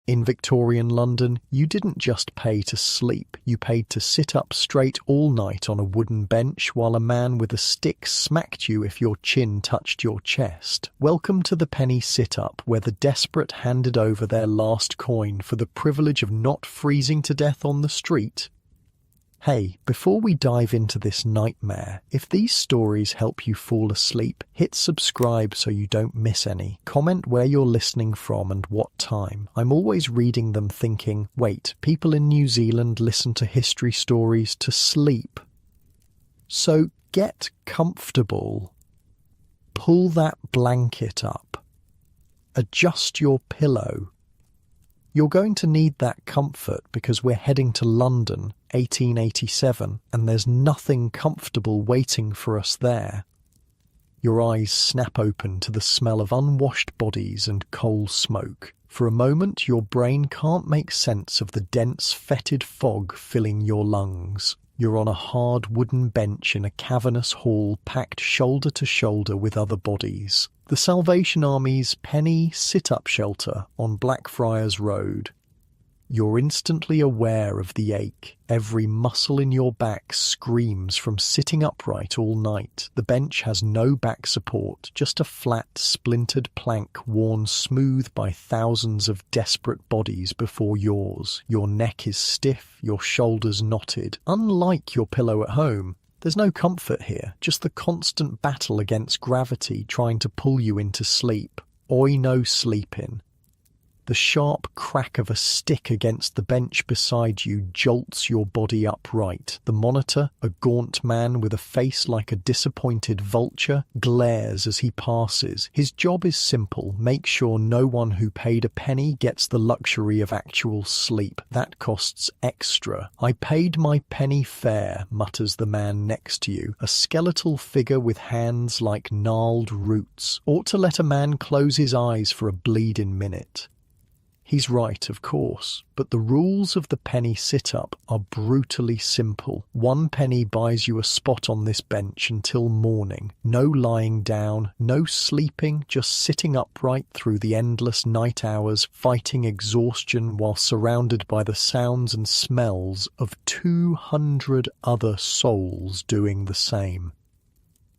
In Victorian London, you didn't just pay to sleep, you paid to sit up straight all night on a wooden bench while a man with a stick smacked you if your chin touched your chest. Welcome to the penny sit-up, where the desperate handed over their last coin for the privilege of not freezing to death on the street. Hey, before we dive into this nightmare, if these stories help you fall asleep, hit subscribe so you don't miss any. Comment where you're listening from and what time. I'm always reading them thinking, wait, people in New Zealand listen to history stories to sleep. So get comfortable. Pull that blanket up. Adjust your pillow. You're going to need that comfort because we're heading to London, 1887, and there's nothing comfortable waiting for us there. Your eyes snap open to the smell of unwashed bodies and coal smoke. For a moment, your brain can't make sense of the dense, fetid fog filling your lungs. You're on a hard wooden bench in a cavernous hall packed shoulder to shoulder with other bodies. The Salvation Army's penny sit-up shelter on Blackfriars Road. You're instantly aware of the ache. Every muscle in your back screams from sitting upright all night. The bench has no back support, just a flat, splintered plank worn smooth by thousands of desperate bodies before yours. Your neck is stiff, your shoulders knotted. Unlike your pillow at home, there's no comfort here, just the constant battle against gravity trying to pull you into sleep. Oi no sleepin'. The sharp crack of a stick against the bench beside you jolts your body upright. The monitor, a gaunt man with a face like a disappointed vulture, glares as he passes. His job is simple: make sure no one who paid a penny gets the luxury of actual sleep. That costs extra. I paid my penny fare, mutters the man next to you, a skeletal figure with hands like gnarled roots. Ought to let a man close his eyes for a bleeding minute. He's right, of course, but the rules of the penny sit-up are brutally simple. 1 penny buys you a spot on this bench until morning. No lying down, no sleeping, just sitting upright through the endless night hours, fighting exhaustion while surrounded by the sounds and smells of 200 other souls doing the same.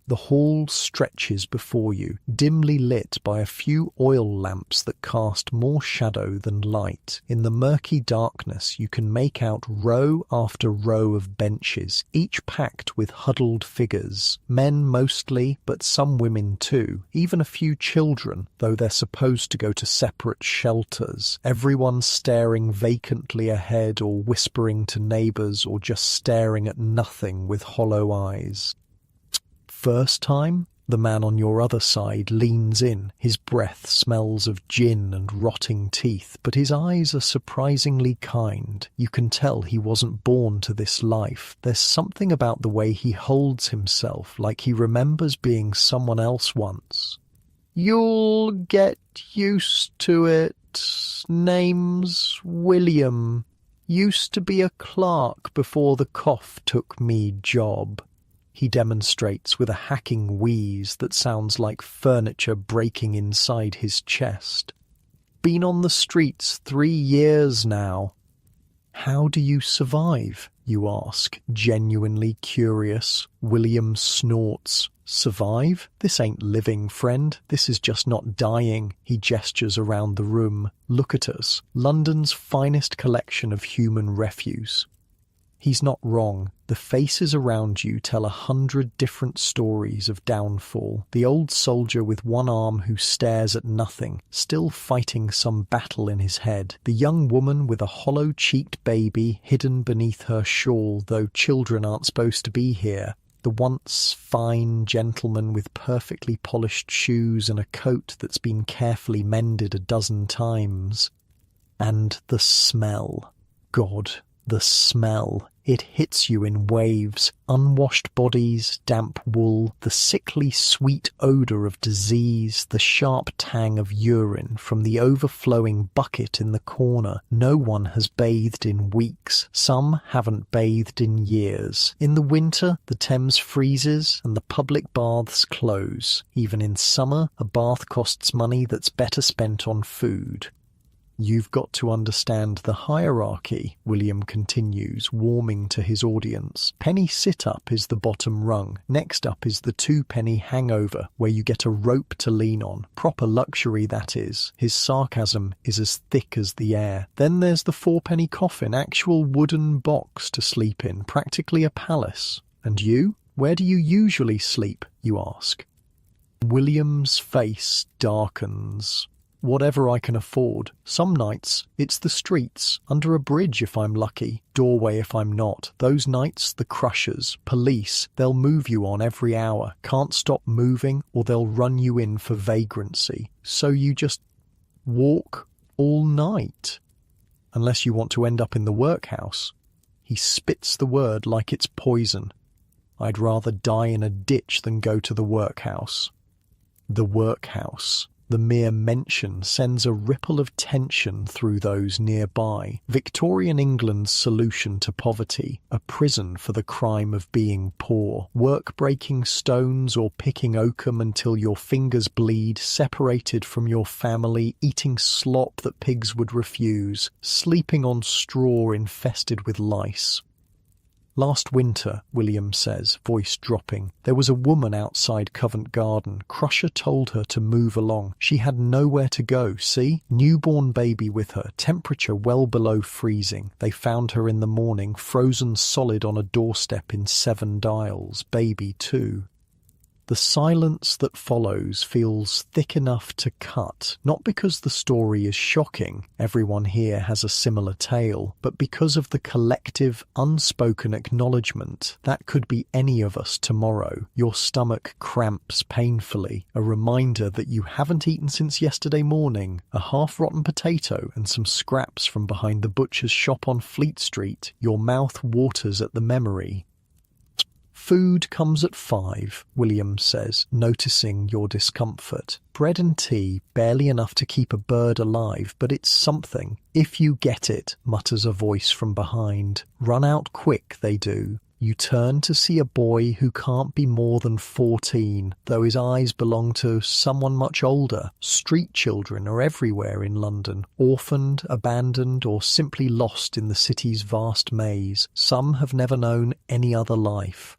The hall stretches before you, dimly lit by a few oil lamps that cast more shadow than light. In the murky darkness, you can make out row after row of benches, each packed with huddled figures. Men mostly, but some women too. Even a few children, though they're supposed to go to separate shelters. Everyone staring vacantly ahead or whispering to neighbours or just staring at nothing with hollow eyes. First time? The man on your other side leans in. His breath smells of gin and rotting teeth, but his eyes are surprisingly kind. You can tell he wasn't born to this life. There's something about the way he holds himself, like he remembers being someone else once. You'll get used to it. Name's William. Used to be a clerk before the cough took me job. He demonstrates with a hacking wheeze that sounds like furniture breaking inside his chest. Been on the streets 3 years now. How do you survive, you ask, genuinely curious. William snorts. Survive? This ain't living, friend. This is just not dying. He gestures around the room. Look at us. London's finest collection of human refuse. He's not wrong. The faces around you tell 100 different stories of downfall. The old soldier with one arm who stares at nothing, still fighting some battle in his head. The young woman with a hollow-cheeked baby hidden beneath her shawl, though children aren't supposed to be here. The once fine gentleman with perfectly polished shoes and a coat that's been carefully mended a dozen times. And the smell. God, the smell. It hits you in waves. Unwashed bodies, damp wool, the sickly sweet odour of disease, the sharp tang of urine from the overflowing bucket in the corner. No one has bathed in weeks. Some haven't bathed in years. In the winter, the Thames freezes and the public baths close. Even in summer, a bath costs money that's better spent on food. You've got to understand the hierarchy, William continues, warming to his audience. Penny sit-up is the bottom rung. Next up is the 2-penny hangover, where you get a rope to lean on. Proper luxury, that is. His sarcasm is as thick as the air. Then there's the 4-penny coffin, actual wooden box to sleep in, practically a palace. And you? Where do you usually sleep, you ask? William's face darkens. Whatever I can afford. Some nights, it's the streets, under a bridge if I'm lucky, doorway if I'm not. Those nights, the crushers, police, they'll move you on every hour, can't stop moving, or they'll run you in for vagrancy. So you just walk all night. Unless you want to end up in the workhouse. He spits the word like it's poison. I'd rather die in a ditch than go to the workhouse. The workhouse. The mere mention sends a ripple of tension through those nearby. Victorian England's solution to poverty, a prison for the crime of being poor. Work breaking stones or picking oakum until your fingers bleed, separated from your family, eating slop that pigs would refuse, sleeping on straw infested with lice. Last winter, William says, voice dropping, there was a woman outside Covent Garden. Crusher told her to move along. She had nowhere to go, see? Newborn baby with her, temperature well below freezing. They found her in the morning, frozen solid on a doorstep in 7 Dials, baby too. The silence that follows feels thick enough to cut, not because the story is shocking, everyone here has a similar tale, but because of the collective, unspoken acknowledgement that could be any of us tomorrow. Your stomach cramps painfully, a reminder that you haven't eaten since yesterday morning, a half-rotten potato and some scraps from behind the butcher's shop on Fleet Street. Your mouth waters at the memory. Food comes at 5, William says, noticing your discomfort. Bread and tea, barely enough to keep a bird alive, but it's something. If you get it, mutters a voice from behind. Run out quick, they do. You turn to see a boy who can't be more than 14, though his eyes belong to someone much older. Street children are everywhere in London, orphaned, abandoned, or simply lost in the city's vast maze. Some have never known any other life.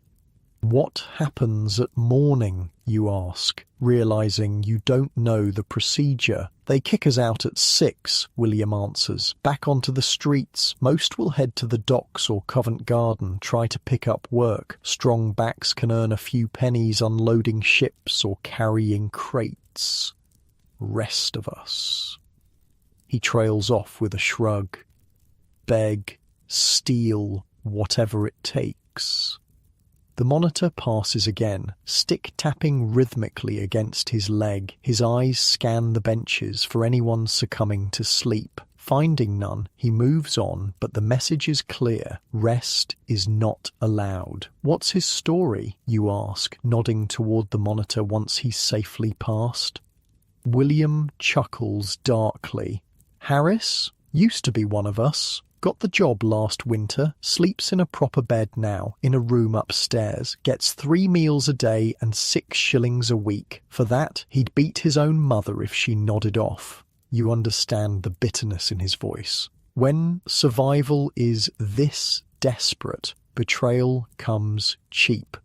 What happens at morning, you ask, realizing you don't know the procedure. They kick us out at 6, William answers. Back onto the streets. Most will head to the docks or Covent Garden, try to pick up work. Strong backs can earn a few pennies unloading ships or carrying crates. Rest of us. He trails off with a shrug. Beg, steal, whatever it takes. The monitor passes again, stick tapping rhythmically against his leg. His eyes scan the benches for anyone succumbing to sleep. Finding none, he moves on, but the message is clear. Rest is not allowed. What's his story, you ask, nodding toward the monitor once he's safely past. William chuckles darkly. Harris? Used to be one of us. Got the job last winter, sleeps in a proper bed now, in a room upstairs, gets 3 meals a day and 6 shillings a week. For that, he'd beat his own mother if she nodded off. You understand the bitterness in his voice. When survival is this desperate, betrayal comes cheap.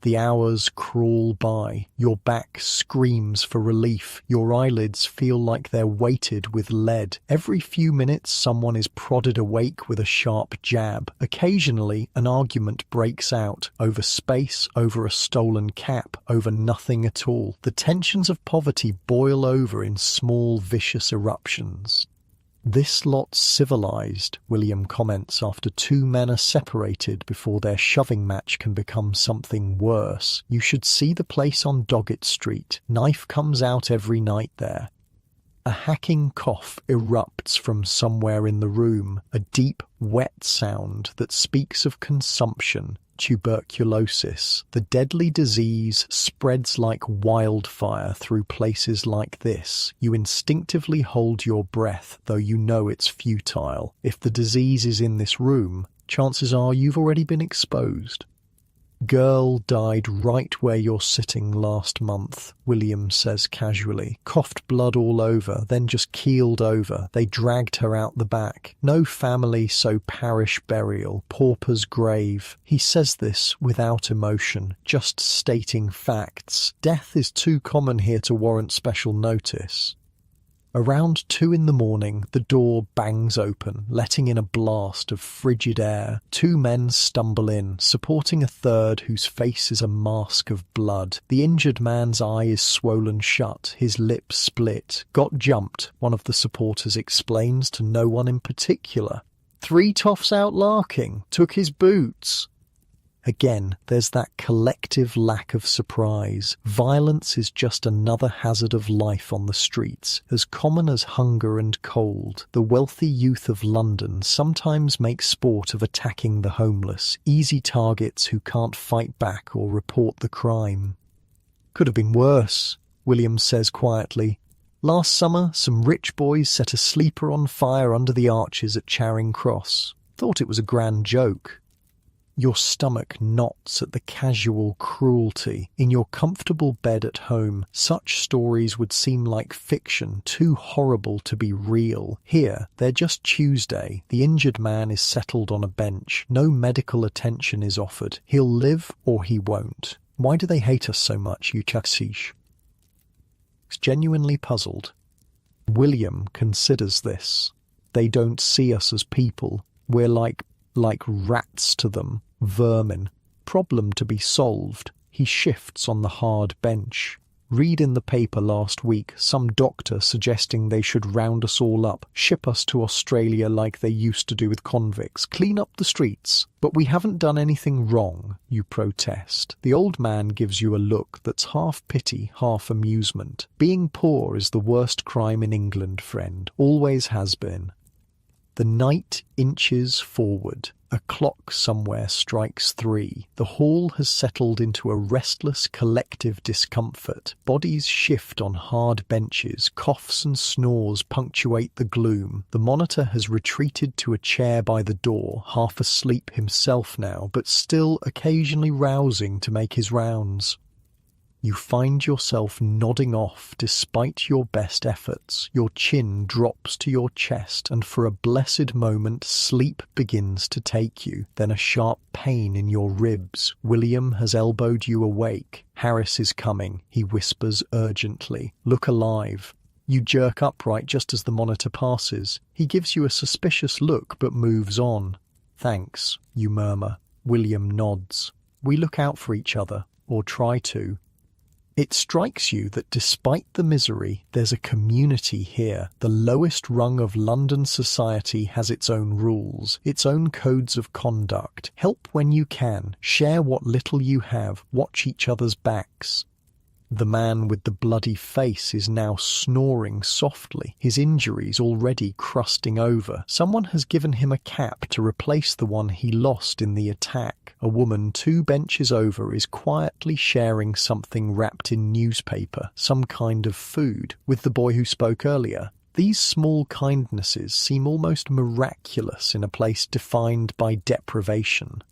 The hours crawl by. Your back screams for relief. Your eyelids feel like they're weighted with lead. Every few minutes someone is prodded awake with a sharp jab. Occasionally an argument breaks out over space, over a stolen cap, over nothing at all. The tensions of poverty boil over in small vicious eruptions. This lot's civilized, William comments after 2 men are separated before their shoving match can become something worse. You should see the place on Doggett Street. Knife comes out every night there. A hacking cough erupts from somewhere in the room, a deep, wet sound that speaks of consumption. Tuberculosis, the deadly disease, spreads like wildfire through places like this. You instinctively hold your breath, though you know it's futile. If the disease is in this room, chances are you've already been exposed. Girl died right where you're sitting last month, William says casually. Coughed blood all over, then just keeled over. They dragged her out the back. No family, so parish burial. Pauper's grave. He says this without emotion, just stating facts. Death is too common here to warrant special notice. Around 2 in the morning, the door bangs open, letting in a blast of frigid air. 2 men stumble in, supporting a third whose face is a mask of blood. The injured man's eye is swollen shut, his lips split. Got jumped, one of the supporters explains to no one in particular. 3 toffs out larking, took his boots. Again, there's that collective lack of surprise. Violence is just another hazard of life on the streets, as common as hunger and cold. The wealthy youth of London sometimes make sport of attacking the homeless, easy targets who can't fight back or report the crime. Could have been worse, William says quietly. Last summer, some rich boys set a sleeper on fire under the arches at Charing Cross. Thought it was a grand joke. Your stomach knots at the casual cruelty. In your comfortable bed at home, such stories would seem like fiction, too horrible to be real. Here, they're just Tuesday. The injured man is settled on a bench. No medical attention is offered. He'll live or he won't. Why do they hate us so much, you chaksish? He's genuinely puzzled. William considers this. They don't see us as people. We're like rats to them, vermin. Problem to be solved. He shifts on the hard bench. Read in the paper last week, some doctor suggesting they should round us all up, ship us to Australia like they used to do with convicts, clean up the streets. But we haven't done anything wrong, you protest. The old man gives you a look that's half pity, half amusement. Being poor is the worst crime in England, friend. Always has been. The night inches forward. A clock somewhere strikes 3. The hall has settled into a restless collective discomfort. Bodies shift on hard benches. Coughs and snores punctuate the gloom. The monitor has retreated to a chair by the door, half asleep himself now, but still occasionally rousing to make his rounds. You find yourself nodding off despite your best efforts. Your chin drops to your chest, and for a blessed moment sleep begins to take you. Then a sharp pain in your ribs. William has elbowed you awake. Harris is coming, he whispers urgently. Look alive. You jerk upright just as the monitor passes. He gives you a suspicious look but moves on. Thanks, you murmur. William nods. We look out for each other, or try to. It strikes you that despite the misery, there's a community here. The lowest rung of London society has its own rules, its own codes of conduct. Help when you can, share what little you have, watch each other's backs. The man with the bloody face is now snoring softly, his injuries already crusting over. Someone has given him a cap to replace the one he lost in the attack. A woman 2 benches over is quietly sharing something wrapped in newspaper, some kind of food, with the boy who spoke earlier. These small kindnesses seem almost miraculous in a place defined by deprivation.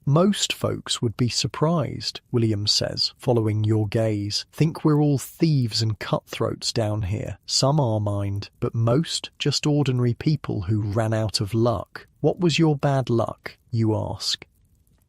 Most folks would be surprised, William says, following your gaze. Think we're all thieves and cutthroats down here. Some are, mind, but most just ordinary people who ran out of luck. What was your bad luck, you ask?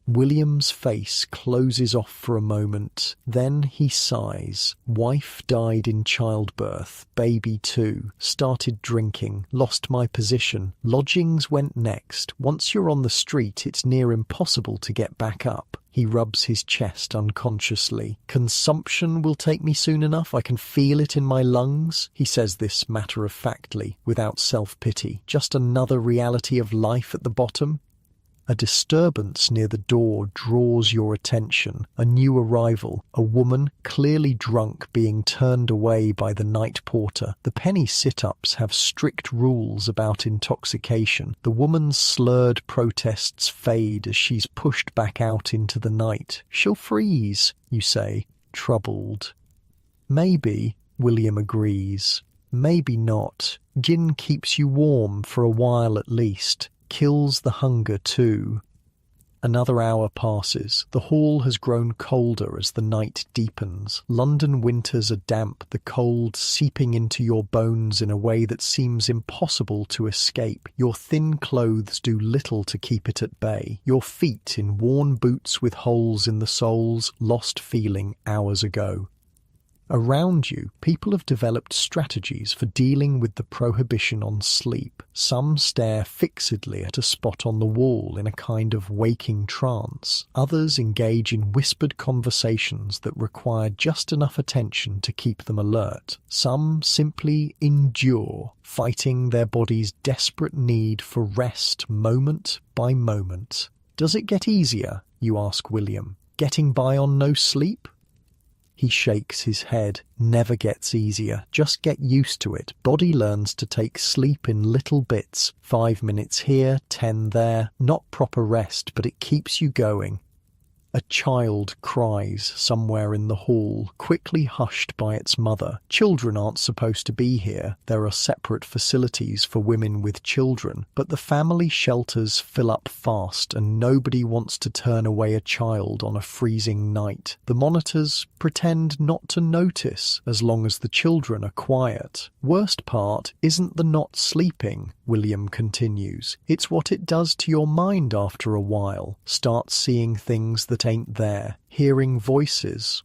William's face closes off for a moment. Then he sighs. Wife died in childbirth. Baby too. Started drinking. Lost my position. Lodgings went next. Once you're on the street, it's near impossible to get back up. He rubs his chest unconsciously. Consumption will take me soon enough. I can feel it in my lungs. He says this matter-of-factly, without self-pity. Just another reality of life at the bottom. A disturbance near the door draws your attention. A new arrival, a woman clearly drunk being turned away by the night porter. The penny sit-ups have strict rules about intoxication. The woman's slurred protests fade as she's pushed back out into the night. She'll freeze, you say, troubled. Maybe, William agrees. Maybe not. Gin keeps you warm for a while at least. Kills the hunger too. Another hour passes. The hall has grown colder as the night deepens. London winters are damp, the cold seeping into your bones in a way that seems impossible to escape. Your thin clothes do little to keep it at bay. Your feet in worn boots with holes in the soles, lost feeling hours ago. Around you, people have developed strategies for dealing with the prohibition on sleep. Some stare fixedly at a spot on the wall in a kind of waking trance. Others engage in whispered conversations that require just enough attention to keep them alert. Some simply endure, fighting their body's desperate need for rest moment by moment. Does it get easier, you ask William, getting by on no sleep? He shakes his head. Never gets easier. Just get used to it. Body learns to take sleep in little bits. 5 minutes here, 10 there. Not proper rest, but it keeps you going. A child cries somewhere in the hall, quickly hushed by its mother. Children aren't supposed to be here. There are separate facilities for women with children, but the family shelters fill up fast and nobody wants to turn away a child on a freezing night. The monitors pretend not to notice as long as the children are quiet. Worst part isn't the not sleeping, William continues. It's what it does to your mind after a while. Start seeing things that ain't there, hearing voices.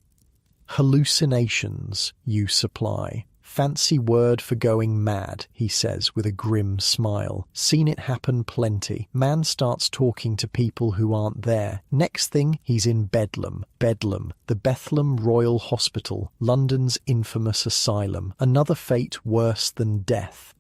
Hallucinations, you supply. Fancy word for going mad, he says with a grim smile. Seen it happen plenty. Man starts talking to people who aren't there. Next thing, he's in Bedlam. Bedlam, the Bethlem Royal Hospital, London's infamous asylum. Another fate worse than death.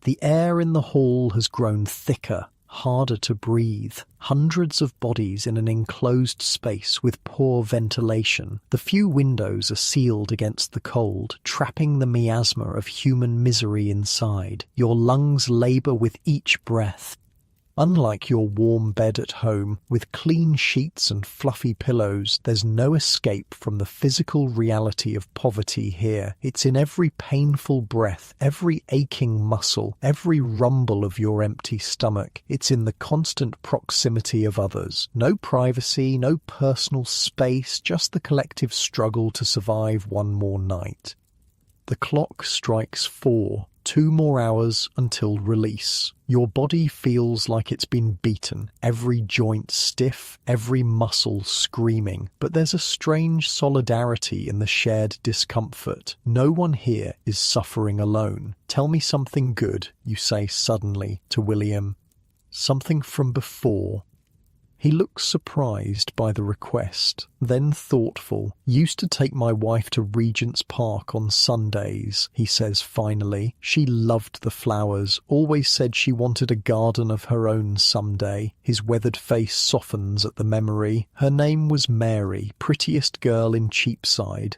The air in the hall has grown thicker, harder to breathe. Hundreds of bodies in an enclosed space with poor ventilation. The few windows are sealed against the cold, trapping the miasma of human misery inside. Your lungs labour with each breath. Unlike your warm bed at home, with clean sheets and fluffy pillows, there's no escape from the physical reality of poverty here. It's in every painful breath, every aching muscle, every rumble of your empty stomach. It's in the constant proximity of others. No privacy, no personal space, just the collective struggle to survive one more night. The clock strikes 4. 2 more hours until release. Your body feels like it's been beaten, every joint stiff, every muscle screaming. But there's a strange solidarity in the shared discomfort. No one here is suffering alone. Tell me something good, you say suddenly to William. Something from before. He looks surprised by the request, then thoughtful. Used to take my wife to Regent's Park on Sundays, he says finally. She loved the flowers, always said she wanted a garden of her own someday. His weathered face softens at the memory. Her name was Mary, prettiest girl in Cheapside.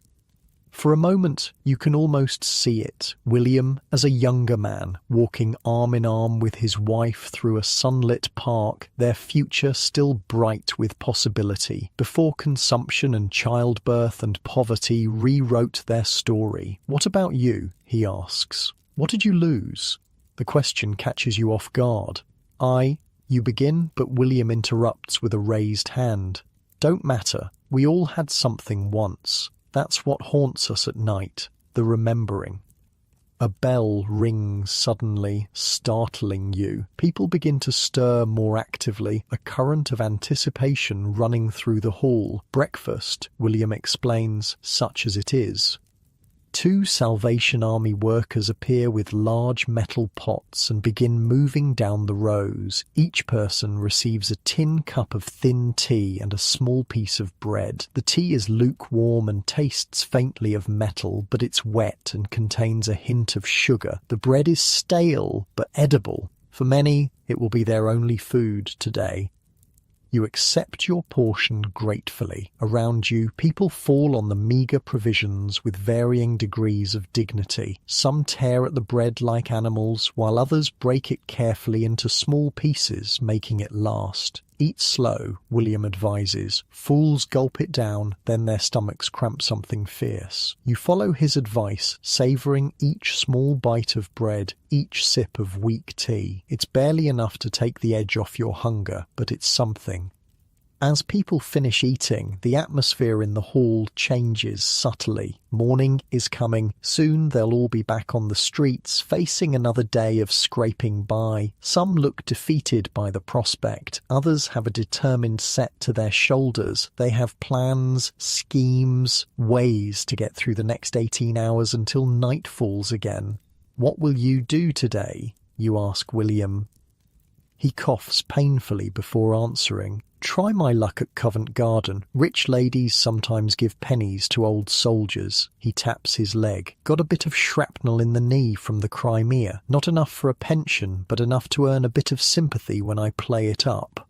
For a moment, you can almost see it. William, as a younger man, walking arm in arm with his wife through a sunlit park, their future still bright with possibility, before consumption and childbirth and poverty rewrote their story. What about you? He asks. What did you lose? The question catches you off guard. You begin, but William interrupts with a raised hand. Don't matter. We all had something once. That's what haunts us at night, the remembering. A bell rings suddenly, startling you. People begin to stir more actively, a current of anticipation running through the hall. Breakfast, William explains, such as it is. 2 Salvation Army workers appear with large metal pots and begin moving down the rows. Each person receives a tin cup of thin tea and a small piece of bread. The tea is lukewarm and tastes faintly of metal, but it's wet and contains a hint of sugar. The bread is stale, but edible. For many, it will be their only food today. You accept your portion gratefully. Around you, people fall on the meagre provisions with varying degrees of dignity. Some tear at the bread like animals, while others break it carefully into small pieces, making it last. Eat slow, William advises. Fools gulp it down, then their stomachs cramp something fierce. You follow his advice, savouring each small bite of bread, each sip of weak tea. It's barely enough to take the edge off your hunger, but it's something. As people finish eating, the atmosphere in the hall changes subtly. Morning is coming. Soon they'll all be back on the streets, facing another day of scraping by. Some look defeated by the prospect. Others have a determined set to their shoulders. They have plans, schemes, ways to get through the next 18 hours until night falls again. "What will you do today?" you ask William. He coughs painfully before answering. "Try my luck at Covent Garden. Rich ladies sometimes give pennies to old soldiers." He taps his leg. "Got a bit of shrapnel in the knee from the Crimea. Not enough for a pension, but enough to earn a bit of sympathy when I play it up."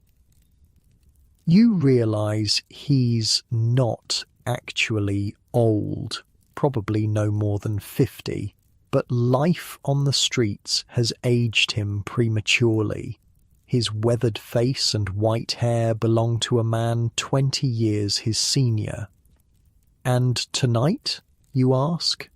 You realise he's not actually old, probably no more than 50, but life on the streets has aged him prematurely. His weathered face and white hair belong to a man 20 years his senior. "And tonight?" you ask.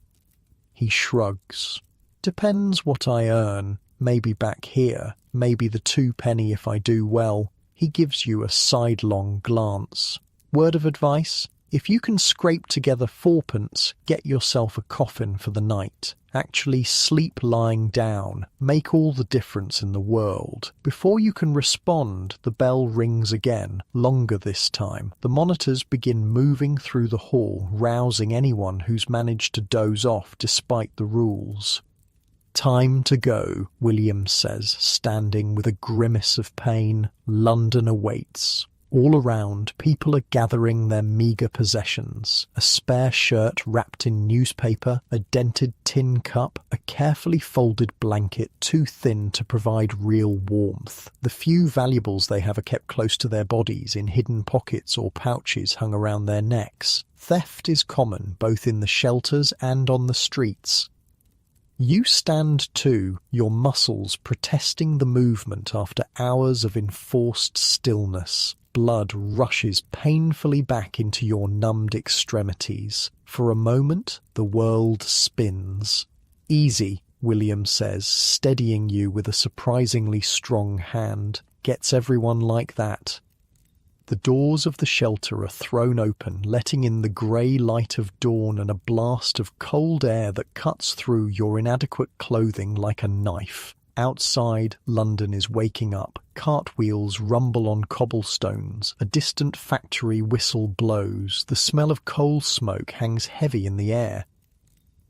He shrugs. "Depends what I earn. Maybe back here, maybe the 2 penny if I do well." He gives you a sidelong glance. "Word of advice? If you can scrape together 4pence, get yourself a coffin for the night. Actually sleep lying down. Make all the difference in the world." Before you can respond, the bell rings again, longer this time. The monitors begin moving through the hall, rousing anyone who's managed to doze off despite the rules. "Time to go," William says, standing with a grimace of pain. London awaits. All around, people are gathering their meagre possessions. A spare shirt wrapped in newspaper, a dented tin cup, a carefully folded blanket too thin to provide real warmth. The few valuables they have are kept close to their bodies in hidden pockets or pouches hung around their necks. Theft is common, both in the shelters and on the streets. You stand too, your muscles protesting the movement after hours of enforced stillness. Blood rushes painfully back into your numbed extremities. For a moment, the world spins. "Easy," William says, steadying you with a surprisingly strong hand. "Gets everyone like that." The doors of the shelter are thrown open, letting in the grey light of dawn and a blast of cold air that cuts through your inadequate clothing like a knife. Outside, London is waking up. Cartwheels rumble on cobblestones. A distant factory whistle blows. The smell of coal smoke hangs heavy in the air.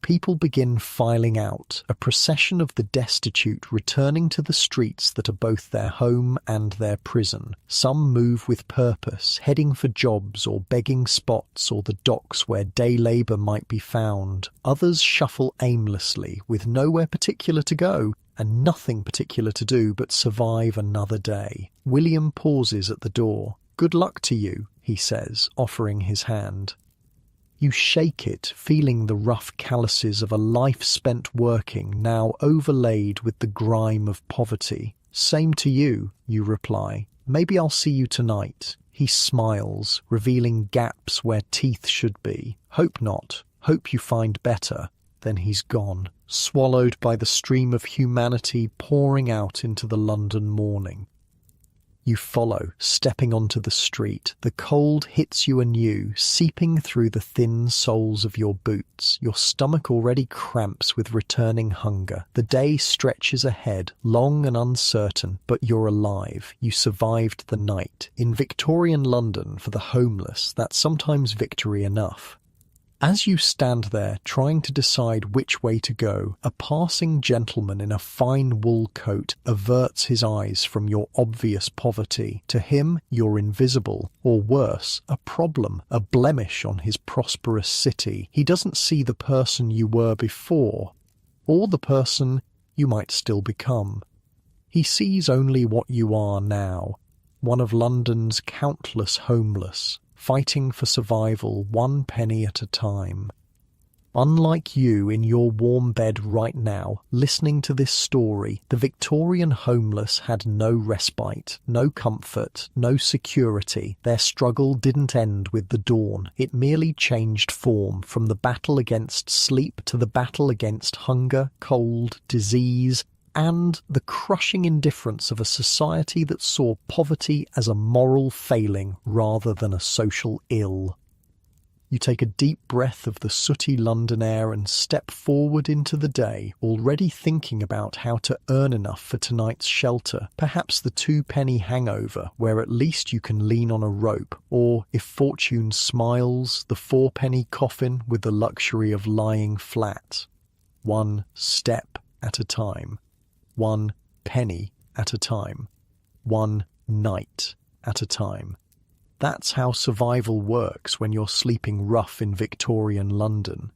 People begin filing out, a procession of the destitute returning to the streets that are both their home and their prison. Some move with purpose, heading for jobs or begging spots or the docks where day labour might be found. Others shuffle aimlessly, with nowhere particular to go, and nothing particular to do but survive another day. William pauses at the door. "Good luck to you," he says, offering his hand. You shake it, feeling the rough calluses of a life spent working, now overlaid with the grime of poverty. "Same to you," you reply. "Maybe I'll see you tonight." He smiles, revealing gaps where teeth should be. "Hope not. Hope you find better." Then he's gone, swallowed by the stream of humanity pouring out into the London morning. You follow, stepping onto the street. The cold hits you anew, seeping through the thin soles of your boots. Your stomach already cramps with returning hunger. The day stretches ahead, long and uncertain, but you're alive. You survived the night. In Victorian London, for the homeless, that's sometimes victory enough. As you stand there, trying to decide which way to go, a passing gentleman in a fine wool coat averts his eyes from your obvious poverty. To him, you're invisible, or worse, a problem, a blemish on his prosperous city. He doesn't see the person you were before, or the person you might still become. He sees only what you are now, one of London's countless homeless, fighting for survival 1 penny at a time. Unlike you in your warm bed right now, listening to this story, the Victorian homeless had no respite, no comfort, no security. Their struggle didn't end with the dawn. It merely changed form, from the battle against sleep to the battle against hunger, cold, disease, and the crushing indifference of a society that saw poverty as a moral failing rather than a social ill. You take a deep breath of the sooty London air and step forward into the day, already thinking about how to earn enough for tonight's shelter, perhaps the 2-penny hangover, where at least you can lean on a rope, or, if fortune smiles, the 4-penny coffin with the luxury of lying flat. 1 step at a time. 1 penny at a time. 1 night at a time. That's how survival works when you're sleeping rough in Victorian London.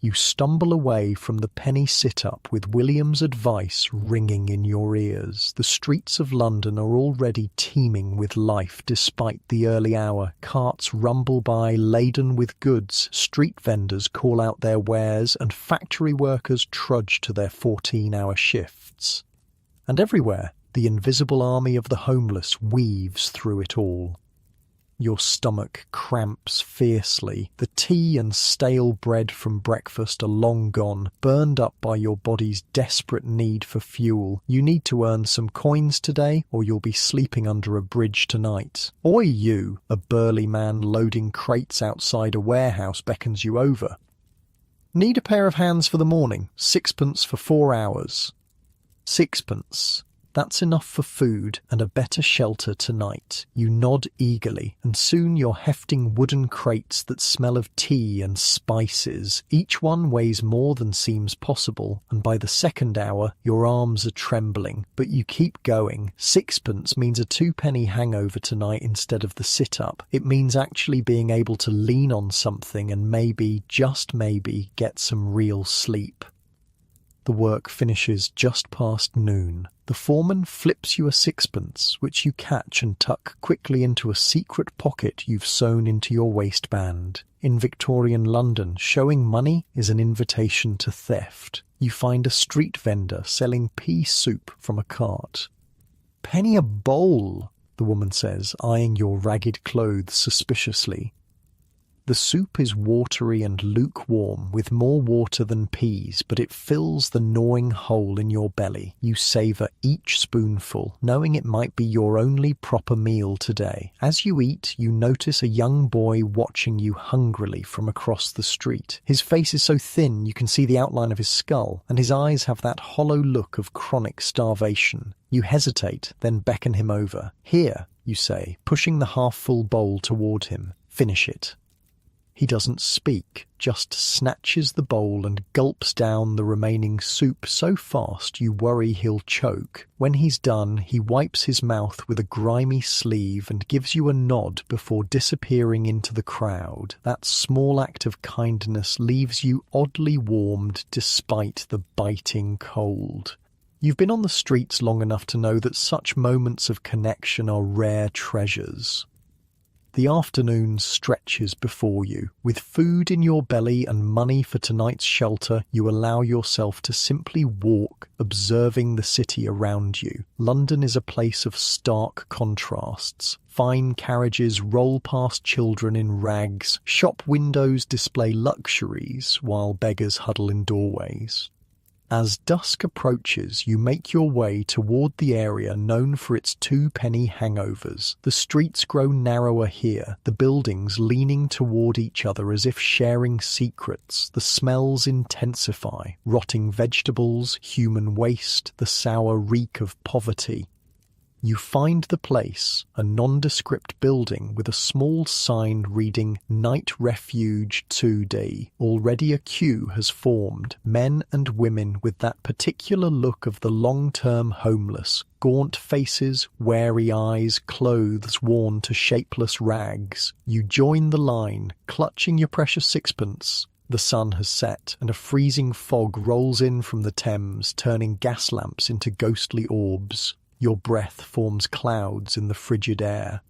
You stumble away from the penny sit-up with William's advice ringing in your ears. The streets of London are already teeming with life despite the early hour. Carts rumble by laden with goods, street vendors call out their wares, and factory workers trudge to their 14-hour shifts. And everywhere, the invisible army of the homeless weaves through it all. Your stomach cramps fiercely. The tea and stale bread from breakfast are long gone, burned up by your body's desperate need for fuel. You need to earn some coins today, or you'll be sleeping under a bridge tonight. Oi you, a burly man loading crates outside a warehouse beckons you over. Need a pair of hands for the morning, 6pence for 4 hours. 6pence. That's enough for food and a better shelter tonight. You nod eagerly, and soon you're hefting wooden crates that smell of tea and spices. Each one weighs more than seems possible, and by the second hour your arms are trembling. But you keep going. 6pence means a 2-penny hangover tonight instead of the sit-up. It means actually being able to lean on something and maybe, just maybe, get some real sleep. The work finishes just past noon. The foreman flips you a 6pence, which you catch and tuck quickly into a secret pocket you've sewn into your waistband. In Victorian London, showing money is an invitation to theft. You find a street vendor selling pea soup from a cart. "Penny a bowl," the woman says, eyeing your ragged clothes suspiciously. The soup is watery and lukewarm, with more water than peas, but it fills the gnawing hole in your belly. You savour each spoonful, knowing it might be your only proper meal today. As you eat, you notice a young boy watching you hungrily from across the street. His face is so thin you can see the outline of his skull, and his eyes have that hollow look of chronic starvation. You hesitate, then beckon him over. "Here," you say, pushing the half-full bowl toward him. "Finish it." He doesn't speak, just snatches the bowl and gulps down the remaining soup so fast you worry he'll choke. When he's done, he wipes his mouth with a grimy sleeve and gives you a nod before disappearing into the crowd. That small act of kindness leaves you oddly warmed despite the biting cold. You've been on the streets long enough to know that such moments of connection are rare treasures. The afternoon stretches before you. With food in your belly and money for tonight's shelter, you allow yourself to simply walk, observing the city around you. London is a place of stark contrasts. Fine carriages roll past children in rags. Shop windows display luxuries, while beggars huddle in doorways. As dusk approaches, you make your way toward the area known for its 2-penny hangovers. The streets grow narrower here, the buildings leaning toward each other as if sharing secrets. The smells intensify: rotting vegetables, human waste, the sour reek of poverty. You find the place, a nondescript building with a small sign reading Night Refuge 2D. Already a queue has formed, men and women with that particular look of the long-term homeless, gaunt faces, wary eyes, clothes worn to shapeless rags. You join the line, clutching your precious 6pence. The sun has set, and a freezing fog rolls in from the Thames, turning gas lamps into ghostly orbs. Your breath forms clouds in the frigid air.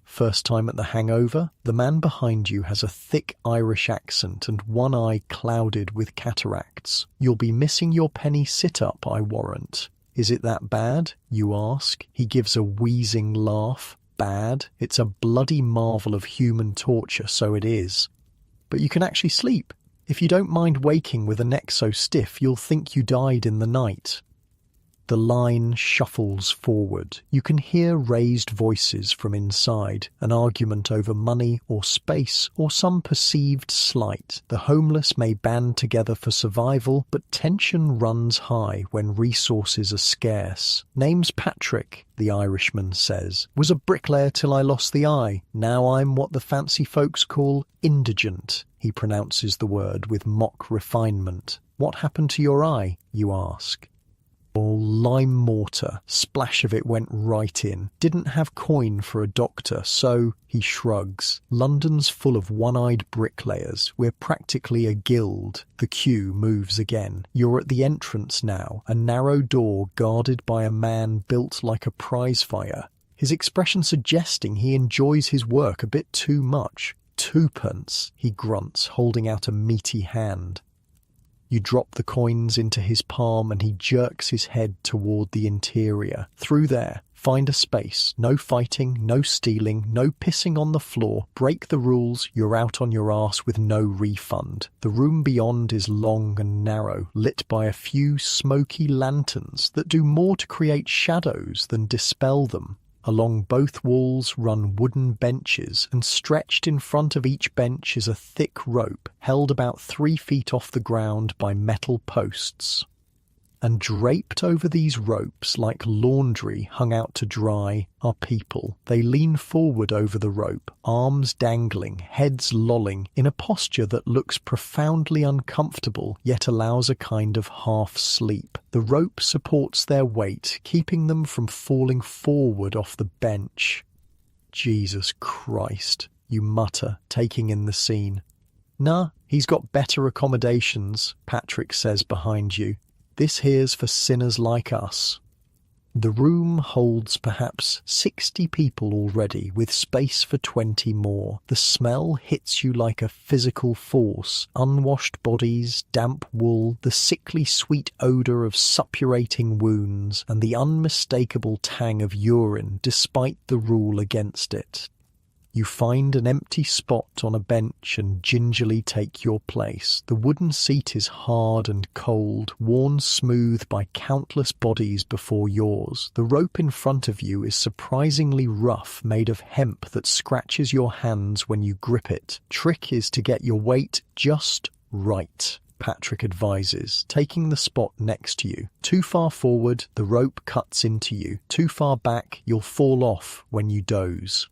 First time at the hangover, the man behind you has a thick Irish accent and one eye clouded with cataracts. You'll be missing your penny sit-up, I warrant. Is it that bad? You ask. He gives a wheezing laugh. Bad? It's a bloody marvel of human torture, so it is. But you can actually sleep. If you don't mind waking with a neck so stiff you'll think you died in the night. The line shuffles forward. You can hear raised voices from inside, an argument over money or space or some perceived slight. The homeless may band together for survival, but tension runs high when resources are scarce. Name's Patrick, the Irishman says. Was a bricklayer till I lost the eye. Now I'm what the fancy folks call indigent. He pronounces the word with mock refinement. What happened to your eye, you ask? Lime mortar, splash of it went right in. Didn't have coin for a doctor, so, he shrugs. London's full of one-eyed bricklayers. We're practically a guild. The queue moves again. You're at the entrance now, a narrow door guarded by a man built like a prize fighter. His expression suggesting he enjoys his work a bit too much. Twopence, he grunts, holding out a meaty hand. You drop the coins into his palm and he jerks his head toward the interior. Through there, find a space. No fighting, no stealing, no pissing on the floor. Break the rules, you're out on your arse with no refund. The room beyond is long and narrow, lit by a few smoky lanterns that do more to create shadows than dispel them. Along both walls run wooden benches, and stretched in front of each bench is a thick rope, held about 3 feet off the ground by metal posts. And draped over these ropes, like laundry hung out to dry, are people. They lean forward over the rope, arms dangling, heads lolling, in a posture that looks profoundly uncomfortable, yet allows a kind of half-sleep. The rope supports their weight, keeping them from falling forward off the bench. Jesus Christ, you mutter, taking in the scene. Nah, he's got better accommodations, Patrick says behind you. This here's for sinners like us. The room holds perhaps 60 people already, with space for 20 more. The smell hits you like a physical force. Unwashed bodies, damp wool, the sickly sweet odour of suppurating wounds, and the unmistakable tang of urine despite the rule against it. You find an empty spot on a bench and gingerly take your place. The wooden seat is hard and cold, worn smooth by countless bodies before yours. The rope in front of you is surprisingly rough, made of hemp that scratches your hands when you grip it. Trick is to get your weight just right, Patrick advises, taking the spot next to you. Too far forward, the rope cuts into you. Too far back, you'll fall off when you doze.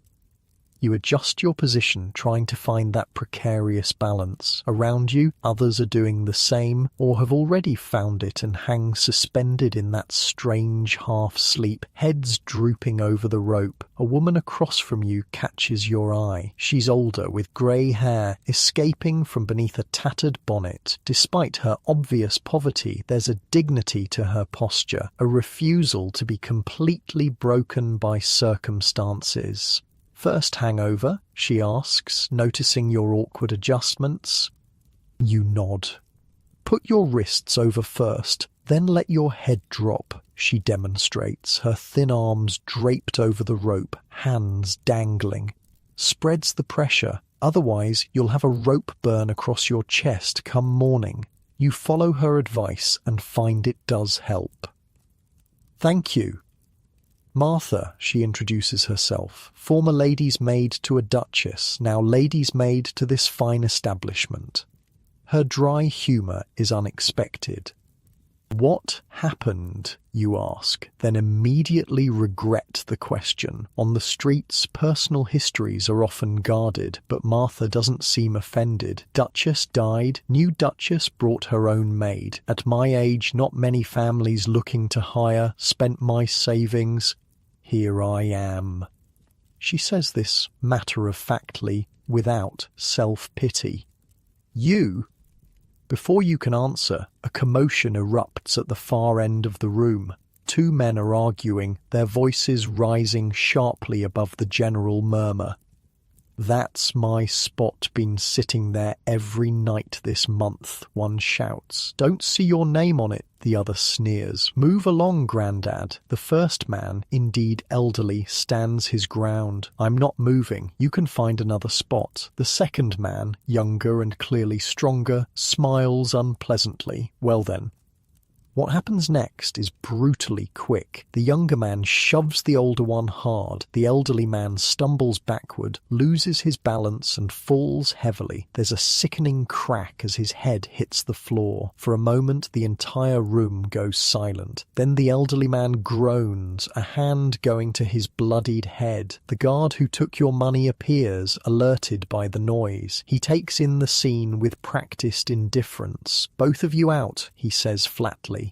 You adjust your position, trying to find that precarious balance. Around you, others are doing the same, or have already found it and hang suspended in that strange half-sleep, heads drooping over the rope. A woman across from you catches your eye. She's older, with grey hair, escaping from beneath a tattered bonnet. Despite her obvious poverty, there's a dignity to her posture, a refusal to be completely broken by circumstances. First hangover, she asks, noticing your awkward adjustments. You nod. Put your wrists over first, then let your head drop, she demonstrates, her thin arms draped over the rope, hands dangling. Spreads the pressure, otherwise you'll have a rope burn across your chest come morning. You follow her advice and find it does help. Thank you. Martha, she introduces herself, former lady's maid to a duchess, now lady's maid to this fine establishment. Her dry humour is unexpected. What happened, you ask, then immediately regret the question. On the streets, personal histories are often guarded, but Martha doesn't seem offended. Duchess died, new duchess brought her own maid. At my age, not many families looking to hire, spent my savings. Here I am. She says this matter-of-factly, without self-pity. You? Before you can answer, a commotion erupts at the far end of the room. 2 men are arguing, their voices rising sharply above the general murmur. "That's my spot been sitting there every night this month," one shouts. "Don't see your name on it," the other sneers. "Move along, Grandad." The first man, indeed elderly, stands his ground. "I'm not moving. You can find another spot." The second man, younger and clearly stronger, smiles unpleasantly. "Well then." What happens next is brutally quick. The younger man shoves the older one hard. The elderly man stumbles backward, loses his balance and falls heavily. There's a sickening crack as his head hits the floor. For a moment, the entire room goes silent. Then the elderly man groans, a hand going to his bloodied head. The guard who took your money appears, alerted by the noise. He takes in the scene with practiced indifference. "Both of you out," he says flatly.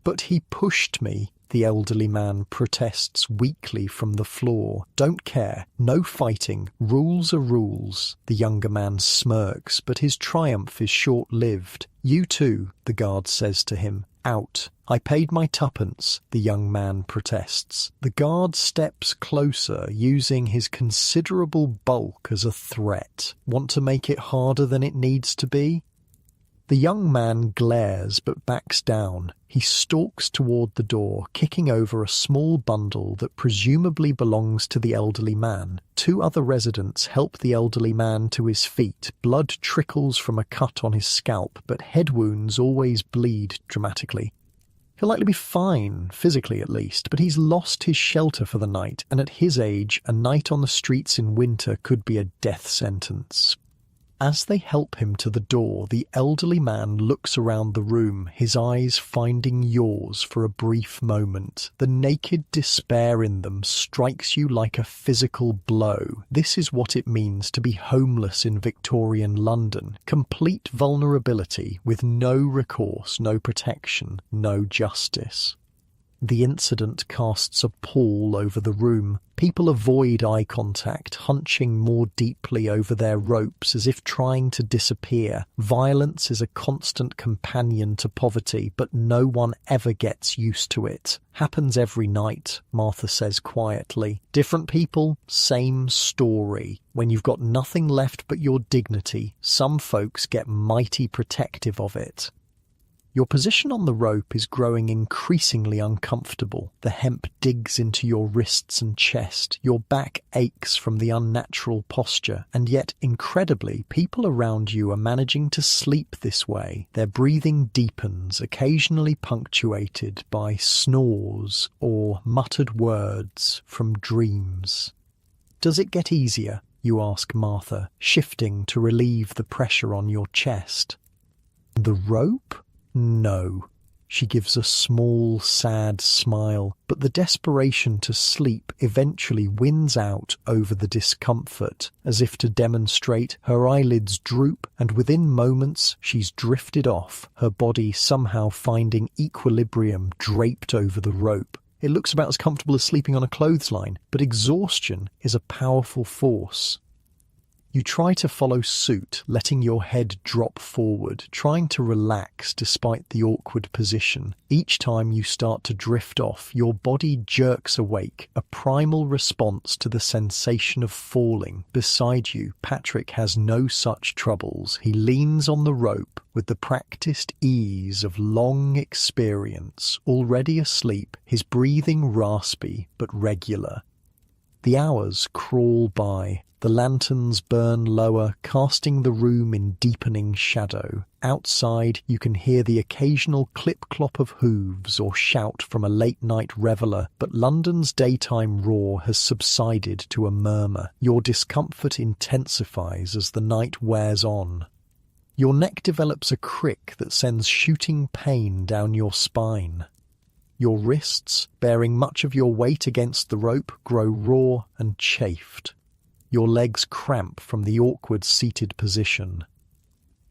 "But he pushed me," the elderly man protests weakly from the floor. "Don't care. No fighting. Rules are rules." The younger man smirks, but his triumph is short-lived. "You too," the guard says to him. "Out." "I paid my tuppence," the young man protests. The guard steps closer, using his considerable bulk as a threat. "Want to make it harder than it needs to be?" The young man glares but backs down. He stalks toward the door, kicking over a small bundle that presumably belongs to the elderly man. Two other residents help the elderly man to his feet. Blood trickles from a cut on his scalp, but head wounds always bleed dramatically. He'll likely be fine, physically at least, but he's lost his shelter for the night, and at his age, a night on the streets in winter could be a death sentence. As they help him to the door, the elderly man looks around the room, his eyes finding yours for a brief moment. The naked despair in them strikes you like a physical blow. This is what it means to be homeless in Victorian London. Complete vulnerability, with no recourse, no protection, no justice. The incident casts a pall over the room. People avoid eye contact, hunching more deeply over their ropes as if trying to disappear. Violence is a constant companion to poverty, but no one ever gets used to it. "Happens every night," Martha says quietly. "Different people, same story. When you've got nothing left but your dignity, some folks get mighty protective of it." Your position on the rope is growing increasingly uncomfortable. The hemp digs into your wrists and chest. Your back aches from the unnatural posture. And yet, incredibly, people around you are managing to sleep this way. Their breathing deepens, occasionally punctuated by snores or muttered words from dreams. "Does it get easier?" you ask Martha, shifting to relieve the pressure on your chest. "The rope? No." She gives a small, sad smile, but the desperation to sleep eventually wins out over the discomfort. As if to demonstrate, her eyelids droop, and within moments she's drifted off, her body somehow finding equilibrium draped over the rope. It looks about as comfortable as sleeping on a clothesline, but exhaustion is a powerful force. You try to follow suit, letting your head drop forward, trying to relax despite the awkward position. Each time you start to drift off, your body jerks awake, a primal response to the sensation of falling. Beside you, Patrick has no such troubles. He leans on the rope with the practiced ease of long experience. Already asleep, his breathing raspy but regular. The hours crawl by. The lanterns burn lower, casting the room in deepening shadow. Outside, you can hear the occasional clip-clop of hooves or shout from a late-night reveller, but London's daytime roar has subsided to a murmur. Your discomfort intensifies as the night wears on. Your neck develops a crick that sends shooting pain down your spine. Your wrists, bearing much of your weight against the rope, grow raw and chafed. Your legs cramp from the awkward seated position.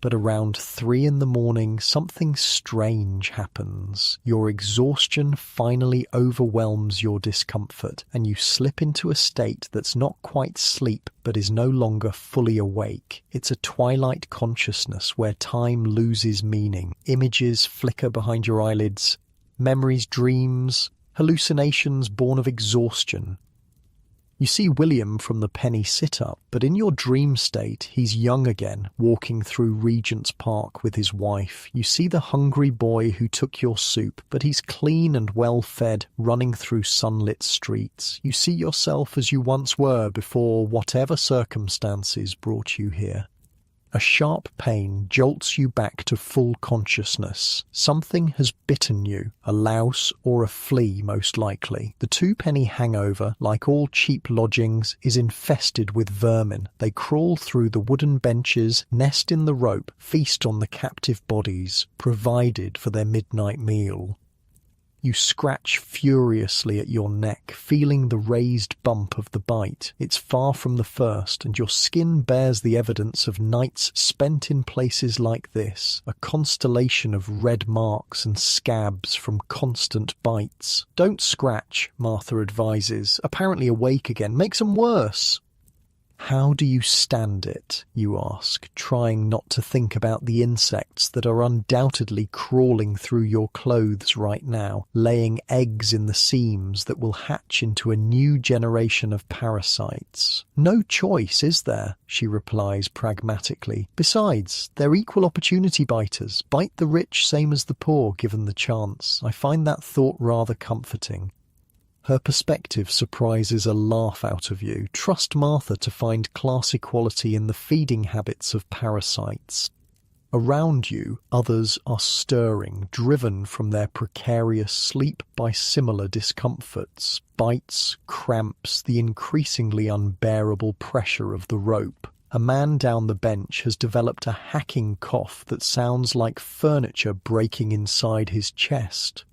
But around 3 a.m, something strange happens. Your exhaustion finally overwhelms your discomfort, and you slip into a state that's not quite sleep, but is no longer fully awake. It's a twilight consciousness where time loses meaning. Images flicker behind your eyelids. Memories, dreams, hallucinations born of exhaustion. You see William from the penny sit-up, but in your dream state, he's young again, walking through Regent's Park with his wife. You see the hungry boy who took your soup, but he's clean and well-fed, running through sunlit streets. You see yourself as you once were before whatever circumstances brought you here. A sharp pain jolts you back to full consciousness. Something has bitten you, a louse or a flea most likely. The two-penny hangover, like all cheap lodgings, is infested with vermin. They crawl through the wooden benches, nest in the rope, feast on the captive bodies, provided for their midnight meal. You scratch furiously at your neck, feeling the raised bump of the bite. It's far from the first, and your skin bears the evidence of nights spent in places like this, a constellation of red marks and scabs from constant bites. Don't scratch, Martha advises, apparently awake again. Makes them worse. How do you stand it, you ask, trying not to think about the insects that are undoubtedly crawling through your clothes right now, laying eggs in the seams that will hatch into a new generation of parasites. No choice, is there? She replies pragmatically. Besides, they're equal opportunity biters. Bite the rich same as the poor, given the chance. I find that thought rather comforting. Her perspective surprises a laugh out of you. Trust Martha to find class equality in the feeding habits of parasites. Around you, others are stirring, driven from their precarious sleep by similar discomforts, bites, cramps, the increasingly unbearable pressure of the rope. A man down the bench has developed a hacking cough that sounds like furniture breaking inside his chest.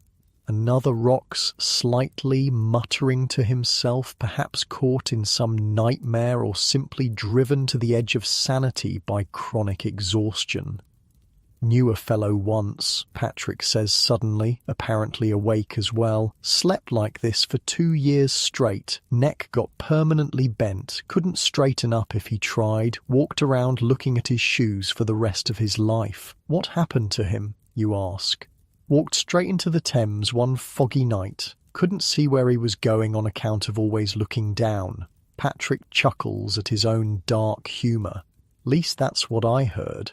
Another rocks slightly, muttering to himself, perhaps caught in some nightmare or simply driven to the edge of sanity by chronic exhaustion. Knew a fellow once, Patrick says suddenly, apparently awake as well. Slept like this for 2 years straight. Neck got permanently bent, couldn't straighten up if he tried, walked around looking at his shoes for the rest of his life. What happened to him, you ask? Walked straight into the Thames one foggy night. Couldn't see where he was going on account of always looking down. Patrick chuckles at his own dark humour. Least that's what I heard.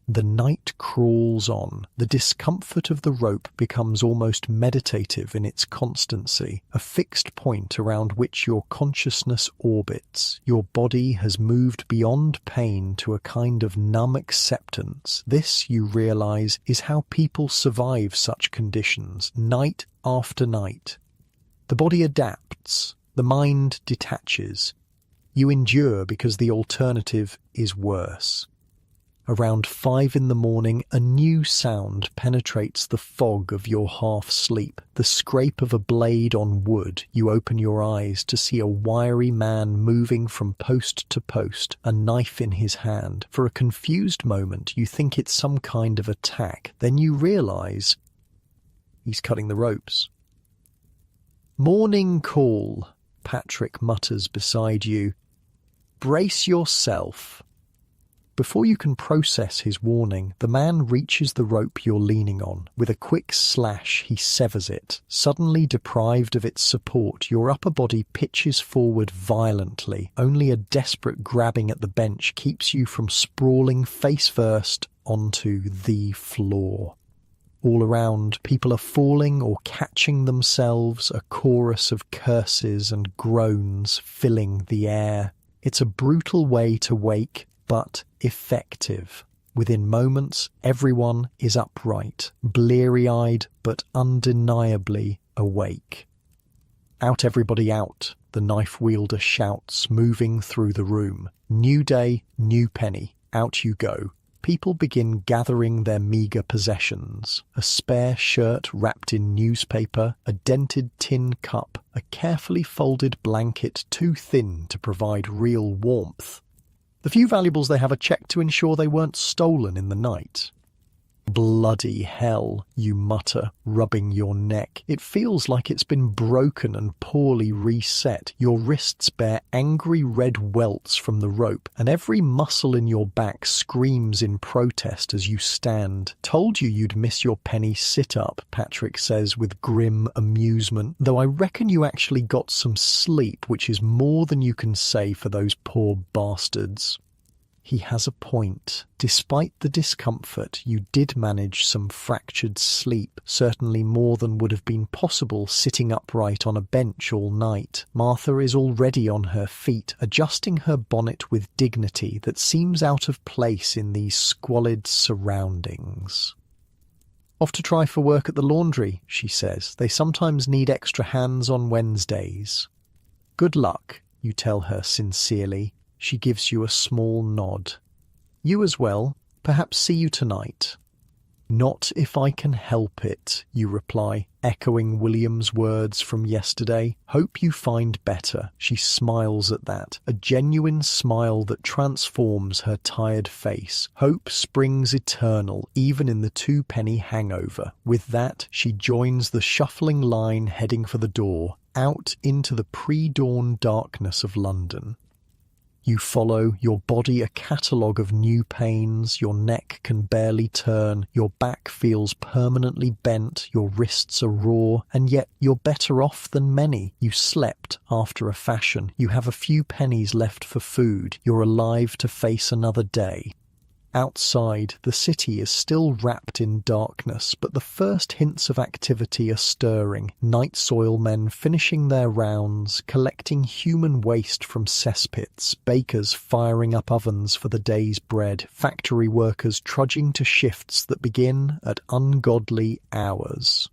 The night crawls on. The discomfort of the rope becomes almost meditative in its constancy, a fixed point around which your consciousness orbits. Your body has moved beyond pain to a kind of numb acceptance. This, you realize, is how people survive such conditions, night after night. The body adapts. The mind detaches. You endure because the alternative is worse. Around 5 in the morning, a new sound penetrates the fog of your half-sleep. The scrape of a blade on wood. You open your eyes to see a wiry man moving from post to post, a knife in his hand. For a confused moment, you think it's some kind of attack. Then you realize he's cutting the ropes. Morning call, Patrick mutters beside you. Brace yourself. Before you can process his warning, the man reaches the rope you're leaning on. With a quick slash, he severs it. Suddenly deprived of its support, your upper body pitches forward violently. Only a desperate grabbing at the bench keeps you from sprawling face first onto the floor. All around, people are falling or catching themselves, a chorus of curses and groans filling the air. It's a brutal way to wake, but effective. Within moments, everyone is upright, bleary-eyed but undeniably awake. Out everybody out, the knife wielder shouts, moving through the room. New day, new penny. Out you go. People begin gathering their meagre possessions. A spare shirt wrapped in newspaper, a dented tin cup, a carefully folded blanket too thin to provide real warmth. The few valuables they have are checked to ensure they weren't stolen in the night. Bloody hell, you mutter, rubbing your neck. It feels like it's been broken and poorly reset. Your wrists bear angry red welts from the rope, and every muscle in your back screams in protest as you stand. Told you you'd miss your penny sit-up, Patrick says with grim amusement, though I reckon you actually got some sleep, which is more than you can say for those poor bastards. He has a point. Despite the discomfort, you did manage some fractured sleep, certainly more than would have been possible sitting upright on a bench all night. Martha is already on her feet, adjusting her bonnet with dignity that seems out of place in these squalid surroundings. "Off to try for work at the laundry," she says. "They sometimes need extra hands on Wednesdays." "Good luck," you tell her sincerely. She gives you a small nod. "You as well. Perhaps see you tonight." "Not if I can help it," you reply, echoing William's words from yesterday. "Hope you find better." She smiles at that, a genuine smile that transforms her tired face. Hope springs eternal, even in the two-penny hangover. With that, she joins the shuffling line heading for the door, out into the pre-dawn darkness of London. You follow, your body a catalogue of new pains, your neck can barely turn, your back feels permanently bent, your wrists are raw, and yet you're better off than many. You slept after a fashion, you have a few pennies left for food, you're alive to face another day. Outside, the city is still wrapped in darkness, but the first hints of activity are stirring. Night soil men finishing their rounds, collecting human waste from cesspits, bakers firing up ovens for the day's bread, factory workers trudging to shifts that begin at ungodly hours.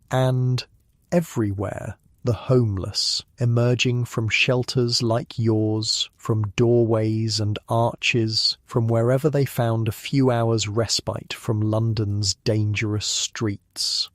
And everywhere, the homeless, emerging from shelters like yours, from doorways and arches, from wherever they found a few hours' respite from London's dangerous streets.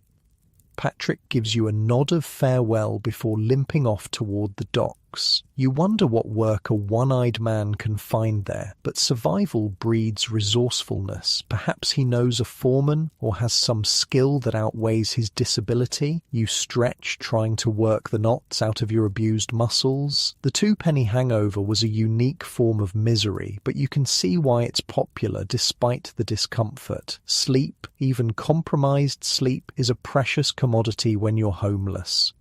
Patrick gives you a nod of farewell before limping off toward the docks. You wonder what work a one-eyed man can find there, but survival breeds resourcefulness. Perhaps he knows a foreman or has some skill that outweighs his disability. You stretch, trying to work the knots out of your abused muscles. The two-penny hangover was a unique form of misery, but you can see why it's popular despite the discomfort. Sleep, even compromised sleep, is a precious commodity when you're homeless.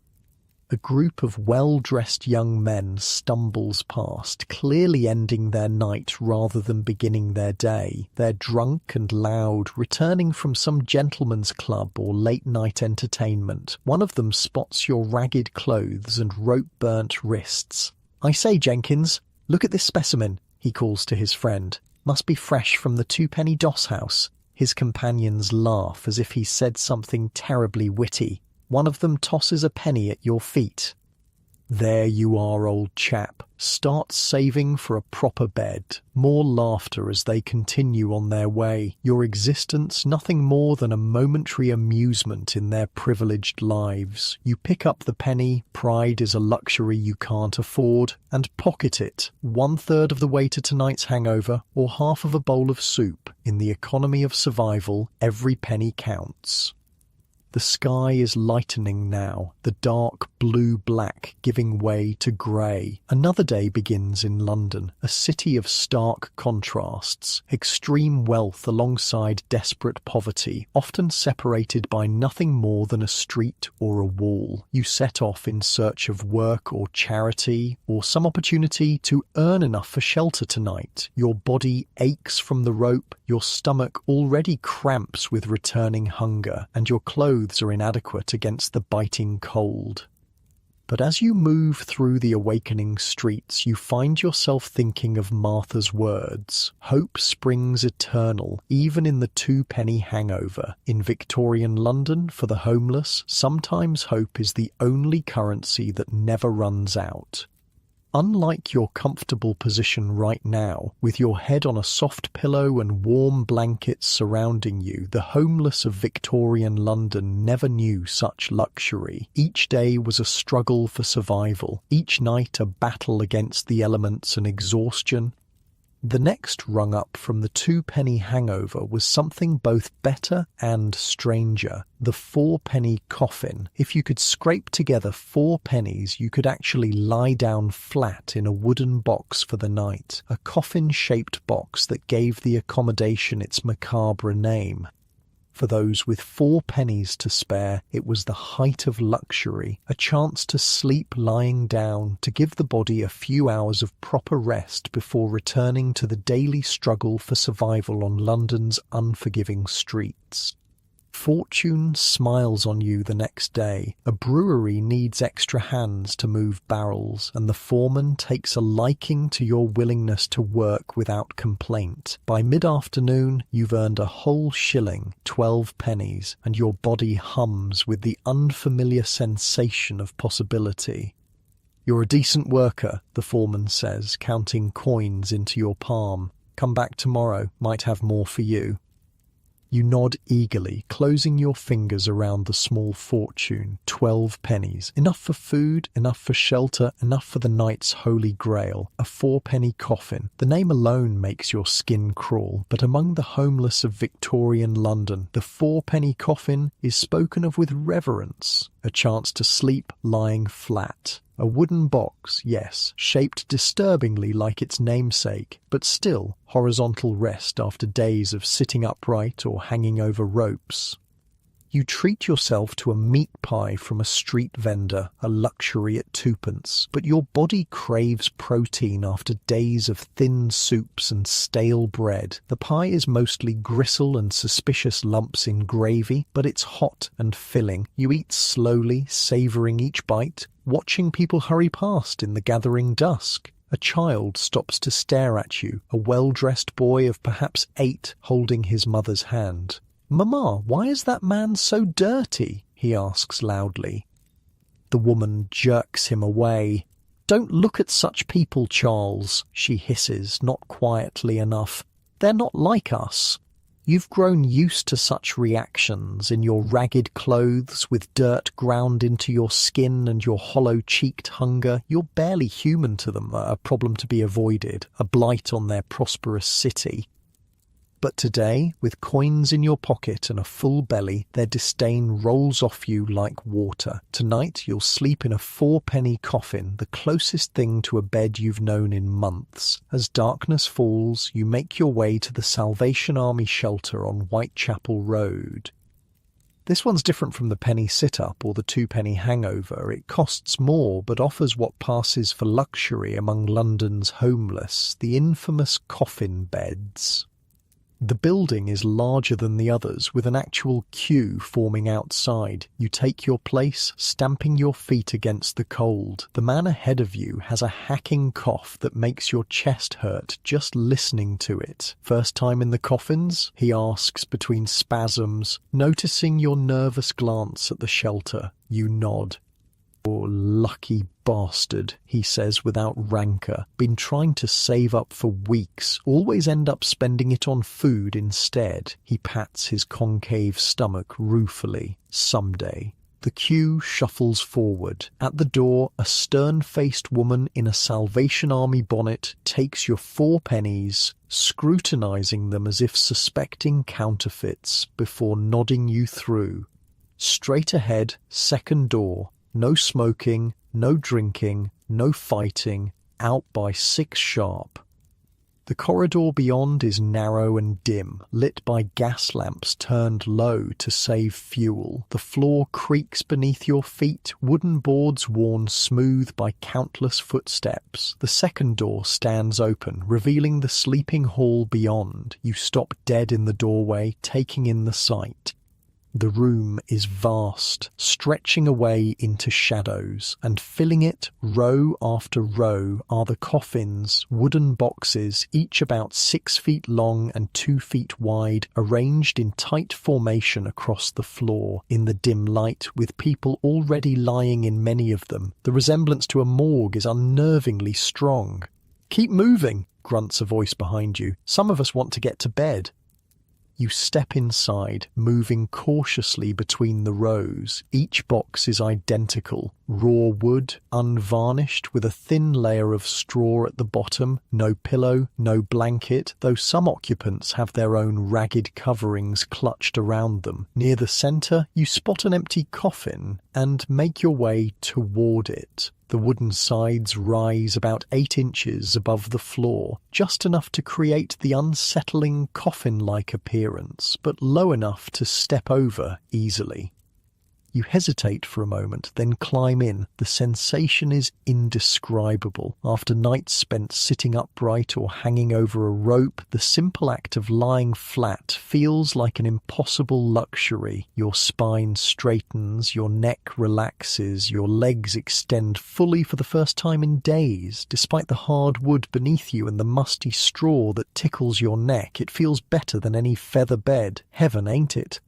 A group of well-dressed young men stumbles past, clearly ending their night rather than beginning their day. They're drunk and loud, returning from some gentleman's club or late-night entertainment. One of them spots your ragged clothes and rope-burnt wrists. "I say, Jenkins, look at this specimen," he calls to his friend. "Must be fresh from the two-penny doss house." His companions laugh as if he said something terribly witty. One of them tosses a penny at your feet. "There you are, old chap. Start saving for a proper bed." More laughter as they continue on their way. Your existence nothing more than a momentary amusement in their privileged lives. You pick up the penny, pride is a luxury you can't afford, and pocket it, 1/3 of the way to tonight's hangover, or half of a bowl of soup. In the economy of survival, every penny counts. The sky is lightening now, the dark blue-black giving way to grey. Another day begins in London, a city of stark contrasts. Extreme wealth alongside desperate poverty, often separated by nothing more than a street or a wall. You set off in search of work or charity, or some opportunity to earn enough for shelter tonight. Your body aches from the rope, your stomach already cramps with returning hunger, and your clothes are inadequate against the biting cold. But as you move through the awakening streets, you find yourself thinking of Martha's words. Hope springs eternal, even in the two-penny hangover. In Victorian London, for the homeless, sometimes hope is the only currency that never runs out. Unlike your comfortable position right now, with your head on a soft pillow and warm blankets surrounding you, the homeless of Victorian London never knew such luxury. Each day was a struggle for survival, each night a battle against the elements and exhaustion. The next rung up from the two-penny hangover was something both better and stranger, the four-penny coffin. If you could scrape together 4 pennies, you could actually lie down flat in a wooden box for the night, a coffin-shaped box that gave the accommodation its macabre name. For those with 4 pennies to spare, it was the height of luxury, a chance to sleep lying down, to give the body a few hours of proper rest before returning to the daily struggle for survival on London's unforgiving streets. Fortune smiles on you the next day. A brewery needs extra hands to move barrels, and the foreman takes a liking to your willingness to work without complaint. By mid-afternoon, you've earned a whole shilling, 12 pennies, and your body hums with the unfamiliar sensation of possibility. You're a decent worker, the foreman says, counting coins into your palm. Come back tomorrow, might have more for you. You nod eagerly, closing your fingers around the small fortune, 12 pennies. Enough for food, enough for shelter, enough for the night's holy grail. A 4-penny coffin. The name alone makes your skin crawl, but among the homeless of Victorian London, the 4-penny coffin is spoken of with reverence. A chance to sleep lying flat. A wooden box, yes, shaped disturbingly like its namesake, but still horizontal rest after days of sitting upright or hanging over ropes. You treat yourself to a meat pie from a street vendor, a luxury at 2p, but your body craves protein after days of thin soups and stale bread. The pie is mostly gristle and suspicious lumps in gravy, but it's hot and filling. You eat slowly, savouring each bite, watching people hurry past in the gathering dusk. A child stops to stare at you, a well-dressed boy of perhaps 8 holding his mother's hand. "Mamma, why is that man so dirty?" he asks loudly. The woman jerks him away. "Don't look at such people, Charles," she hisses, not quietly enough. "They're not like us." You've grown used to such reactions in your ragged clothes, with dirt ground into your skin and your hollow-cheeked hunger. You're barely human to them, a problem to be avoided, a blight on their prosperous city. But today, with coins in your pocket and a full belly, their disdain rolls off you like water. Tonight you'll sleep in a 4-penny coffin, the closest thing to a bed you've known in months. As darkness falls, you make your way to the Salvation Army shelter on Whitechapel Road. This one's different from the penny sit-up or the 2-penny hangover. It costs more, but offers what passes for luxury among London's homeless, the infamous coffin beds. The building is larger than the others, with an actual queue forming outside. You take your place, stamping your feet against the cold. The man ahead of you has a hacking cough that makes your chest hurt just listening to it. "First time in the coffins?" he asks between spasms. Noticing your nervous glance at the shelter, you nod. "Oh, lucky bastard," he says without rancour. "Been trying to save up for weeks, always end up spending it on food instead." He pats his concave stomach ruefully. "Someday." The queue shuffles forward. At the door, a stern-faced woman in a Salvation Army bonnet takes your 4 pennies, scrutinising them as if suspecting counterfeits, before nodding you through. Straight ahead, second door. No smoking, no drinking, no fighting, out by 6 sharp. The corridor beyond is narrow and dim, lit by gas lamps turned low to save fuel. The floor creaks beneath your feet, wooden boards worn smooth by countless footsteps. The second door stands open, revealing the sleeping hall beyond. You stop dead in the doorway, taking in the sight. The room is vast, stretching away into shadows, and filling it, row after row, are the coffins, wooden boxes, each about 6 feet long and 2 feet wide, arranged in tight formation across the floor. In the dim light, with people already lying in many of them, the resemblance to a morgue is unnervingly strong. "Keep moving," grunts a voice behind you. "Some of us want to get to bed." You step inside, moving cautiously between the rows. Each box is identical. Raw wood, unvarnished, with a thin layer of straw at the bottom, no pillow, no blanket, though some occupants have their own ragged coverings clutched around them. Near the centre, you spot an empty coffin and make your way toward it. The wooden sides rise about 8 inches above the floor, just enough to create the unsettling coffin-like appearance, but low enough to step over easily. You hesitate for a moment, then climb in. The sensation is indescribable. After nights spent sitting upright or hanging over a rope, the simple act of lying flat feels like an impossible luxury. Your spine straightens, your neck relaxes, your legs extend fully for the first time in days. Despite the hard wood beneath you and the musty straw that tickles your neck, it feels better than any feather bed. Heaven, ain't it?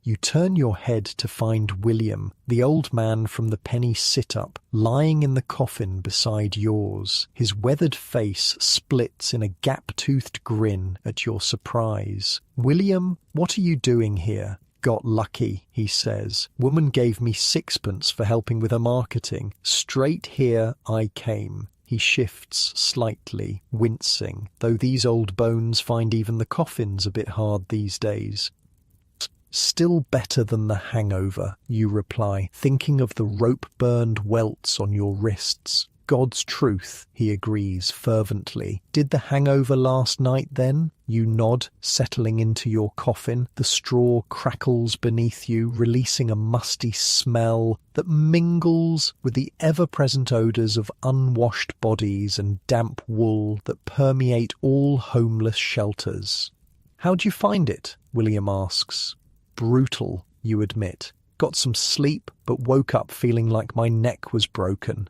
You turn your head to find William, the old man from the penny sit-up, lying in the coffin beside yours. His weathered face splits in a gap-toothed grin at your surprise. "William, what are you doing here?" "Got lucky," he says. "Woman gave me 6pence for helping with her marketing. Straight here I came." He shifts slightly, wincing, though these old bones find even the coffins a bit hard these days. "Still better than the hangover," you reply, thinking of the rope-burned welts on your wrists. "God's truth," he agrees fervently. "Did the hangover last night then?" You nod, settling into your coffin. The straw crackles beneath you, releasing a musty smell that mingles with the ever-present odours of unwashed bodies and damp wool that permeate all homeless shelters. "How'd you find it?" William asks. "Brutal," you admit. "Got some sleep, but woke up feeling like my neck was broken."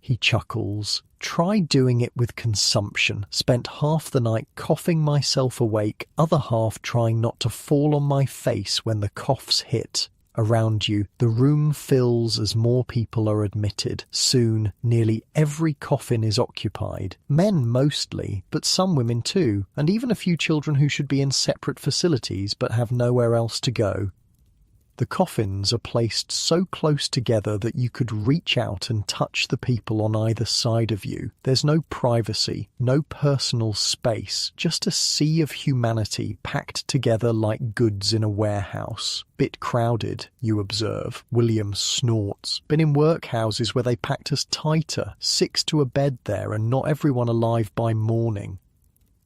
He chuckles. "Try doing it with consumption. Spent half the night coughing myself awake, other half trying not to fall on my face when the coughs hit." Around you, the room fills as more people are admitted. Soon, nearly every coffin is occupied. Men mostly, but some women too, and even a few children who should be in separate facilities but have nowhere else to go. The coffins are placed so close together that you could reach out and touch the people on either side of you. There's no privacy, no personal space, just a sea of humanity packed together like goods in a warehouse. "Bit crowded," you observe. William snorts. "Been in workhouses where they packed us tighter, 6 to a bed there, and not everyone alive by morning."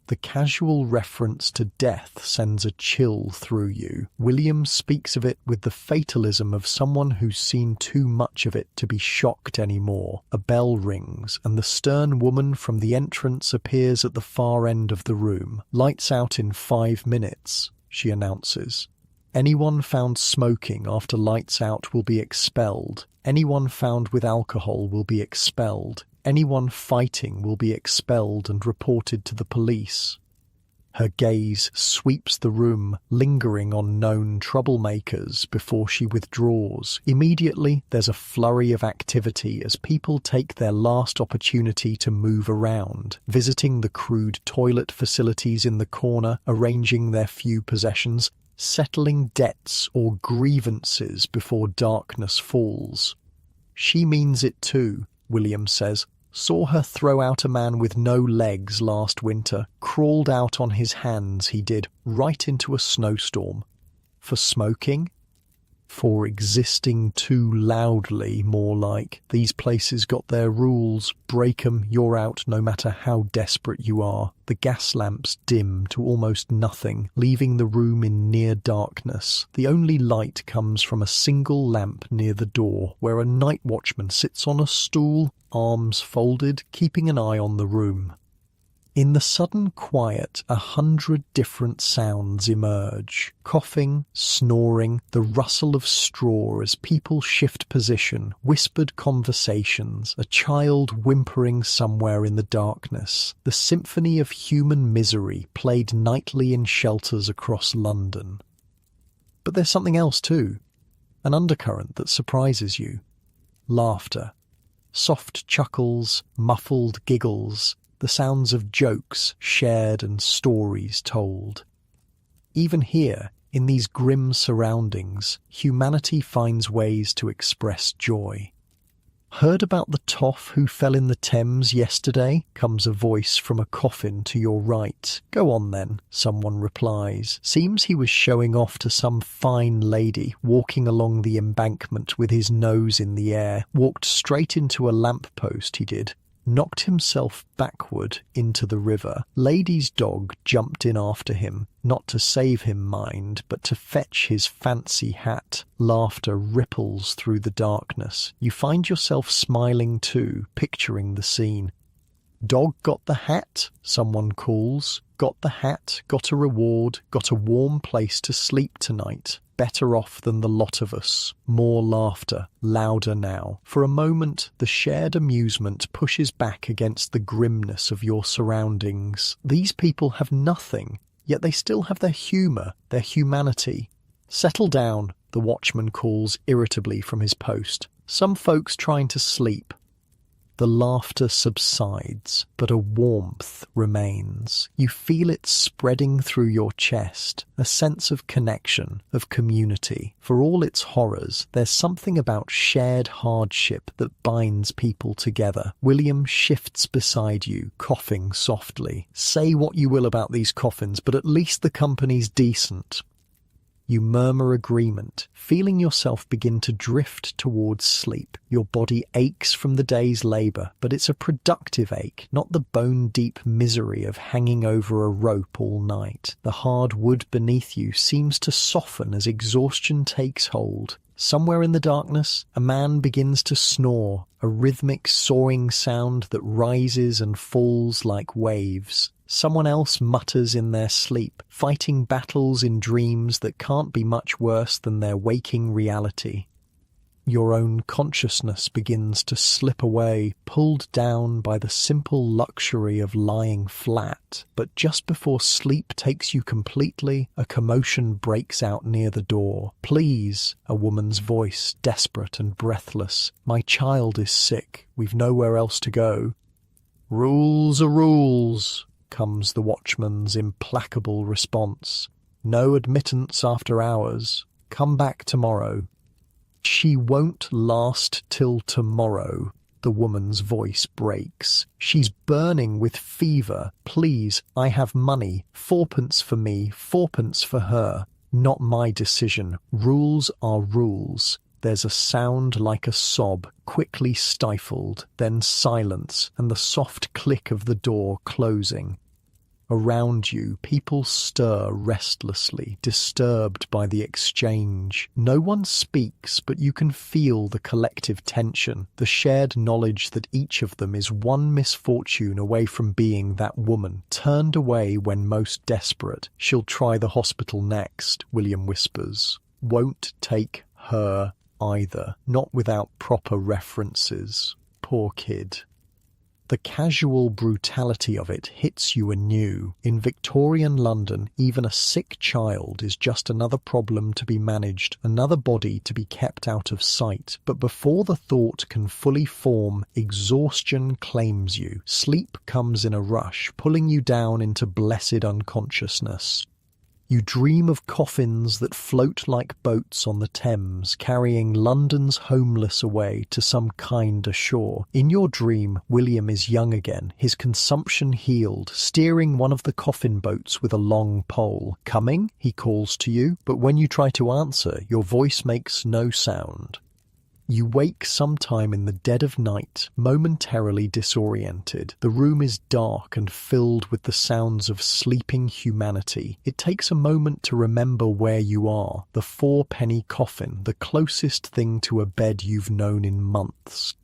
The casual reference to death sends a chill through you. William speaks of it with the fatalism of someone who's seen too much of it to be shocked anymore. A bell rings, and the stern woman from the entrance appears at the far end of the room. "Lights out in 5 minutes, she announces. "Anyone found smoking after lights out will be expelled. Anyone found with alcohol will be expelled. Anyone fighting will be expelled and reported to the police." Her gaze sweeps the room, lingering on known troublemakers before she withdraws. Immediately, there's a flurry of activity as people take their last opportunity to move around, visiting the crude toilet facilities in the corner, arranging their few possessions, settling debts or grievances before darkness falls. "She means it too," William says. "Saw her throw out a man with no legs last winter. Crawled out on his hands, he did, right into a snowstorm." "For smoking?" "For existing too loudly, more like. These places got their rules. Break 'em, you're out no matter how desperate you are." The gas lamps dim to almost nothing, leaving the room in near darkness. The only light comes from a single lamp near the door, where a night watchman sits on a stool, arms folded, keeping an eye on the room. In the sudden quiet, 100 different sounds emerge. Coughing, snoring, the rustle of straw as people shift position, whispered conversations, a child whimpering somewhere in the darkness. The symphony of human misery played nightly in shelters across London. But there's something else too. An undercurrent that surprises you. Laughter. Soft chuckles, muffled giggles, the sounds of jokes shared and stories told. Even here, in these grim surroundings, humanity finds ways to express joy. Heard about the toff who fell in the Thames yesterday? Comes a voice from a coffin to your right. Go on then, someone replies. Seems he was showing off to some fine lady, walking along the embankment with his nose in the air. Walked straight into a lamppost, he did. Knocked himself backward into the river. Lady's dog jumped in after him, not to save him, mind, but to fetch his fancy hat. Laughter ripples through the darkness. You find yourself smiling too, picturing the scene. Dog got the hat, someone calls. Got the hat, got a reward, got a warm place to sleep tonight. Better off than the lot of us. More laughter, louder now. For a moment, the shared amusement pushes back against the grimness of your surroundings. These people have nothing, yet they still have their humour, their humanity. Settle down, the watchman calls irritably from his post. Some folks trying to sleep. The laughter subsides, but a warmth remains. You feel it spreading through your chest, a sense of connection, of community. For all its horrors, there's something about shared hardship that binds people together. William shifts beside you, coughing softly. Say what you will about these coffins, but at least the company's decent. You murmur agreement, feeling yourself begin to drift towards sleep. Your body aches from the day's labour, but it's a productive ache, not the bone-deep misery of hanging over a rope all night. The hard wood beneath you seems to soften as exhaustion takes hold. Somewhere in the darkness, a man begins to snore, a rhythmic soaring sound that rises and falls like waves. Someone else mutters in their sleep, fighting battles in dreams that can't be much worse than their waking reality. Your own consciousness begins to slip away, pulled down by the simple luxury of lying flat. But just before sleep takes you completely, a commotion breaks out near the door. "Please," a woman's voice, desperate and breathless. "My child is sick. We've nowhere else to go." "Rules are rules," comes the watchman's implacable response. "No admittance after hours. Come back tomorrow." "She won't last till tomorrow," the woman's voice breaks. "She's burning with fever. Please, I have money. 4p for me, 4p for her. Not my decision. Rules are rules." There's a sound like a sob, quickly stifled, then silence, and the soft click of the door closing. Around you, people stir restlessly, disturbed by the exchange. No one speaks, but you can feel the collective tension, the shared knowledge that each of them is one misfortune away from being that woman, turned away when most desperate. "She'll try the hospital next," William whispers. "Won't take her either, not without proper references. Poor kid." The casual brutality of it hits you anew. In Victorian London, even a sick child is just another problem to be managed, another body to be kept out of sight. But before the thought can fully form, exhaustion claims you. Sleep comes in a rush, pulling you down into blessed unconsciousness. You dream of coffins that float like boats on the Thames, carrying London's homeless away to some kinder shore. In your dream, William is young again, his consumption healed, steering one of the coffin boats with a long pole. "Coming?" he calls to you, but when you try to answer, your voice makes no sound. You wake sometime in the dead of night, momentarily disoriented. The room is dark and filled with the sounds of sleeping humanity. It takes a moment to remember where you are. The 4p coffin, the closest thing to a bed you've known in months.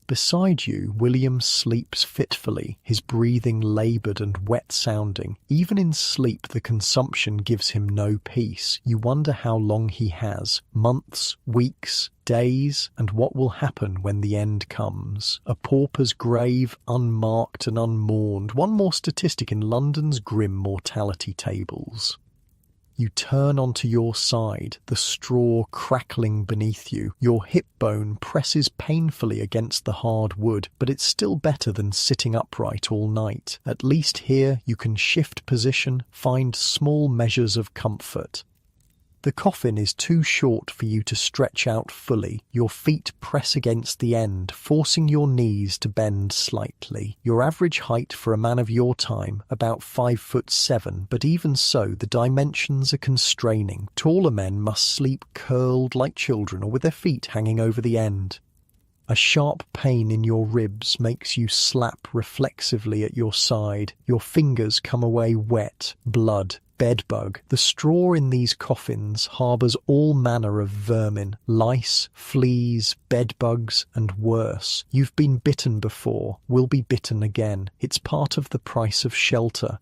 Beside you, William sleeps fitfully, his breathing laboured and wet-sounding. Even in sleep, the consumption gives him no peace. You wonder how long he has. Months, weeks, days, and what will happen when the end comes. A pauper's grave, unmarked and unmourned. One more statistic in London's grim mortality tables. You turn onto your side, the straw crackling beneath you. Your hip bone presses painfully against the hard wood, but it's still better than sitting upright all night. At least here you can shift position, find small measures of comfort. The coffin is too short for you to stretch out fully. Your feet press against the end, forcing your knees to bend slightly. Your average height for a man of your time, about 5'7", but even so, the dimensions are constraining. Taller men must sleep curled like children or with their feet hanging over the end. A sharp pain in your ribs makes you slap reflexively at your side. Your fingers come away wet, blood, bedbug. The straw in these coffins harbours all manner of vermin, lice, fleas, bedbugs, and worse. You've been bitten before, will be bitten again. It's part of the price of shelter.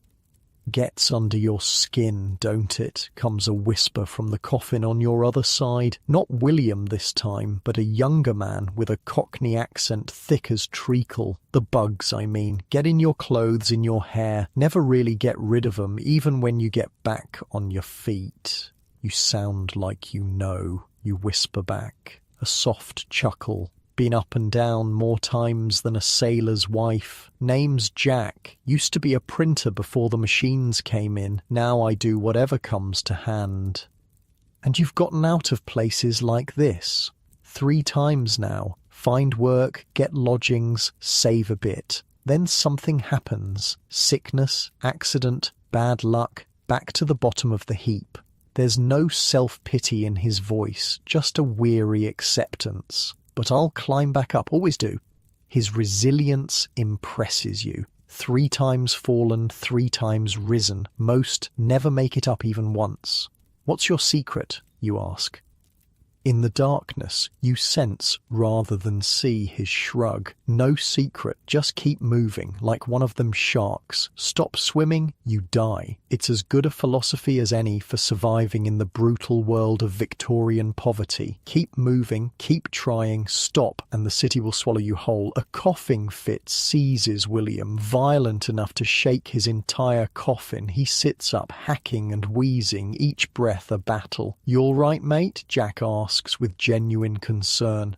Gets under your skin, don't it? Comes a whisper from the coffin on your other side. Not William this time, but a younger man with a Cockney accent thick as treacle. The bugs, I mean. Get in your clothes, in your hair. Never really get rid of them, even when you get back on your feet. You sound like you know, you whisper back. A soft chuckle. Been up and down more times than a sailor's wife. Name's Jack. Used to be a printer before the machines came in. Now I do whatever comes to hand. And you've gotten out of places like this 3 times now. Find work, get lodgings, save a bit. Then something happens. Sickness, accident, bad luck, back to the bottom of the heap. There's no self-pity in his voice, just a weary acceptance. But I'll climb back up, always do. His resilience impresses you. 3 times fallen, 3 times risen. Most never make it up even once. What's your secret, you ask? In the darkness, you sense rather than see his shrug. No secret, just keep moving, like one of them sharks. Stop swimming, you die. It's as good a philosophy as any for surviving in the brutal world of Victorian poverty. Keep moving, keep trying, stop, and the city will swallow you whole. A coughing fit seizes William, violent enough to shake his entire coffin. He sits up, hacking and wheezing, each breath a battle. You all right, mate? Jack asks with genuine concern.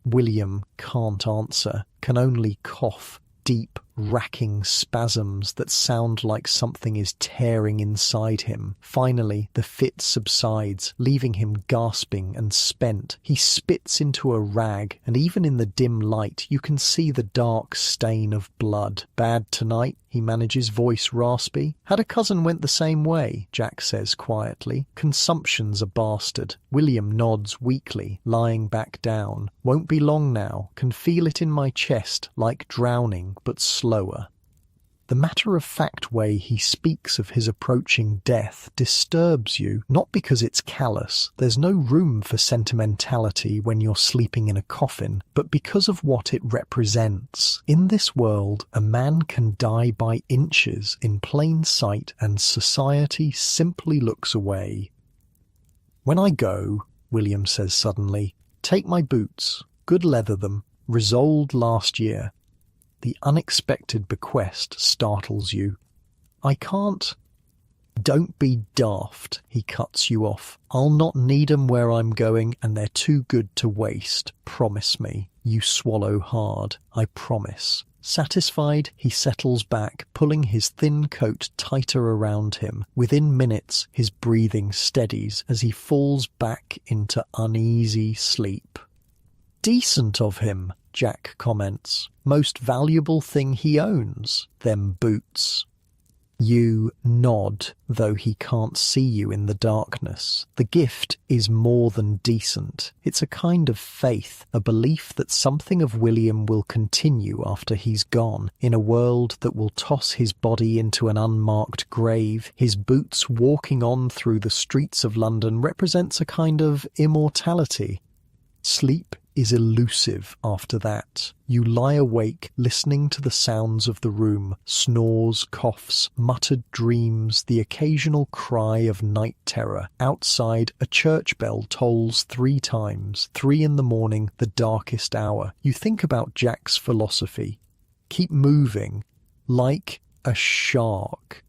William can't answer, can only cough, deep, racking spasms that sound like something is tearing inside him. Finally, the fit subsides, leaving him gasping and spent. He spits into a rag, and even in the dim light, you can see the dark stain of blood. Bad tonight, he manages, voice raspy. Had a cousin went the same way, Jack says quietly. Consumption's a bastard. William nods weakly, lying back down. Won't be long now. Can feel it in my chest, like drowning, but slower. The matter-of-fact way he speaks of his approaching death disturbs you, not because it's callous, there's no room for sentimentality when you're sleeping in a coffin, but because of what it represents. In this world, a man can die by inches in plain sight and society simply looks away. When I go, William says suddenly, take my boots, good leather them, resoled last year. The unexpected bequest startles you. I can't. Don't be daft, he cuts you off. I'll not need 'em where I'm going, and they're too good to waste. Promise me. You swallow hard. I promise. Satisfied, he settles back, pulling his thin coat tighter around him. Within minutes, his breathing steadies as he falls back into uneasy sleep. Decent of him, Jack comments. Most valuable thing he owns, them boots. You nod, though he can't see you in the darkness. The gift is more than decent. It's a kind of faith, a belief that something of William will continue after he's gone, in a world that will toss his body into an unmarked grave. His boots walking on through the streets of London represents a kind of immortality. Sleep is elusive after that. You lie awake, listening to the sounds of the room, snores, coughs, muttered dreams, the occasional cry of night terror. Outside, a church bell tolls 3 times, 3 in the morning, the darkest hour. You think about Jack's philosophy. Keep moving, like a shark.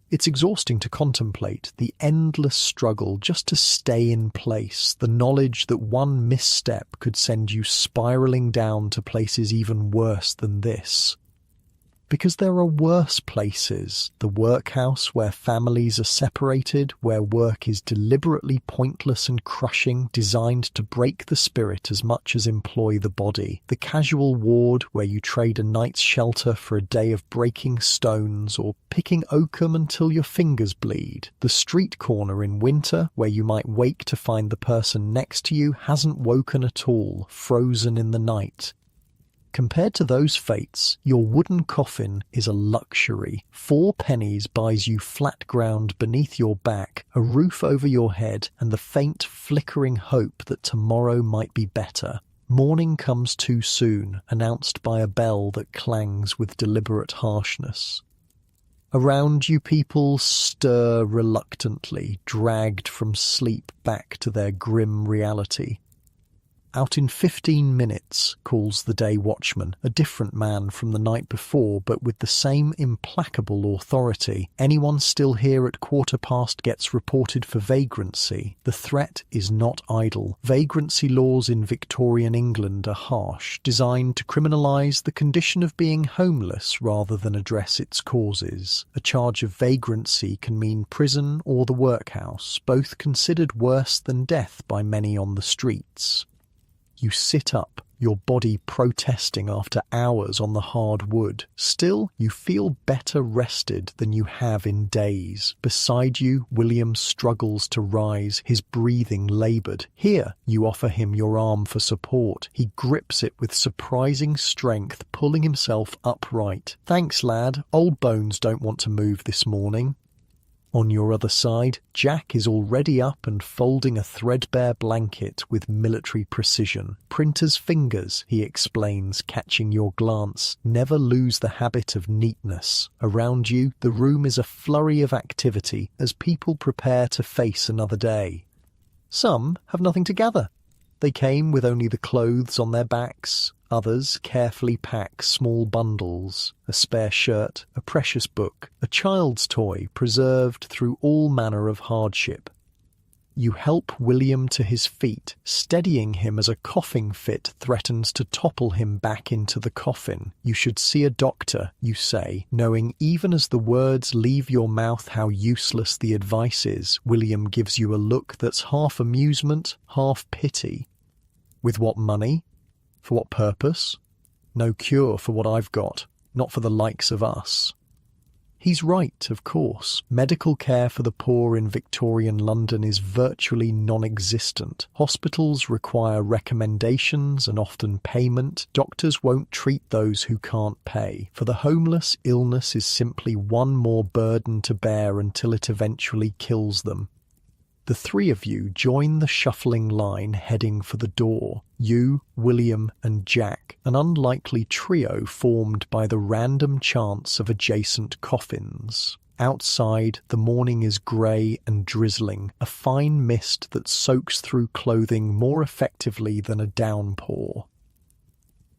It's exhausting to contemplate, the endless struggle just to stay in place, the knowledge that one misstep could send you spiralling down to places even worse than this. Because there are worse places, the workhouse where families are separated, where work is deliberately pointless and crushing, designed to break the spirit as much as employ the body, the casual ward where you trade a night's shelter for a day of breaking stones or picking oakum until your fingers bleed, the street corner in winter where you might wake to find the person next to you hasn't woken at all, frozen in the night. Compared to those fates, your wooden coffin is a luxury. 4 pennies buys you flat ground beneath your back, a roof over your head, and the faint, flickering hope that tomorrow might be better. Morning comes too soon, announced by a bell that clangs with deliberate harshness. Around you people stir reluctantly, dragged from sleep back to their grim reality. Out in 15 minutes, calls the day watchman, a different man from the night before, but with the same implacable authority. Anyone still here at 1:15 gets reported for vagrancy. The threat is not idle. Vagrancy laws in Victorian England are harsh, designed to criminalise the condition of being homeless rather than address its causes. A charge of vagrancy can mean prison or the workhouse, both considered worse than death by many on the streets. You sit up, your body protesting after hours on the hard wood. Still, you feel better rested than you have in days. Beside you, William struggles to rise, his breathing laboured. Here, you offer him your arm for support. He grips it with surprising strength, pulling himself upright. Thanks, lad. Old bones don't want to move this morning. On your other side, Jack is already up and folding a threadbare blanket with military precision. Printer's fingers, he explains, catching your glance, never lose the habit of neatness. Around you, the room is a flurry of activity as people prepare to face another day. Some have nothing to gather. They came with only the clothes on their backs. Others carefully pack small bundles, a spare shirt, a precious book, a child's toy preserved through all manner of hardship. You help William to his feet, steadying him as a coughing fit threatens to topple him back into the coffin. You should see a doctor, you say, knowing even as the words leave your mouth how useless the advice is. William gives you a look that's half amusement, half pity. With what money? For what purpose? No cure for what I've got, not for the likes of us. He's right, of course. Medical care for the poor in Victorian London is virtually non-existent. Hospitals require recommendations and often payment. Doctors won't treat those who can't pay. For the homeless, illness is simply one more burden to bear until it eventually kills them. The 3 of you join the shuffling line heading for the door. You, William, and Jack, an unlikely trio formed by the random chance of adjacent coffins. Outside, the morning is grey and drizzling, a fine mist that soaks through clothing more effectively than a downpour.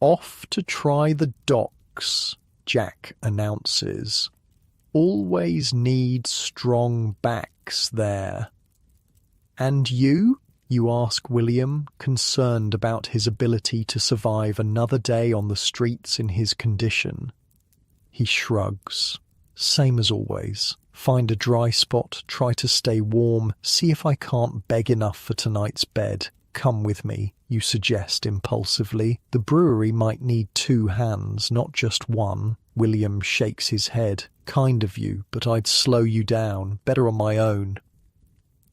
Off to try the docks, Jack announces. Always need strong backs there. And you? You ask William, concerned about his ability to survive another day on the streets in his condition. He shrugs. Same as always. Find a dry spot, try to stay warm, see if I can't beg enough for tonight's bed. Come with me, you suggest impulsively. The brewery might need 2 hands, not just one. William shakes his head. Kind of you, but I'd slow you down. Better on my own.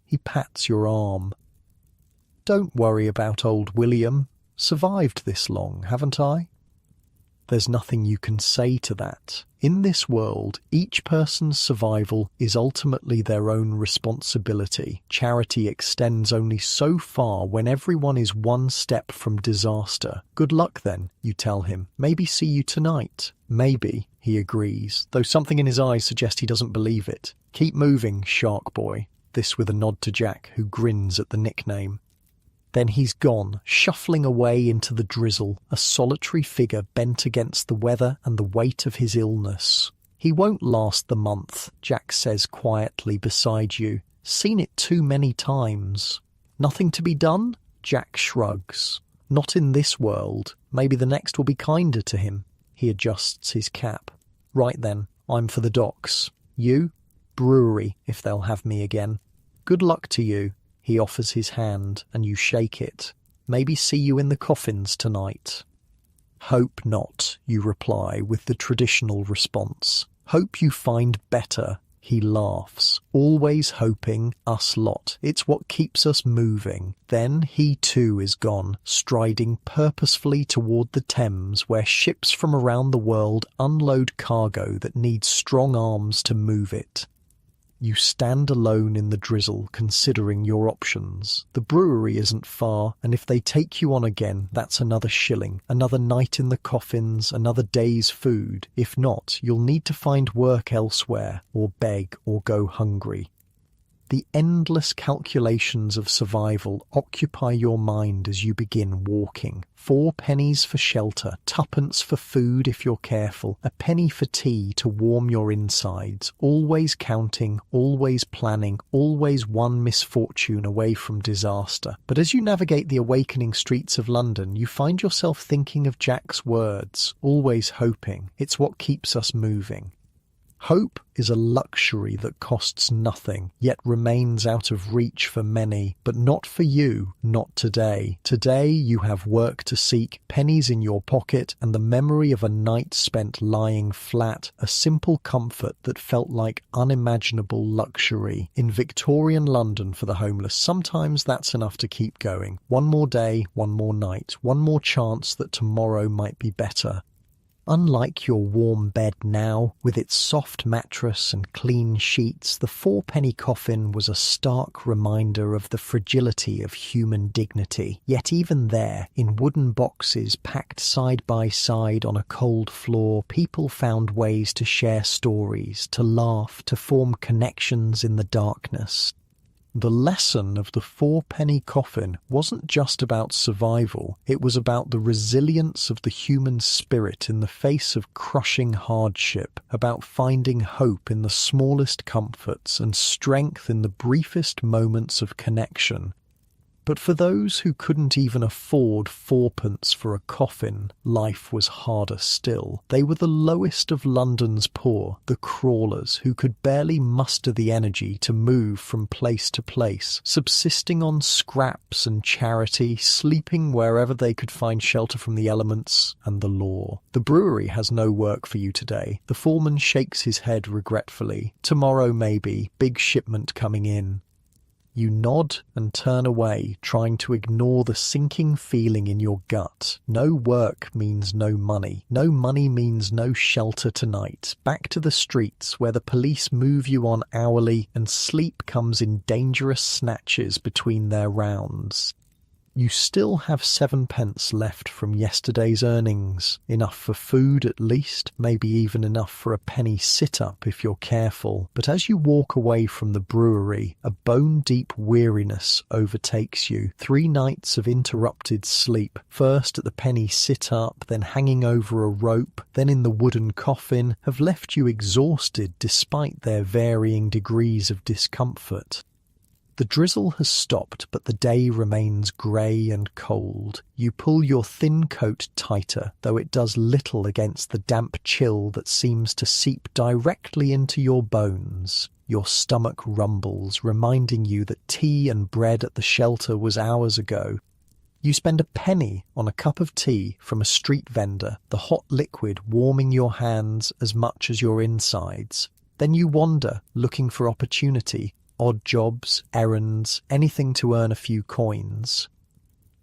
He pats your arm. Don't worry about old William. Survived this long, haven't I? There's nothing you can say to that. In this world, each person's survival is ultimately their own responsibility. Charity extends only so far when everyone is one step from disaster. Good luck then, you tell him. Maybe see you tonight. Maybe, he agrees, though something in his eyes suggests he doesn't believe it. Keep moving, Shark Boy. This with a nod to Jack, who grins at the nickname. Then he's gone, shuffling away into the drizzle, a solitary figure bent against the weather and the weight of his illness. He won't last the month, Jack says quietly beside you. Seen it too many times. Nothing to be done? Jack shrugs. Not in this world. Maybe the next will be kinder to him. He adjusts his cap. Right then, I'm for the docks. You? Brewery, if they'll have me again. Good luck to you. He offers his hand, and you shake it. Maybe see you in the coffins tonight. Hope not, you reply with the traditional response. Hope you find better. He laughs, always hoping, us lot. It's what keeps us moving. Then he too is gone, striding purposefully toward the Thames, where ships from around the world unload cargo that needs strong arms to move it. You stand alone in the drizzle, considering your options. The brewery isn't far, and if they take you on again, that's another shilling, another night in the coffins, another day's food. If not, you'll need to find work elsewhere, or beg, or go hungry. The endless calculations of survival occupy your mind as you begin walking. 4 pennies for shelter, 2pence for food if you're careful, a penny for tea to warm your insides, always counting, always planning, always one misfortune away from disaster. But as you navigate the awakening streets of London, you find yourself thinking of Jack's words, always hoping. It's what keeps us moving. Hope is a luxury that costs nothing, yet remains out of reach for many, but not for you, not today. Today you have work to seek, pennies in your pocket, and the memory of a night spent lying flat, a simple comfort that felt like unimaginable luxury. In Victorian London for the homeless, sometimes that's enough to keep going. One more day, one more night, one more chance that tomorrow might be better. Unlike your warm bed now, with its soft mattress and clean sheets, the 4-penny coffin was a stark reminder of the fragility of human dignity. Yet even there, in wooden boxes packed side by side on a cold floor, people found ways to share stories, to laugh, to form connections in the darkness. The lesson of the 4-penny coffin wasn't just about survival, it was about the resilience of the human spirit in the face of crushing hardship, about finding hope in the smallest comforts and strength in the briefest moments of connection. But for those who couldn't even afford 4pence for a coffin, life was harder still. They were the lowest of London's poor, the crawlers who could barely muster the energy to move from place to place, subsisting on scraps and charity, sleeping wherever they could find shelter from the elements and the law. The brewery has no work for you today. The foreman shakes his head regretfully. Tomorrow maybe, big shipment coming in. You nod and turn away, trying to ignore the sinking feeling in your gut. No work means no money. No money means no shelter tonight. Back to the streets where the police move you on hourly and sleep comes in dangerous snatches between their rounds. You still have 7pence left from yesterday's earnings, enough for food at least, maybe even enough for a penny sit-up if you're careful. But as you walk away from the brewery, a bone-deep weariness overtakes you. 3 nights of interrupted sleep, first at the penny sit-up, then hanging over a rope, then in the wooden coffin, have left you exhausted despite their varying degrees of discomfort. The drizzle has stopped, but the day remains grey and cold. You pull your thin coat tighter, though it does little against the damp chill that seems to seep directly into your bones. Your stomach rumbles, reminding you that tea and bread at the shelter was hours ago. You spend a penny on a cup of tea from a street vendor, the hot liquid warming your hands as much as your insides. Then you wander, looking for opportunity. Odd jobs, errands, anything to earn a few coins.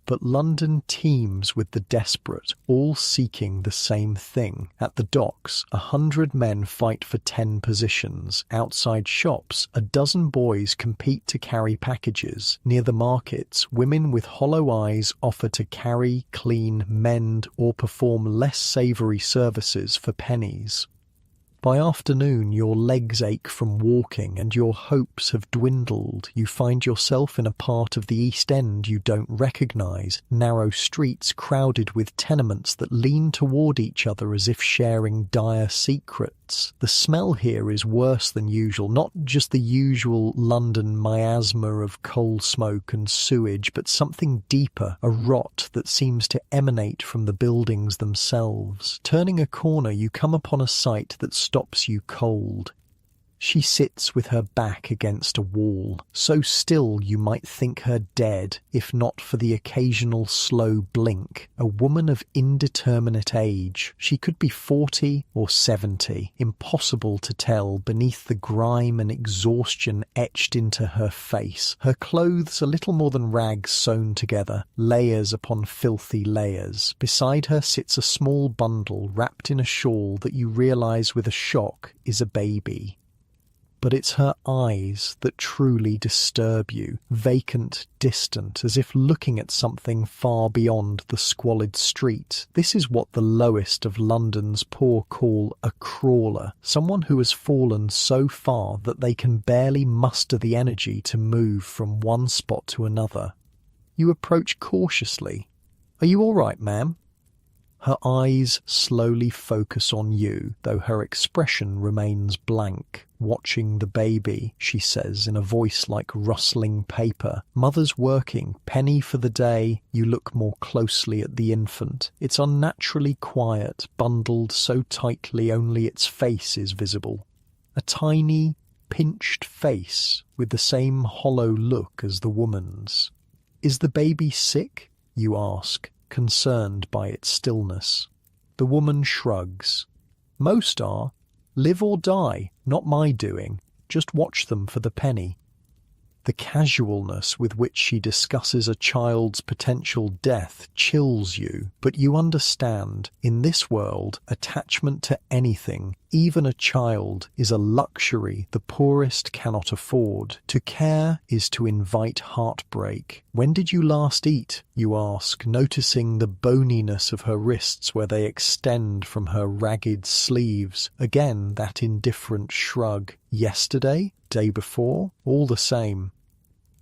But London teems with the desperate, all seeking the same thing. At the docks, 100 men fight for 10 positions. Outside shops, a dozen boys compete to carry packages. Near the markets, women with hollow eyes offer to carry, clean, mend, or perform less savoury services for pennies. By afternoon, your legs ache from walking and your hopes have dwindled. You find yourself in a part of the East End you don't recognise, narrow streets crowded with tenements that lean toward each other as if sharing dire secrets. The smell here is worse than usual, not just the usual London miasma of coal smoke and sewage, but something deeper, a rot that seems to emanate from the buildings themselves. Turning a corner, you come upon a sight that stops you cold. She sits with her back against a wall, so still you might think her dead, if not for the occasional slow blink. A woman of indeterminate age. She could be 40 or 70, impossible to tell beneath the grime and exhaustion etched into her face. Her clothes a little more than rags sewn together, layers upon filthy layers. Beside her sits a small bundle wrapped in a shawl that you realise with a shock is a baby. But it's her eyes that truly disturb you, vacant, distant, as if looking at something far beyond the squalid street. This is what the lowest of London's poor call a crawler, someone who has fallen so far that they can barely muster the energy to move from one spot to another. You approach cautiously. "Are you all right, ma'am?" Her eyes slowly focus on you, though her expression remains blank. "Watching the baby," she says in a voice like rustling paper. "Mother's working, penny for the day." You look more closely at the infant. It's unnaturally quiet, bundled so tightly only its face is visible. A tiny, pinched face with the same hollow look as the woman's. "Is the baby sick?" you ask, concerned by its stillness. The woman shrugs. "Most are. Live or die, not my doing. Just watch them for the penny." The casualness with which she discusses a child's potential death chills you, but you understand, in this world, attachment to anything, even a child, is a luxury the poorest cannot afford. To care is to invite heartbreak. "When did you last eat?" you ask, noticing the boniness of her wrists where they extend from her ragged sleeves. Again that indifferent shrug. "Yesterday? Day before? All the same."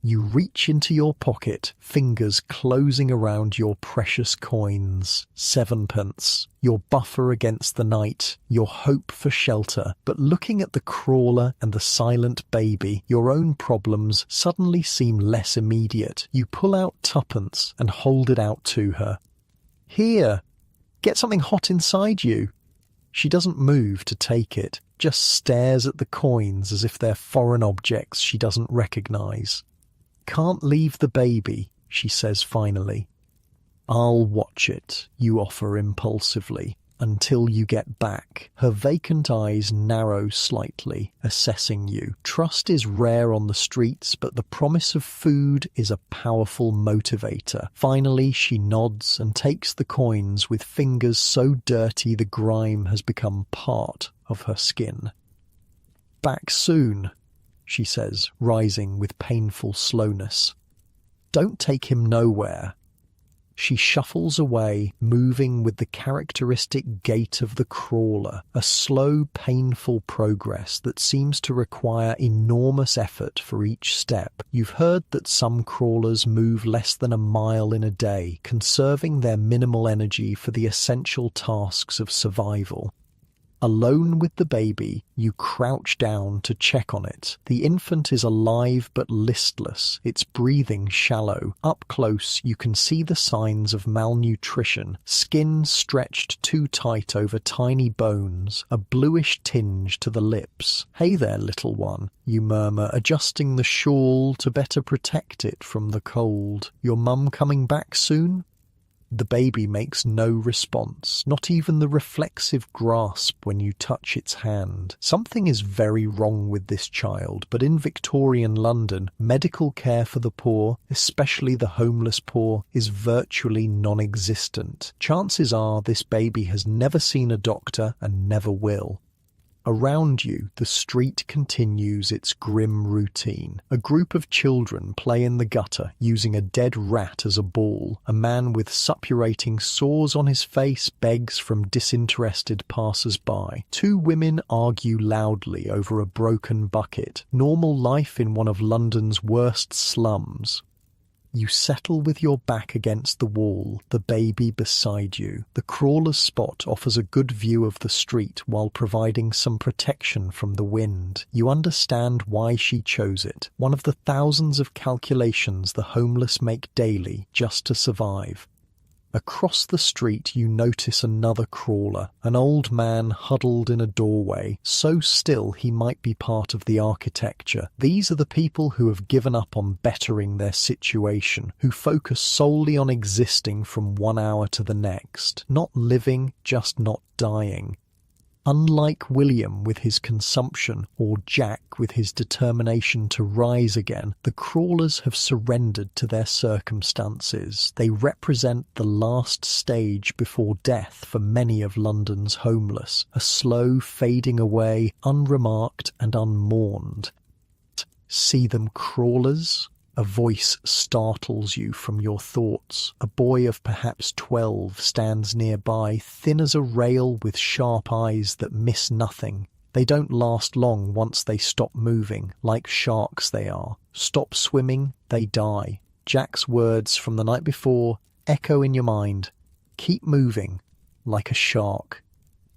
You reach into your pocket, fingers closing around your precious coins. 7pence. Your buffer against the night, your hope for shelter. But looking at the crawler and the silent baby, your own problems suddenly seem less immediate. You pull out 2pence and hold it out to her. "Here, get something hot inside you." She doesn't move to take it, just stares at the coins as if they're foreign objects she doesn't recognise. "Can't leave the baby," she says finally. "I'll watch it," you offer impulsively, "until you get back." Her vacant eyes narrow slightly, assessing you. Trust is rare on the streets, but the promise of food is a powerful motivator. Finally, she nods and takes the coins with fingers so dirty the grime has become part of her skin. "Back soon," she says, rising with painful slowness. "Don't take him nowhere." She shuffles away, moving with the characteristic gait of the crawler, a slow, painful progress that seems to require enormous effort for each step. You've heard that some crawlers move less than a mile in a day, conserving their minimal energy for the essential tasks of survival. Alone with the baby, you crouch down to check on it. The infant is alive but listless, its breathing shallow. Up close, you can see the signs of malnutrition, skin stretched too tight over tiny bones, a bluish tinge to the lips. "Hey there, little one," you murmur, adjusting the shawl to better protect it from the cold. "Your mum coming back soon?" The baby makes no response, not even the reflexive grasp when you touch its hand. Something is very wrong with this child, but in Victorian London, medical care for the poor, especially the homeless poor, is virtually non-existent. Chances are this baby has never seen a doctor and never will. Around you, the street continues its grim routine. A group of children play in the gutter, using a dead rat as a ball. A man with suppurating sores on his face begs from disinterested passers-by. Two women argue loudly over a broken bucket. Normal life in one of London's worst slums. You settle with your back against the wall, the baby beside you. The crawler's spot offers a good view of the street while providing some protection from the wind. You understand why she chose it. One of the thousands of calculations the homeless make daily just to survive. Across the street you notice another crawler, an old man huddled in a doorway, so still he might be part of the architecture. These are the people who have given up on bettering their situation, who focus solely on existing from 1 hour to the next, not living, just not dying. Unlike William with his consumption, or Jack with his determination to rise again, the crawlers have surrendered to their circumstances. They represent the last stage before death for many of London's homeless, a slow fading away, unremarked and unmourned. See them crawlers? A voice startles you from your thoughts. A boy of perhaps 12 stands nearby, thin as a rail with sharp eyes that miss nothing. They don't last long once they stop moving, like sharks they are. Stop swimming, they die. Jack's words from the night before echo in your mind. Keep moving, like a shark.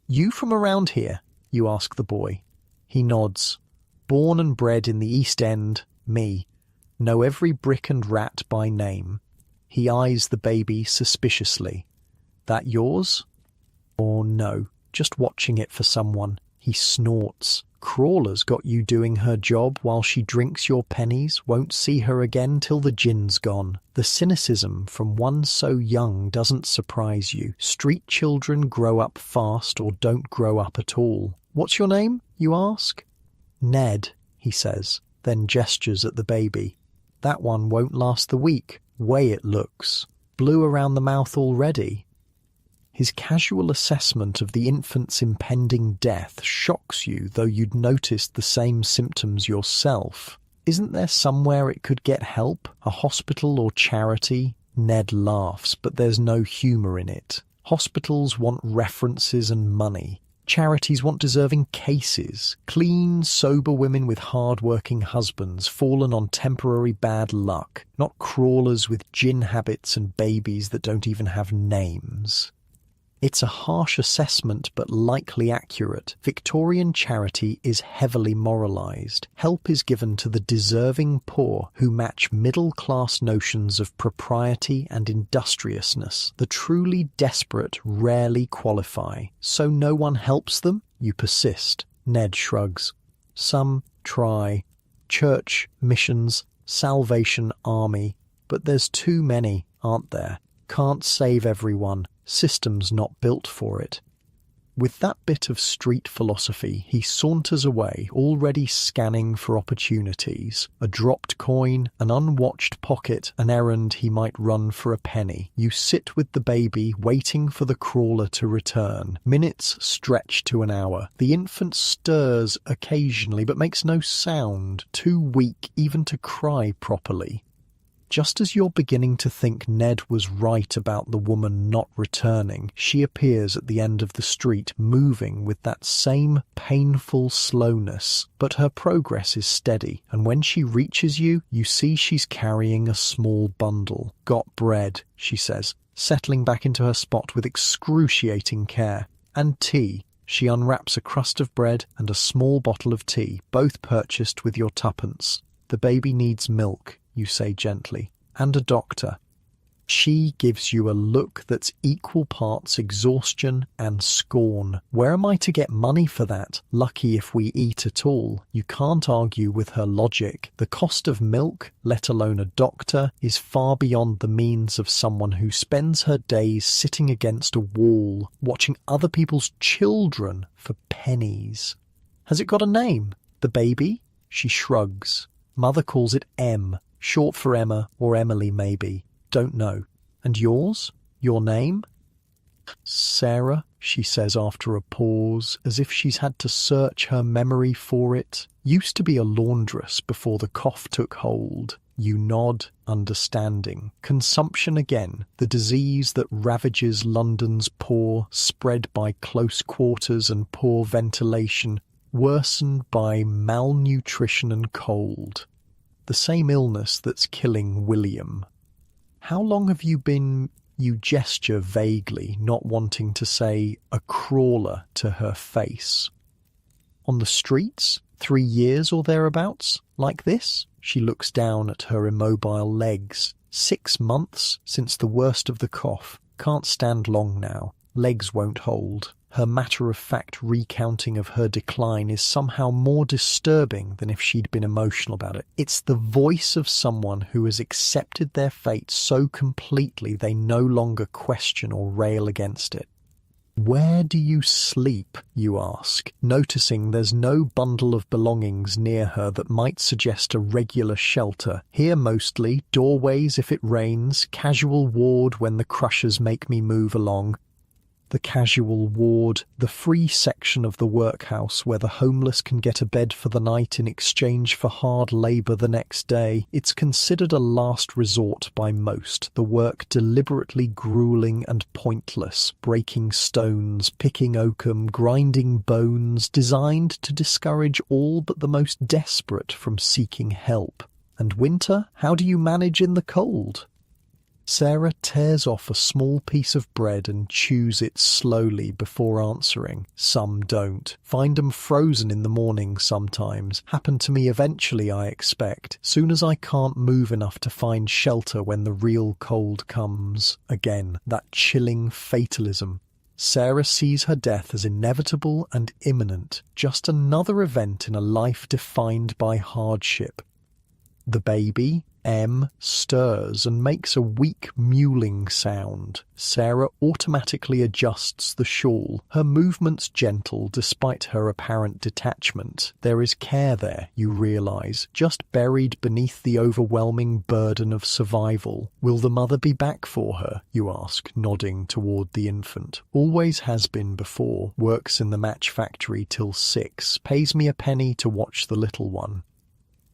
You from around here? You ask the boy. He nods. Born and bred in the East End, me. Know every brick and rat by name. He eyes the baby suspiciously. That yours? Or no, just watching it for someone. He snorts. Crawler's got you doing her job while she drinks your pennies, won't see her again till the gin's gone. The cynicism from one so young doesn't surprise you. Street children grow up fast or don't grow up at all. What's your name, you ask? Ned, he says, then gestures at the baby. That one won't last the week. Way it looks. Blue around the mouth already. His casual assessment of the infant's impending death shocks you, though you'd noticed the same symptoms yourself. Isn't there somewhere it could get help? A hospital or charity? Ned laughs, but there's no humour in it. Hospitals want references and money. Charities want deserving cases, clean, sober women with hard-working husbands fallen on temporary bad luck, not crawlers with gin habits and babies that don't even have names. It's a harsh assessment but likely accurate. Victorian charity is heavily moralised. Help is given to the deserving poor who match middle-class notions of propriety and industriousness. The truly desperate rarely qualify. So no one helps them? You persist. Ned shrugs. Some try. Church, missions, Salvation Army. But there's too many, aren't there? Can't save everyone. System's not built for it. With that bit of street philosophy, he saunters away, already scanning for opportunities. A dropped coin, an unwatched pocket, an errand he might run for a penny. You sit with the baby, waiting for the crawler to return. Minutes stretch to an hour. The infant stirs occasionally, but makes no sound, too weak even to cry properly. Just as you're beginning to think Ned was right about the woman not returning, she appears at the end of the street, moving with that same painful slowness. But her progress is steady, and when she reaches you, you see she's carrying a small bundle. Got bread, she says, settling back into her spot with excruciating care. And tea. She unwraps a crust of bread and a small bottle of tea, both purchased with your tuppence. The baby needs milk, you say gently, and a doctor. She gives you a look that's equal parts exhaustion and scorn. Where am I to get money for that? Lucky if we eat at all. You can't argue with her logic. The cost of milk, let alone a doctor, is far beyond the means of someone who spends her days sitting against a wall, watching other people's children for pennies. Has it got a name? The baby? She shrugs. Mother calls it M. Short for Emma, or Emily maybe. Don't know. And yours? Your name? Sarah, she says after a pause, as if she's had to search her memory for it, used to be a laundress before the cough took hold. You nod, understanding. Consumption again, the disease that ravages London's poor, spread by close quarters and poor ventilation, worsened by malnutrition and cold. The same illness that's killing William. How long have you been, you gesture vaguely, not wanting to say, a crawler to her face? On the streets? 3 years or thereabouts? Like this? She looks down at her immobile legs. 6 months since the worst of the cough. Can't stand long now. Legs won't hold. Her matter-of-fact recounting of her decline is somehow more disturbing than if she'd been emotional about it. It's the voice of someone who has accepted their fate so completely they no longer question or rail against it. "Where do you sleep?" you ask, noticing there's no bundle of belongings near her that might suggest a regular shelter. Here mostly, doorways if it rains, casual ward when the crushers make me move along. The casual ward, the free section of the workhouse where the homeless can get a bed for the night in exchange for hard labour the next day. It's considered a last resort by most, the work deliberately gruelling and pointless, breaking stones, picking oakum, grinding bones, designed to discourage all but the most desperate from seeking help. And winter? How do you manage in the cold? Sarah tears off a small piece of bread and chews it slowly before answering. Some don't. Find 'em frozen in the morning sometimes. Happen to me eventually, I expect. Soon as I can't move enough to find shelter when the real cold comes. Again, that chilling fatalism. Sarah sees her death as inevitable and imminent. Just another event in a life defined by hardship. The baby, M, stirs and makes a weak mewling sound. Sarah automatically adjusts the shawl, her movements gentle despite her apparent detachment. There is care there, you realise, just buried beneath the overwhelming burden of survival. Will the mother be back for her, you ask, nodding toward the infant. Always has been before, works in the match factory till 6, pays me a penny to watch the little one.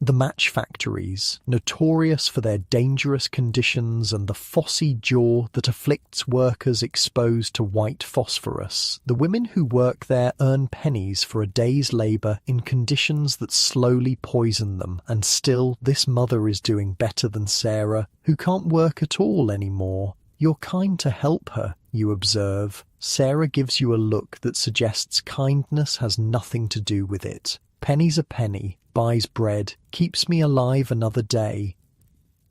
The match factories, notorious for their dangerous conditions and the phossy jaw that afflicts workers exposed to white phosphorus, the women who work there earn pennies for a day's labour in conditions that slowly poison them, and still this mother is doing better than Sarah, who can't work at all anymore. You're kind to help her, you observe. Sarah gives you a look that suggests kindness has nothing to do with it. Penny's a penny, buys bread, keeps me alive another day.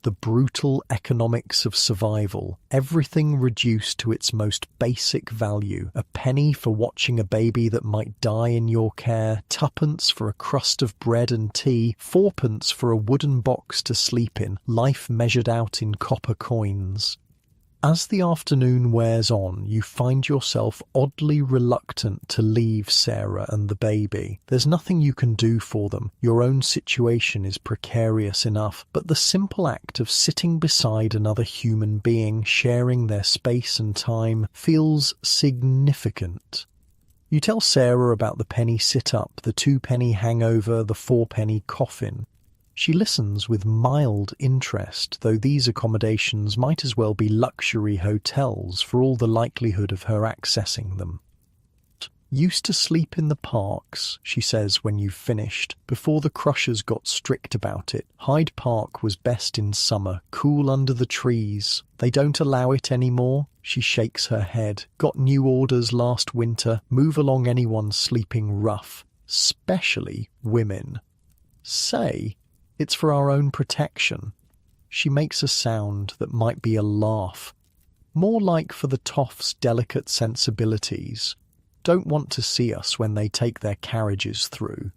The brutal economics of survival, everything reduced to its most basic value. A penny for watching a baby that might die in your care, 2pence for a crust of bread and tea, 4pence for a wooden box to sleep in, life measured out in copper coins. As the afternoon wears on, you find yourself oddly reluctant to leave Sarah and the baby. There's nothing you can do for them. Your own situation is precarious enough, but the simple act of sitting beside another human being, sharing their space and time, feels significant. You tell Sarah about the penny sit-up, the 2-penny hangover, the 4-penny coffin. She listens with mild interest, though these accommodations might as well be luxury hotels for all the likelihood of her accessing them. "Used to sleep in the parks," she says when you've finished, "before the crushers got strict about it. Hyde Park was best in summer, cool under the trees. They don't allow it anymore?" She shakes her head. "Got new orders last winter. Move along anyone sleeping rough. Especially women. Say, it's for our own protection." She makes a sound that might be a laugh. More like for the toff's delicate sensibilities. Don't want to see us when they take their carriages through.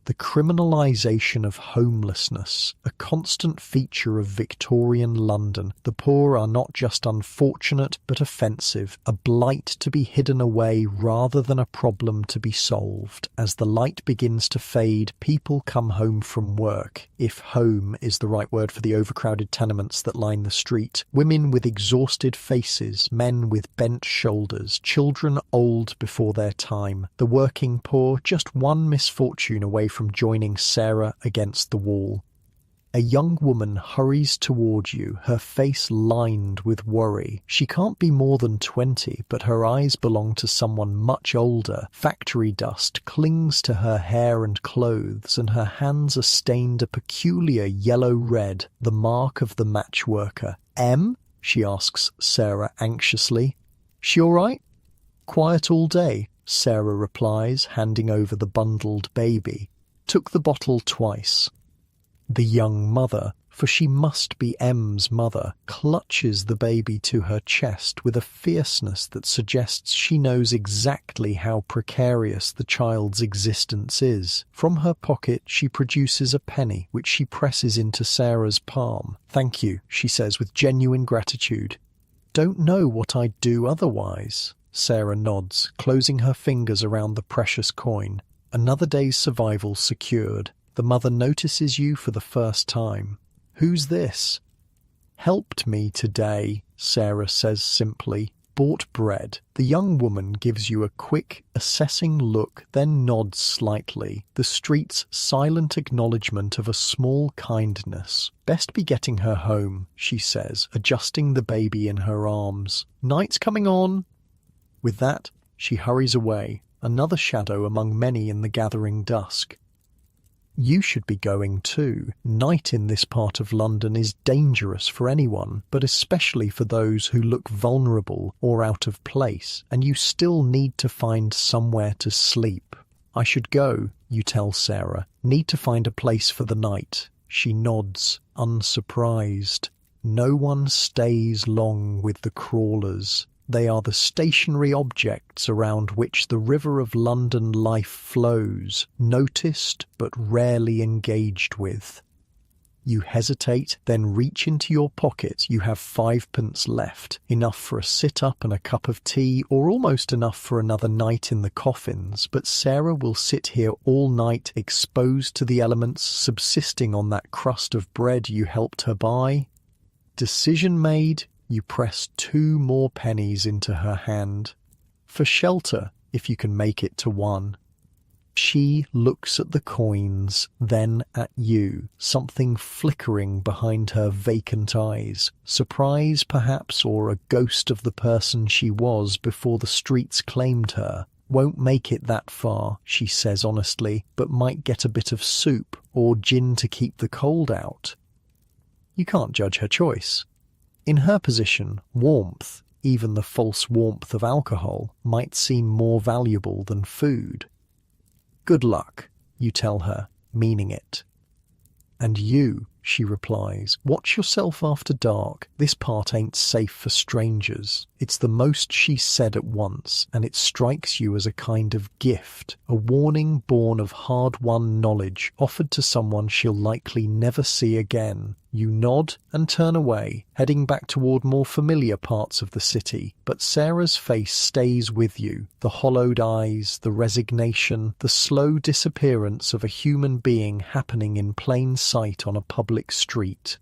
The criminalisation of homelessness, a constant feature of Victorian London. The poor are not just unfortunate but offensive, a blight to be hidden away rather than a problem to be solved. As the light begins to fade, people come home from work, if home is the right word for the overcrowded tenements that line the street. Women with exhausted faces, men with bent shoulders, children old before their time. The working poor, just one misfortune away from joining Sarah against the wall. A young woman hurries toward you, her face lined with worry. She can't be more than 20, but her eyes belong to someone much older. Factory dust clings to her hair and clothes, and her hands are stained a peculiar yellow-red, the mark of the match worker. "Em?" she asks Sarah anxiously. "She all right?" "Quiet all day," Sarah replies, handing over the bundled baby. "Took the bottle twice." The young mother, for she must be Em's mother, clutches the baby to her chest with a fierceness that suggests she knows exactly how precarious the child's existence is. From her pocket she produces a penny, which she presses into Sarah's palm. "Thank you," she says with genuine gratitude. "Don't know what I'd do otherwise." Sarah nods, closing her fingers around the precious coin. Another day's survival secured. The mother notices you for the first time. "Who's this?" "Helped me today," Sarah says simply. "Bought bread." The young woman gives you a quick, assessing look, then nods slightly, the street's silent acknowledgement of a small kindness. "Best be getting her home," she says, adjusting the baby in her arms. "Night's coming on." With that, she hurries away, another shadow among many in the gathering dusk. You should be going too. Night in this part of London is dangerous for anyone, but especially for those who look vulnerable or out of place, and you still need to find somewhere to sleep. "I should go," you tell Sarah. "Need to find a place for the night." She nods, unsurprised. No one stays long with the crawlers. They are the stationary objects around which the river of London life flows, noticed but rarely engaged with. You hesitate, then reach into your pocket. You have 5p left, enough for a sit-up and a cup of tea, or almost enough for another night in the coffins, but Sarah will sit here all night, exposed to the elements, subsisting on that crust of bread you helped her buy. Decision made, you press 2 more pennies into her hand. For shelter, if you can make it to one. She looks at the coins, then at you, something flickering behind her vacant eyes. Surprise, perhaps, or a ghost of the person she was before the streets claimed her. "Won't make it that far," she says honestly, "but might get a bit of soup or gin to keep the cold out." You can't judge her choice. In her position, warmth, even the false warmth of alcohol, might seem more valuable than food. "Good luck," you tell her, meaning it. "And you," she replies, "watch yourself after dark. This part ain't safe for strangers." It's the most she said at once, and it strikes you as a kind of gift, a warning born of hard-won knowledge offered to someone she'll likely never see again. You nod and turn away, heading back toward more familiar parts of the city, but Sarah's face stays with you, the hollowed eyes, the resignation, the slow disappearance of a human being happening in plain sight on a public street.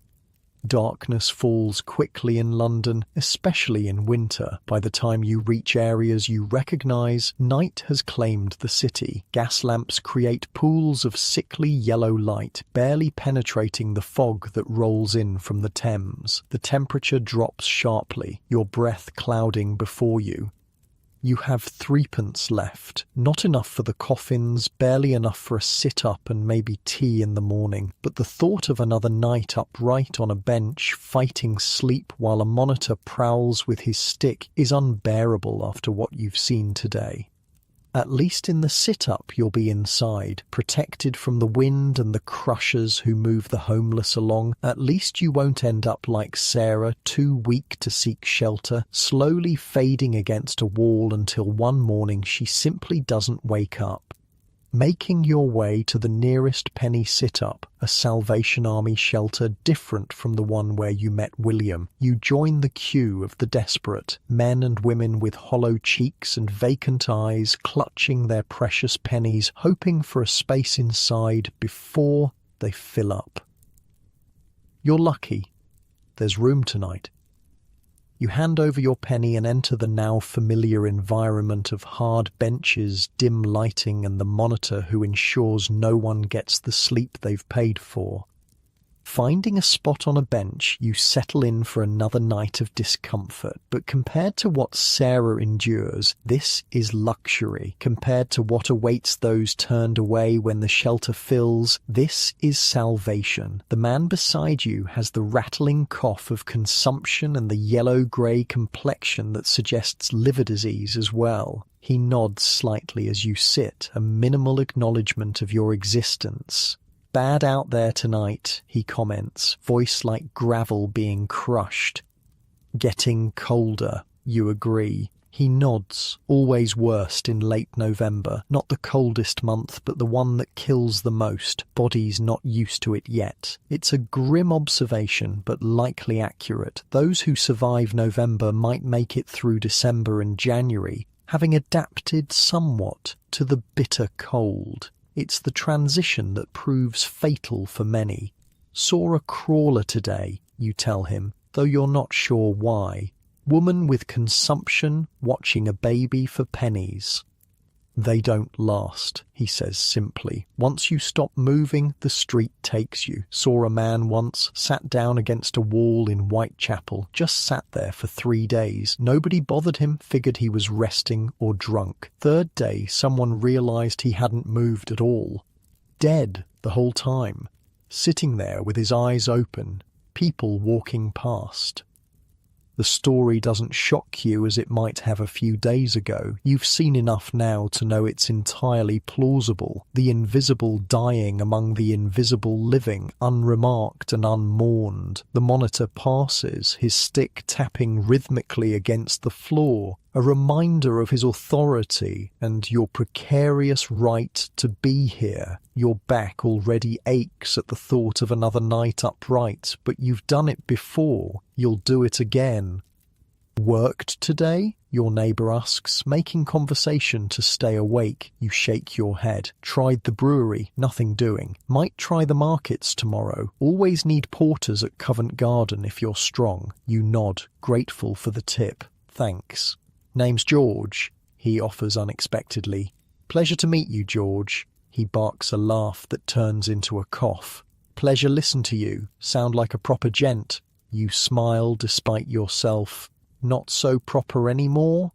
Darkness falls quickly in London, especially in winter. By the time you reach areas you recognise, night has claimed the city. Gas lamps create pools of sickly yellow light, barely penetrating the fog that rolls in from the Thames. The temperature drops sharply, your breath clouding before you. You have 3p left, not enough for the coffins, barely enough for a sit-up and maybe tea in the morning, but the thought of another night upright on a bench, fighting sleep while a monitor prowls with his stick is unbearable after what you've seen today. At least in the sit-up you'll be inside, protected from the wind and the crushers who move the homeless along. At least you won't end up like Sarah, too weak to seek shelter, slowly fading against a wall until one morning she simply doesn't wake up. making your way to the nearest penny sit-up, a Salvation Army shelter different from the one where you met William. You join the queue of the desperate, men and women with hollow cheeks and vacant eyes, clutching their precious pennies, hoping for a space inside before they fill up. You're lucky. There's room tonight. You hand over your penny and enter the now familiar environment of hard benches, dim lighting, and the monitor who ensures no one gets the sleep they've paid for. Finding a spot on a bench, you settle in for another night of discomfort. But compared to what Sarah endures, this is luxury. Compared to what awaits those turned away when the shelter fills, this is salvation. The man beside you has the rattling cough of consumption and the yellow-grey complexion that suggests liver disease as well. He nods slightly as you sit, a minimal acknowledgement of your existence. "Bad out there tonight," he comments, voice like gravel being crushed. "Getting colder," you agree. He nods. "Always worst in late November. Not the coldest month, but the one that kills the most. Bodies not used to it yet." It's a grim observation, but likely accurate. Those who survive November might make it through December and January, having adapted somewhat to the bitter cold. It's the transition that proves fatal for many. "Saw a crawler today," you tell him, though you're not sure why. "Woman with consumption watching a baby for pennies." "They don't last," he says simply. "Once you stop moving, the street takes you. Saw a man once, sat down against a wall in Whitechapel, just sat there for 3 days. Nobody bothered him, figured he was resting or drunk. Third day, someone realized he hadn't moved at all. Dead the whole time. Sitting there with his eyes open, people walking past." The story doesn't shock you as it might have a few days ago. You've seen enough now to know it's entirely plausible. The invisible dying among the invisible living, unremarked and unmourned. The monitor passes, his stick tapping rhythmically against the floor, a reminder of his authority and your precarious right to be here. Your back already aches at the thought of another night upright, but you've done it before. You'll do it again. "Worked today?" your neighbour asks, making conversation to stay awake. You shake your head. "Tried the brewery, nothing doing. Might try the markets tomorrow. Always need porters at Covent Garden if you're strong." You nod, grateful for the tip. "Thanks." "Name's George," he offers unexpectedly. "Pleasure to meet you, George." He barks a laugh that turns into a cough. "Pleasure listen to you. Sound like a proper gent." You smile despite yourself. "Not so proper anymore?"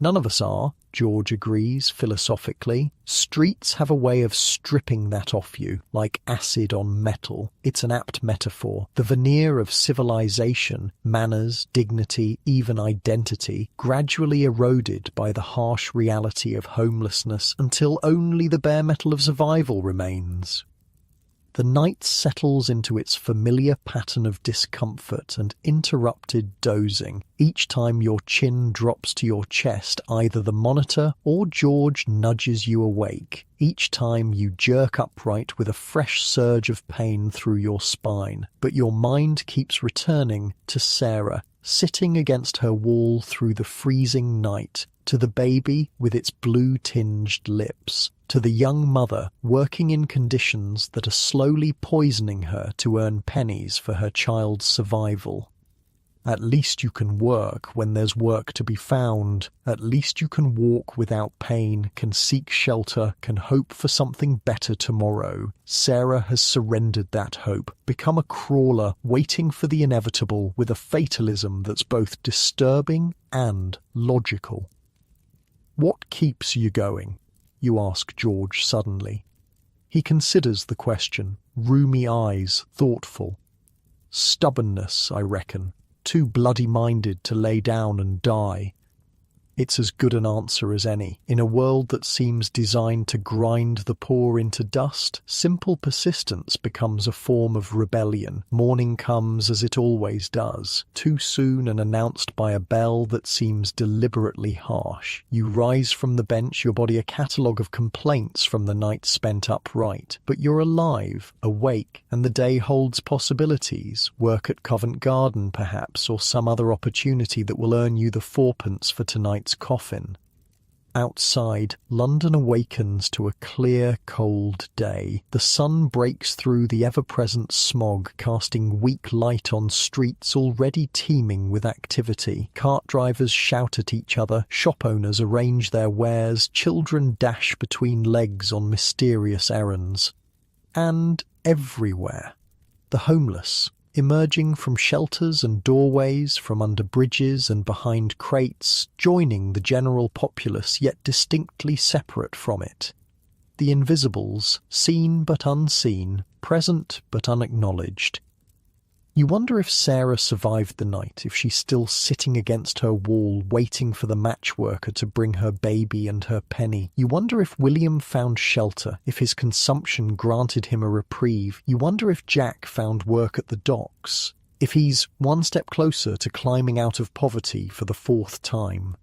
"None of us are," George agrees philosophically. "Streets have a way of stripping that off you, like acid on metal." It's an apt metaphor. The veneer of civilization, manners, dignity, even identity, gradually eroded by the harsh reality of homelessness until only the bare metal of survival remains. The night settles into its familiar pattern of discomfort and interrupted dozing. Each time your chin drops to your chest, either the monitor or George nudges you awake. Each time you jerk upright with a fresh surge of pain through your spine. But your mind keeps returning to Sarah, sitting against her wall through the freezing night, to the baby with its blue-tinged lips, to the young mother working in conditions that are slowly poisoning her to earn pennies for her child's survival. At least you can work when there's work to be found. At least you can walk without pain, can seek shelter, can hope for something better tomorrow. Sarah has surrendered that hope, become a crawler, waiting for the inevitable with a fatalism that's both disturbing and logical. "What keeps you going?" you ask George suddenly. He considers the question, rheumy eyes, thoughtful. "Stubbornness, I reckon. Too bloody-minded to lay down and die." It's as good an answer as any. In a world that seems designed to grind the poor into dust, simple persistence becomes a form of rebellion. Morning comes as it always does, too soon and announced by a bell that seems deliberately harsh. You rise from the bench, your body a catalogue of complaints from the night spent upright. But you're alive, awake, and the day holds possibilities. Work at Covent Garden, perhaps, or some other opportunity that will earn you the fourpence for tonight's coffin. Outside, London awakens to a clear, cold day. The sun breaks through the ever-present smog, casting weak light on streets already teeming with activity. Cart drivers shout at each other, shop owners arrange their wares, children dash between legs on mysterious errands. And everywhere, the homeless, emerging from shelters and doorways, from under bridges and behind crates, joining the general populace yet distinctly separate from it. The invisibles, seen but unseen, present but unacknowledged. You wonder if Sarah survived the night, if she's still sitting against her wall waiting for the match worker to bring her baby and her penny. You wonder if William found shelter, if his consumption granted him a reprieve. You wonder if Jack found work at the docks, if he's one step closer to climbing out of poverty for the fourth time.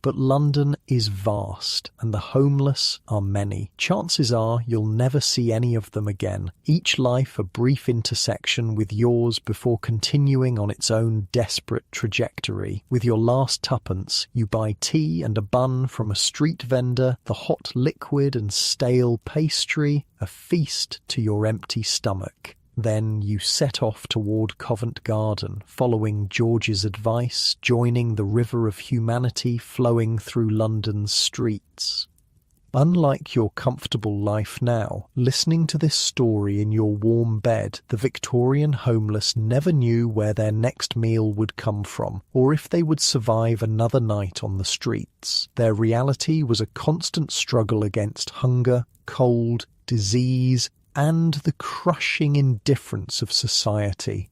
But London is vast, and the homeless are many. Chances are you'll never see any of them again, each life a brief intersection with yours before continuing on its own desperate trajectory. With your last tuppence, you buy tea and a bun from a street vendor, the hot liquid and stale pastry, a feast to your empty stomach. Then you set off toward Covent Garden, following George's advice, joining the river of humanity flowing through London's streets. Unlike your comfortable life now, listening to this story in your warm bed, the Victorian homeless never knew where their next meal would come from, or if they would survive another night on the streets. Their reality was a constant struggle against hunger, cold, disease, and the crushing indifference of society.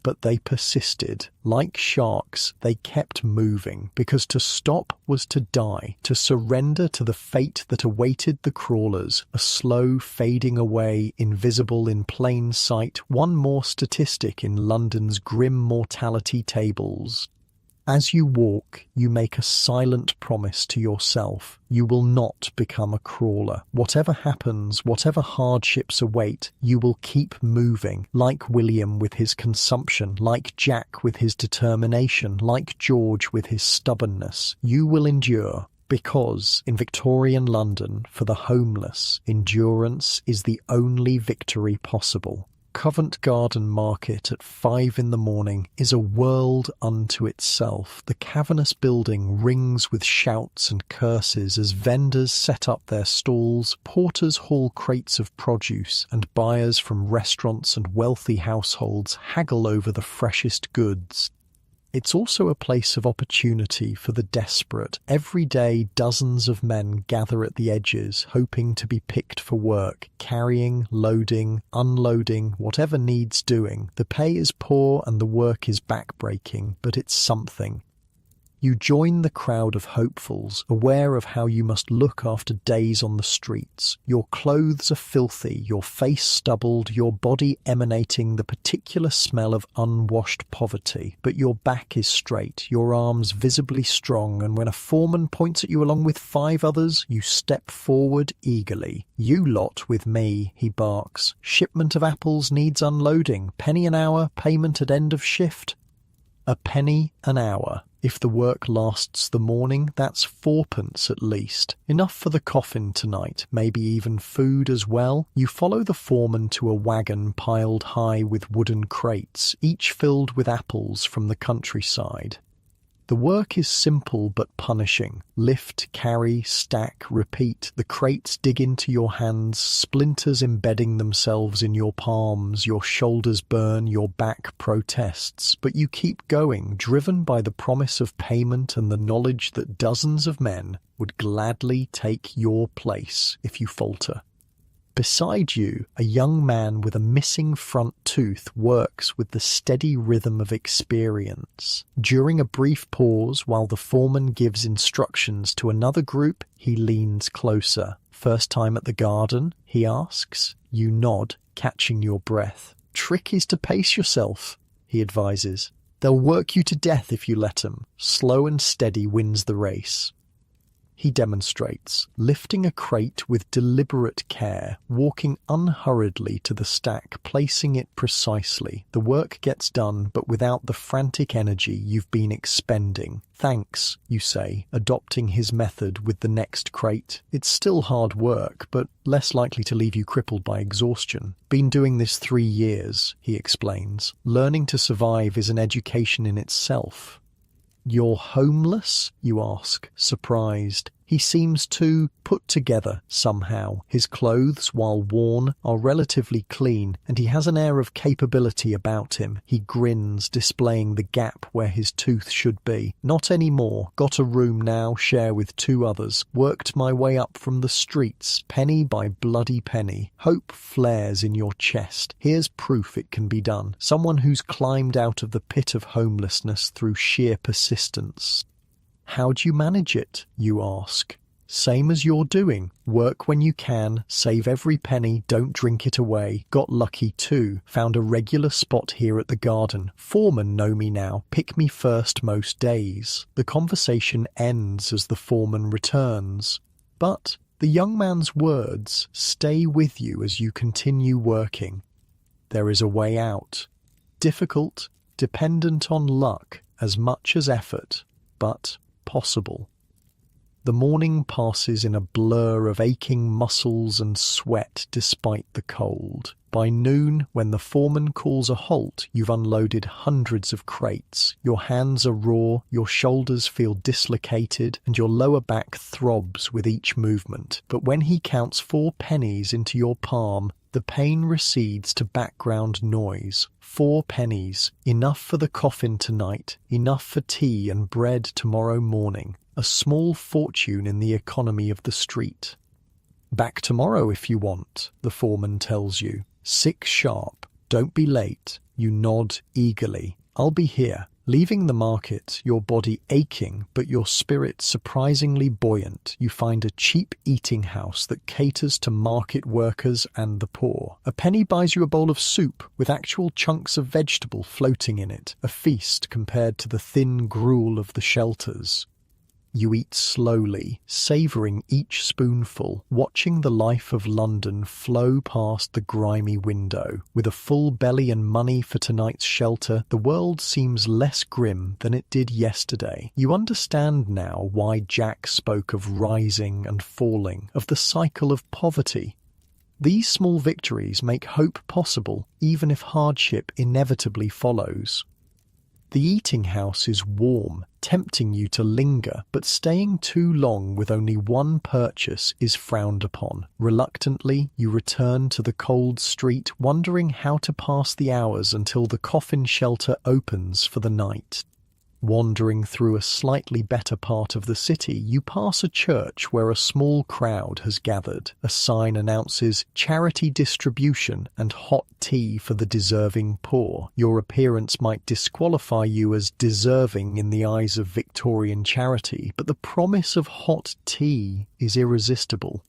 But they persisted. Like sharks, they kept moving, because to stop was to die, to surrender to the fate that awaited the crawlers, a slow fading away, invisible in plain sight, one more statistic in London's grim mortality tables. As you walk, you make a silent promise to yourself. You will not become a crawler. Whatever happens, whatever hardships await, you will keep moving, like William with his consumption, like Jack with his determination, like George with his stubbornness. You will endure. Because, in Victorian London, for the homeless, endurance is the only victory possible. Covent Garden Market at 5 a.m. is a world unto itself. The cavernous building rings with shouts and curses as vendors set up their stalls, porters haul crates of produce, and buyers from restaurants and wealthy households haggle over the freshest goods. It's also a place of opportunity for the desperate. Every day dozens of men gather at the edges, hoping to be picked for work, carrying, loading, unloading, whatever needs doing. The pay is poor and the work is backbreaking, but it's something. You join the crowd of hopefuls, aware of how you must look after days on the streets. Your clothes are filthy, your face stubbled, your body emanating the particular smell of unwashed poverty. But your back is straight, your arms visibly strong, and when a foreman points at you along with 5 others, you step forward eagerly. "You lot with me," he barks. "Shipment of apples needs unloading. Penny an hour, payment at end of shift." A penny an hour. If the work lasts the morning, that's 4pence at least. Enough for the coffin tonight, maybe even food as well. You follow the foreman to a wagon piled high with wooden crates, each filled with apples from the countryside. The work is simple but punishing. Lift, carry, stack, repeat. The crates dig into your hands, splinters embedding themselves in your palms, your shoulders burn, your back protests. But you keep going, driven by the promise of payment and the knowledge that dozens of men would gladly take your place if you falter. Beside you, a young man with a missing front tooth works with the steady rhythm of experience. During a brief pause while the foreman gives instructions to another group, he leans closer. "First time at the garden?" he asks. You nod, catching your breath. "Trick is to pace yourself," he advises. "They'll work you to death if you let them. Slow and steady wins the race." He demonstrates, lifting a crate with deliberate care, walking unhurriedly to the stack, placing it precisely. The work gets done, but without the frantic energy you've been expending. "Thanks," you say, adopting his method with the next crate. "It's still hard work, but less likely to leave you crippled by exhaustion. Been doing this 3 years," he explains. "Learning to survive is an education in itself." "You're homeless?" you ask, surprised. He seems too put together somehow. His clothes, while worn, are relatively clean, and he has an air of capability about him. He grins, displaying the gap where his tooth should be. "Not anymore. Got a room now, share with 2 others. Worked my way up from the streets, penny by bloody penny." Hope flares in your chest. Here's proof it can be done. Someone who's climbed out of the pit of homelessness through sheer persistence. "How do you manage it?" you ask. "Same as you're doing. Work when you can, save every penny, don't drink it away. Got lucky too. Found a regular spot here at the garden. Foreman know me now. Pick me first most days." The conversation ends as the foreman returns. But the young man's words stay with you as you continue working. There is a way out. Difficult, dependent on luck as much as effort, but possible. The morning passes in a blur of aching muscles and sweat despite the cold. By noon, when the foreman calls a halt, you've unloaded hundreds of crates. Your hands are raw, your shoulders feel dislocated, and your lower back throbs with each movement. But when he counts 4 pennies into your palm, the pain recedes to background noise. 4 pennies, enough for the coffin tonight, enough for tea and bread tomorrow morning. A small fortune in the economy of the street. "Back tomorrow if you want," the foreman tells you. 6 sharp. Don't be late. You nod eagerly. "I'll be here." Leaving the market, your body aching but your spirit surprisingly buoyant, you find a cheap eating house that caters to market workers and the poor. A penny buys you a bowl of soup with actual chunks of vegetable floating in it, a feast compared to the thin gruel of the shelters. You eat slowly, savouring each spoonful, watching the life of London flow past the grimy window. With a full belly and money for tonight's shelter, the world seems less grim than it did yesterday. You understand now why Jack spoke of rising and falling, of the cycle of poverty. These small victories make hope possible, even if hardship inevitably follows. The eating house is warm, tempting you to linger, but staying too long with only one purchase is frowned upon. Reluctantly, you return to the cold street, wondering how to pass the hours until the coffin shelter opens for the night. Wandering through a slightly better part of the city, you pass a church where a small crowd has gathered. A sign announces charity distribution and hot tea for the deserving poor. Your appearance might disqualify you as deserving in the eyes of Victorian charity, but the promise of hot tea is irresistible.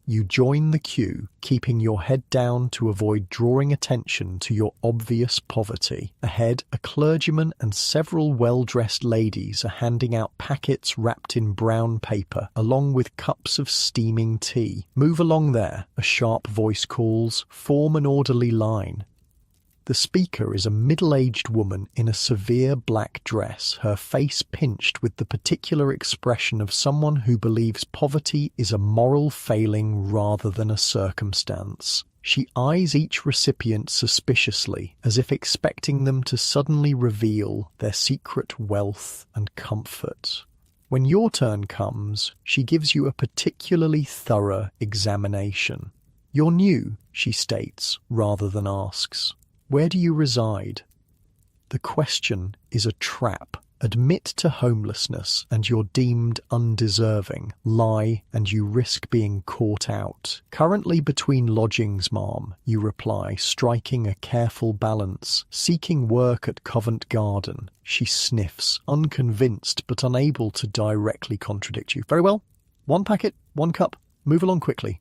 You join the queue, keeping your head down to avoid drawing attention to your obvious poverty. Ahead, a clergyman and several well-dressed ladies are handing out packets wrapped in brown paper, along with cups of steaming tea. "Move along there," a sharp voice calls. "Form an orderly line." The speaker is a middle-aged woman in a severe black dress, her face pinched with the particular expression of someone who believes poverty is a moral failing rather than a circumstance. She eyes each recipient suspiciously, as if expecting them to suddenly reveal their secret wealth and comfort. When your turn comes, she gives you a particularly thorough examination. "You're new," she states, rather than asks. "Where do you reside?" The question is a trap, Admit to homelessness and you're deemed undeserving. Lie and you risk being caught out. Currently between lodgings, ma'am, you reply, striking a careful balance. Seeking work at Covent Garden. She sniffs, unconvinced but unable to directly contradict you. Very well. 1 packet, 1 cup. Move along quickly.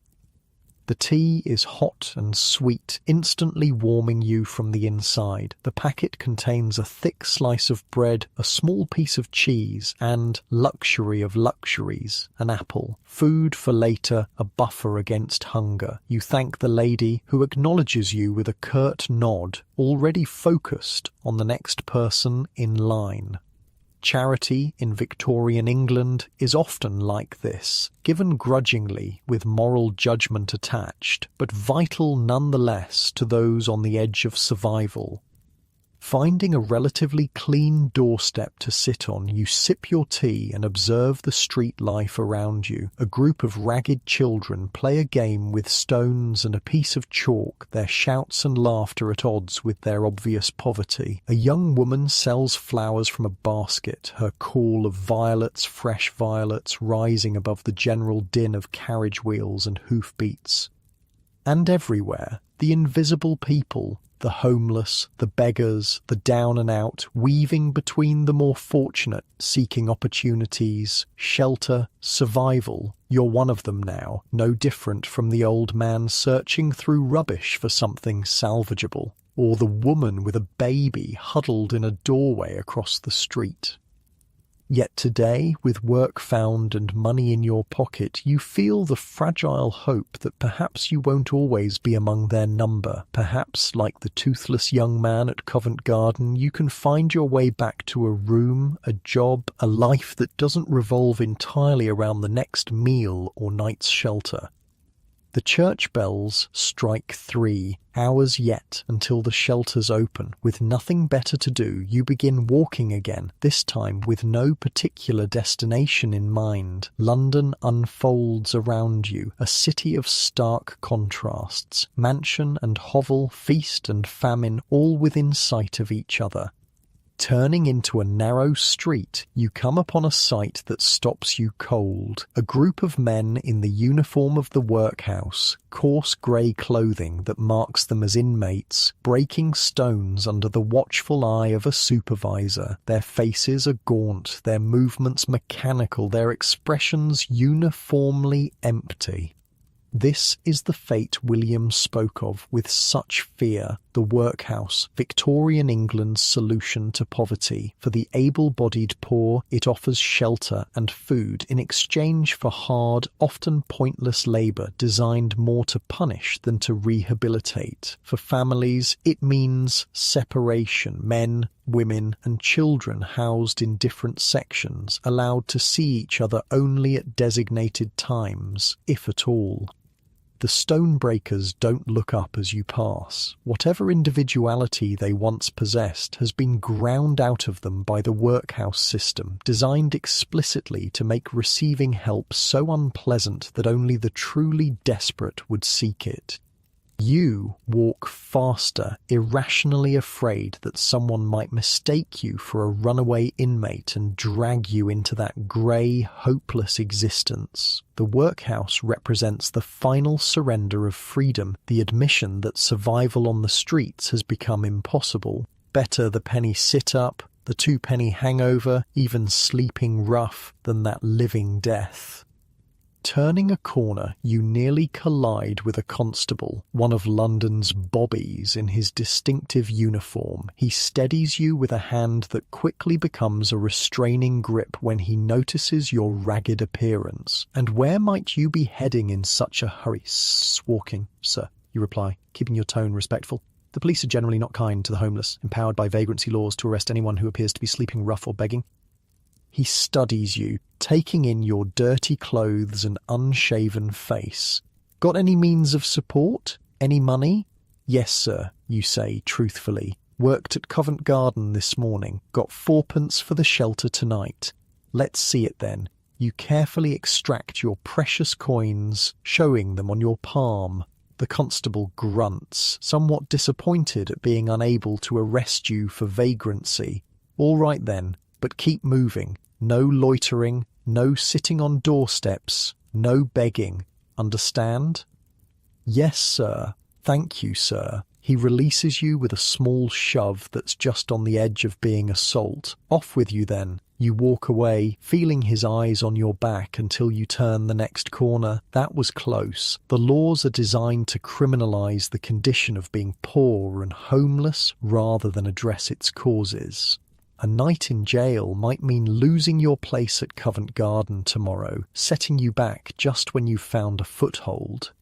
The tea is hot and sweet, instantly warming you from the inside. The packet contains a thick slice of bread, a small piece of cheese, and, luxury of luxuries, an apple. Food for later, a buffer against hunger. You thank the lady, who acknowledges you with a curt nod, already focused on the next person in line. Charity in Victorian England is often like this, given grudgingly with moral judgment attached, but vital nonetheless to those on the edge of survival. Finding a relatively clean doorstep to sit on, you sip your tea and observe the street life around you. A group of ragged children play a game with stones and a piece of chalk, their shouts and laughter at odds with their obvious poverty. A young woman sells flowers from a basket, her call of violets, fresh violets, rising above the general din of carriage wheels and hoofbeats. And everywhere, the invisible people, the homeless, the beggars, the down and out, weaving between the more fortunate, seeking opportunities, shelter, survival. You're one of them now, no different from the old man searching through rubbish for something salvageable, or the woman with a baby huddled in a doorway across the street. Yet today, with work found and money in your pocket, you feel the fragile hope that perhaps you won't always be among their number. Perhaps, like the toothless young man at Covent Garden, you can find your way back to a room, a job, a life that doesn't revolve entirely around the next meal or night's shelter. The church bells strike 3 hours yet until the shelters open. With nothing better to do, you begin walking again, this time with no particular destination in mind. London unfolds around you, a city of stark contrasts. Mansion and hovel, feast and famine, all within sight of each other. Turning into a narrow street, you come upon a sight that stops you cold. A group of men in the uniform of the workhouse, coarse grey clothing that marks them as inmates, breaking stones under the watchful eye of a supervisor. Their faces are gaunt, their movements mechanical, their expressions uniformly empty. This is the fate William spoke of with such fear, the workhouse, Victorian England's solution to poverty. For the able-bodied poor, it offers shelter and food in exchange for hard, often pointless labour designed more to punish than to rehabilitate. For families, it means separation, men, women and children housed in different sections, allowed to see each other only at designated times, if at all. The stonebreakers don't look up as you pass. Whatever individuality they once possessed has been ground out of them by the workhouse system, designed explicitly to make receiving help so unpleasant that only the truly desperate would seek it. You walk faster, irrationally afraid that someone might mistake you for a runaway inmate and drag you into that grey, hopeless existence. The workhouse represents the final surrender of freedom, the admission that survival on the streets has become impossible. Better the penny sit-up, the 2-penny hangover, even sleeping rough, than that living death. Turning a corner, you nearly collide with a constable, one of London's bobbies in his distinctive uniform. He steadies you with a hand that quickly becomes a restraining grip when he notices your ragged appearance. "And where might you be heading in such a hurry?" "Walking, sir," you reply, keeping your tone respectful. The police are generally not kind to the homeless, empowered by vagrancy laws to arrest anyone who appears to be sleeping rough or begging. He studies you, taking in your dirty clothes and unshaven face. "Got any means of support? Any money?" "Yes, sir," you say truthfully. "Worked at Covent Garden this morning. Got 4pence for the shelter tonight." "Let's see it then." You carefully extract your precious coins, showing them on your palm. The constable grunts, somewhat disappointed at being unable to arrest you for vagrancy. "All right then. but keep moving. No loitering, no sitting on doorsteps, no begging. Understand? Yes, sir. Thank you, sir. He releases you with a small shove that's just on the edge of being assault. Off with you then. You walk away, feeling his eyes on your back until you turn the next corner. That was close. The laws are designed to criminalize the condition of being poor and homeless rather than address its causes. A night in jail might mean losing your place at Covent Garden tomorrow, setting you back just when you've found a foothold.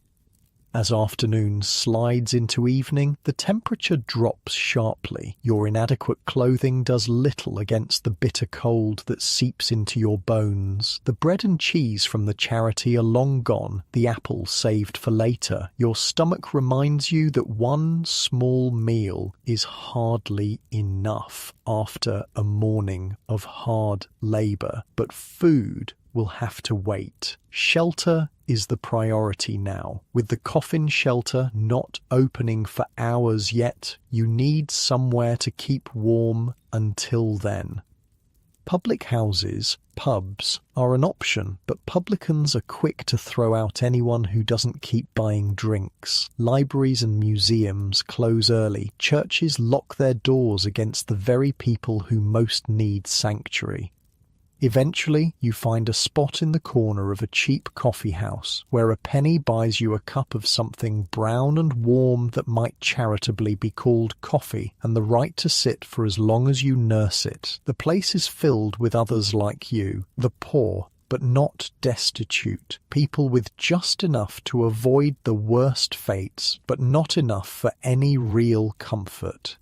As afternoon slides into evening, the temperature drops sharply. Your inadequate clothing does little against the bitter cold that seeps into your bones. The bread and cheese from the charity are long gone, the apple saved for later. Your stomach reminds you that one small meal is hardly enough after a morning of hard labour, but food will have to wait. Shelter is the priority now. With the coffin shelter not opening for hours yet, you need somewhere to keep warm until then. Public houses, pubs, are an option, but publicans are quick to throw out anyone who doesn't keep buying drinks. Libraries and museums close early. Churches lock their doors against the very people who most need sanctuary. Eventually, you find a spot in the corner of a cheap coffee house where a penny buys you a cup of something brown and warm that might charitably be called coffee, and the right to sit for as long as you nurse it. The place is filled with others like you, the poor, but not destitute, people with just enough to avoid the worst fates, but not enough for any real comfort.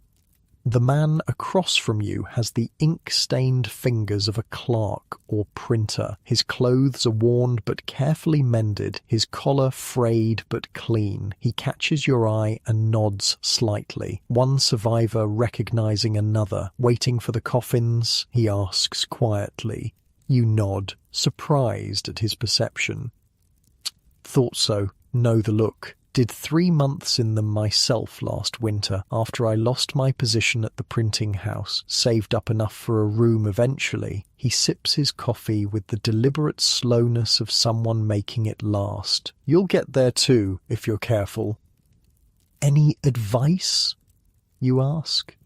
The man across from you has the ink-stained fingers of a clerk or printer. His clothes are worn but carefully mended, his collar frayed but clean. He catches your eye and nods slightly. One survivor recognizing another. Waiting for the coffins, he asks quietly. You nod, surprised at his perception. Thought so. Know the look. Did 3 months in them myself last winter after I lost my position at the printing house, saved up enough for a room eventually. He sips his coffee with the deliberate slowness of someone making it last. You'll get there too, if you're careful. Any advice? You ask.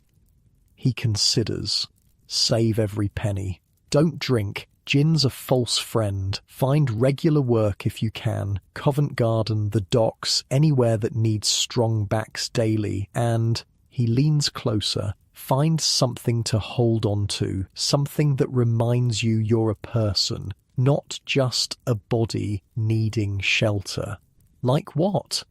He considers. Save every penny. Don't drink. Gin's a false friend. Find regular work if you can. Covent Garden, the docks, anywhere that needs strong backs daily. And, he leans closer, find something to hold on to, something that reminds you you're a person, not just a body needing shelter. Like what?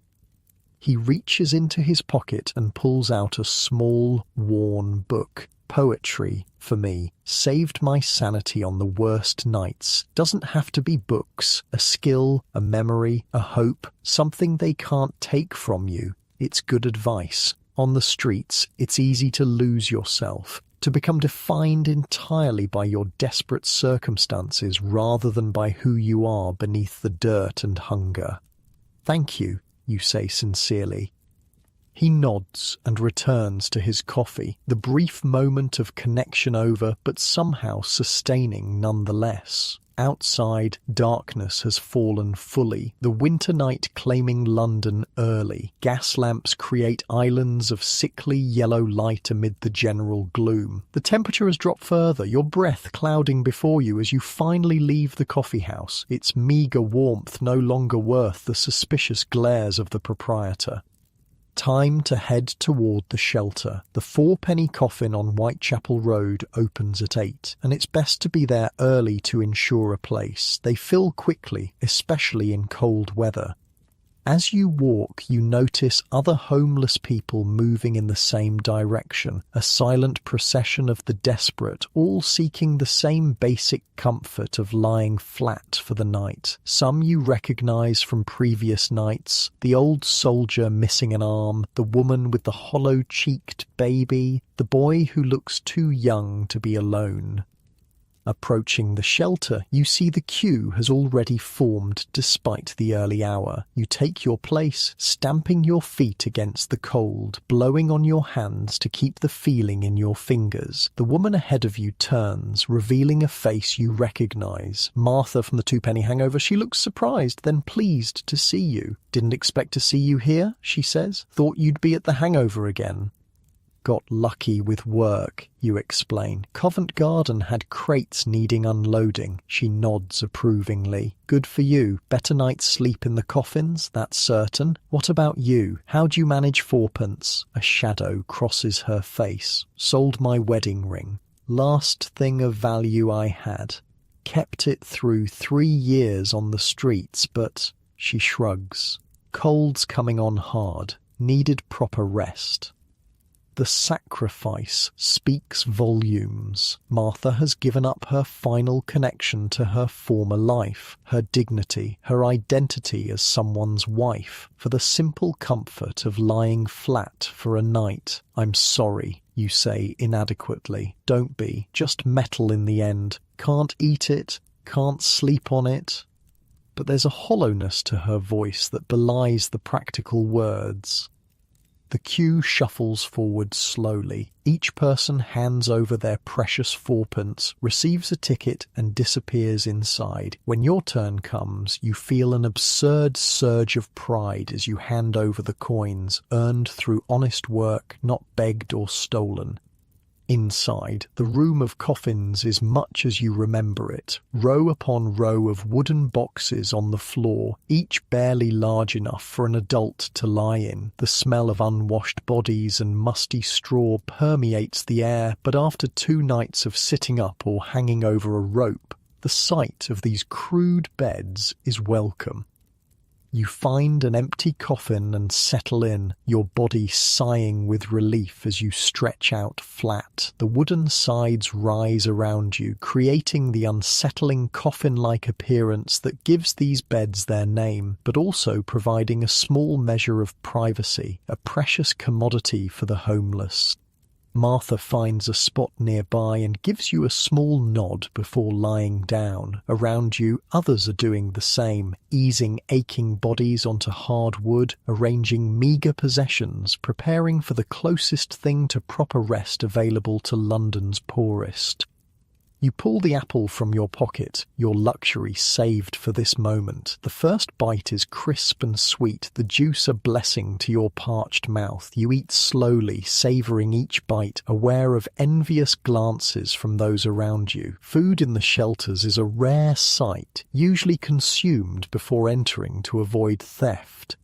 He reaches into his pocket and pulls out a small, worn book. Poetry, for me, saved my sanity on the worst nights. Doesn't have to be books, a skill, a memory, a hope, something they can't take from you. It's good advice. On the streets, it's easy to lose yourself, to become defined entirely by your desperate circumstances rather than by who you are beneath the dirt and hunger. Thank you, you say sincerely. He nods and returns to his coffee, the brief moment of connection over, but somehow sustaining nonetheless. Outside, darkness has fallen fully, the winter night claiming London early. Gas lamps create islands of sickly yellow light amid the general gloom. The temperature has dropped further, your breath clouding before you as you finally leave the coffee house, its meagre warmth no longer worth the suspicious glares of the proprietor. Time to head toward the shelter. The 4-penny coffin on Whitechapel Road opens at 8, and it's best to be there early to ensure a place. They fill quickly, especially in cold weather. As you walk, you notice other homeless people moving in the same direction, a silent procession of the desperate, all seeking the same basic comfort of lying flat for the night. Some you recognize from previous nights, the old soldier missing an arm, the woman with the hollow-cheeked baby, the boy who looks too young to be alone. Approaching the shelter, you see the queue has already formed despite the early hour. You take your place, stamping your feet against the cold, blowing on your hands to keep the feeling in your fingers. The woman ahead of you turns, revealing a face you recognize. Martha from the Two-Penny Hangover. She looks surprised, then pleased to see you. "Didn't expect to see you here," she says. "Thought you'd be at the hangover again." "Got lucky with work," you explain. "Covent Garden had crates needing unloading." She nods approvingly. "Good for you. Better night's sleep in the coffins, that's certain. What about you? How'd you manage fourpence?" A shadow crosses her face. "Sold my wedding ring. Last thing of value I had. Kept it through 3 years on the streets, but..." She shrugs. "Cold's coming on hard. Needed proper rest." The sacrifice speaks volumes. Martha has given up her final connection to her former life, her dignity, her identity as someone's wife, for the simple comfort of lying flat for a night. "I'm sorry," you say inadequately. "Don't be. Just metal in the end. Can't eat it, can't sleep on it." But there's a hollowness to her voice that belies the practical words. The queue shuffles forward slowly. Each person hands over their precious fourpence, receives a ticket and disappears inside. When your turn comes, you feel an absurd surge of pride as you hand over the coins, earned through honest work, not begged or stolen. Inside, the room of coffins is much as you remember it, row upon row of wooden boxes on the floor, each barely large enough for an adult to lie in. The smell of unwashed bodies and musty straw permeates the air, but after 2 nights of sitting up or hanging over a rope, the sight of these crude beds is welcome. You find an empty coffin and settle in, your body sighing with relief as you stretch out flat. The wooden sides rise around you, creating the unsettling coffin-like appearance that gives these beds their name, but also providing a small measure of privacy, a precious commodity for the homeless. Martha finds a spot nearby and gives you a small nod before lying down. Around you, others are doing the same, easing aching bodies onto hard wood, arranging meagre possessions, preparing for the closest thing to proper rest available to London's poorest. You pull the apple from your pocket, your luxury saved for this moment. The first bite is crisp and sweet, the juice a blessing to your parched mouth. You eat slowly, savouring each bite, aware of envious glances from those around you. Food in the shelters is a rare sight, usually consumed before entering to avoid theft.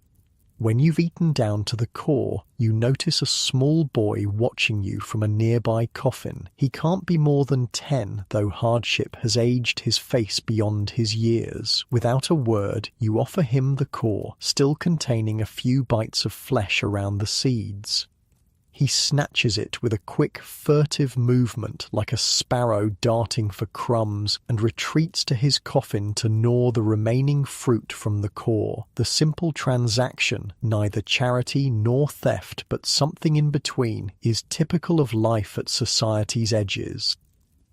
When you've eaten down to the core, you notice a small boy watching you from a nearby coffin. He can't be more than 10, though hardship has aged his face beyond his years. Without a word, you offer him the core, still containing a few bites of flesh around the seeds. He snatches it with a quick, furtive movement, like a sparrow darting for crumbs, and retreats to his coffin to gnaw the remaining fruit from the core. The simple transaction, neither charity nor theft, but something in between, is typical of life at society's edges.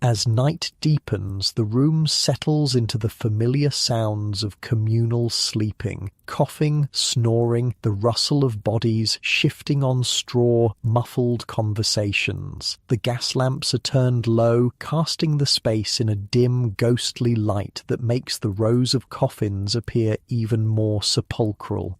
As night deepens, the room settles into the familiar sounds of communal sleeping, coughing, snoring, the rustle of bodies, shifting on straw, muffled conversations. The gas lamps are turned low, casting the space in a dim, ghostly light that makes the rows of coffins appear even more sepulchral.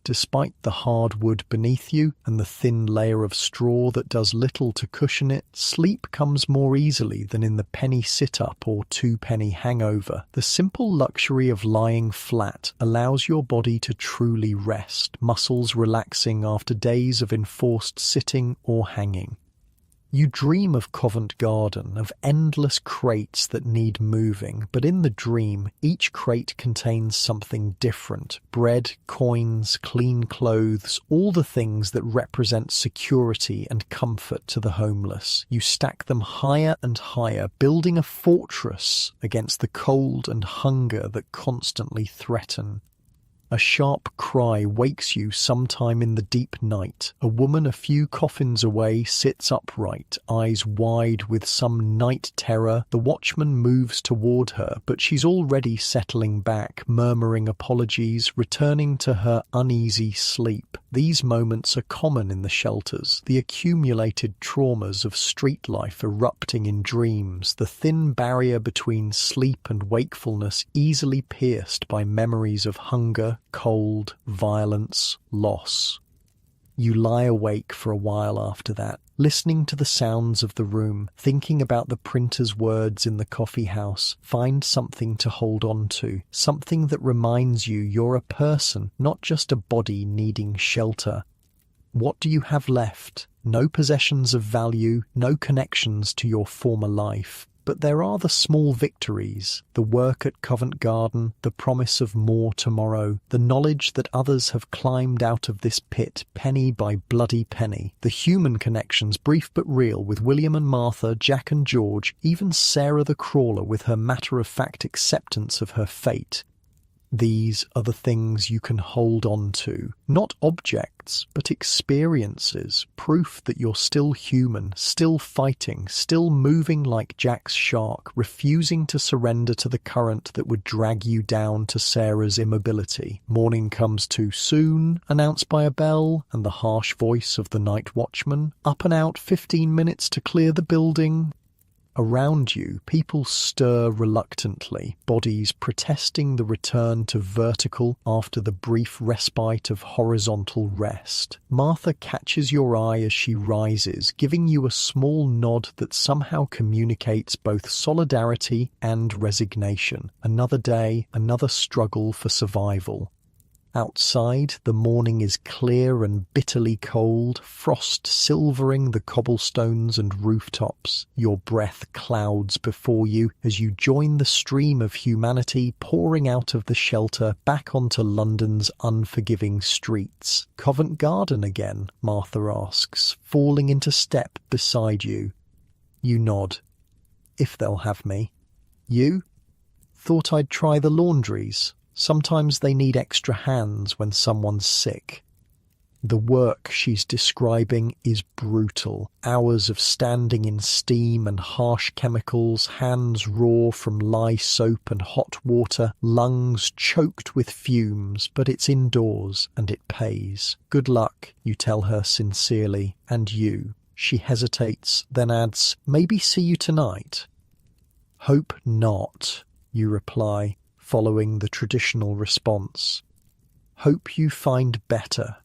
Despite the hard wood beneath you and the thin layer of straw that does little to cushion it, sleep comes more easily than in the penny sit-up or 2-penny hangover. The simple luxury of lying flat allows your body to truly rest, muscles relaxing after days of enforced sitting or hanging. You dream of Covent Garden, of endless crates that need moving, but in the dream, each crate contains something different. Bread, coins, clean clothes, all the things that represent security and comfort to the homeless. You stack them higher and higher, building a fortress against the cold and hunger that constantly threaten. A sharp cry wakes you sometime in the deep night. A woman a few coffins away sits upright, eyes wide with some night terror. The watchman moves toward her, but she's already settling back, murmuring apologies, returning to her uneasy sleep. These moments are common in the shelters, the accumulated traumas of street life erupting in dreams, the thin barrier between sleep and wakefulness easily pierced by memories of hunger, cold, violence, loss. You lie awake for a while after that, listening to the sounds of the room, thinking about the printer's words in the coffee house. Find something to hold on to, something that reminds you you're a person, not just a body needing shelter. What do you have left? No possessions of value, no connections to your former life. But there are the small victories, the work at Covent Garden, the promise of more tomorrow, the knowledge that others have climbed out of this pit penny by bloody penny, the human connections, brief but real, with William and Martha, Jack and George, even Sarah the crawler with her matter-of-fact acceptance of her fate. These are the things you can hold on to, not objects, but experiences, proof that you're still human, still fighting, still moving like Jack's shark, refusing to surrender to the current that would drag you down to Sarah's immobility. Morning comes too soon, announced by a bell, and the harsh voice of the night watchman. Up and out, 15 minutes to clear the building. Around you, people stir reluctantly, bodies protesting the return to vertical after the brief respite of horizontal rest. Martha catches your eye as she rises, giving you a small nod that somehow communicates both solidarity and resignation. Another day, another struggle for survival. Outside, the morning is clear and bitterly cold, frost silvering the cobblestones and rooftops. Your breath clouds before you as you join the stream of humanity pouring out of the shelter back onto London's unforgiving streets. Covent Garden again, Martha asks, falling into step beside you. You nod. If they'll have me. You? Thought I'd try the laundries. Sometimes they need extra hands when someone's sick. The work she's describing is brutal. Hours of standing in steam and harsh chemicals, hands raw from lye soap and hot water, lungs choked with fumes, but it's indoors and it pays. Good luck, you tell her sincerely, and you. She hesitates, then adds, maybe see you tonight. Hope not, you reply, following the traditional response. Hope you find better.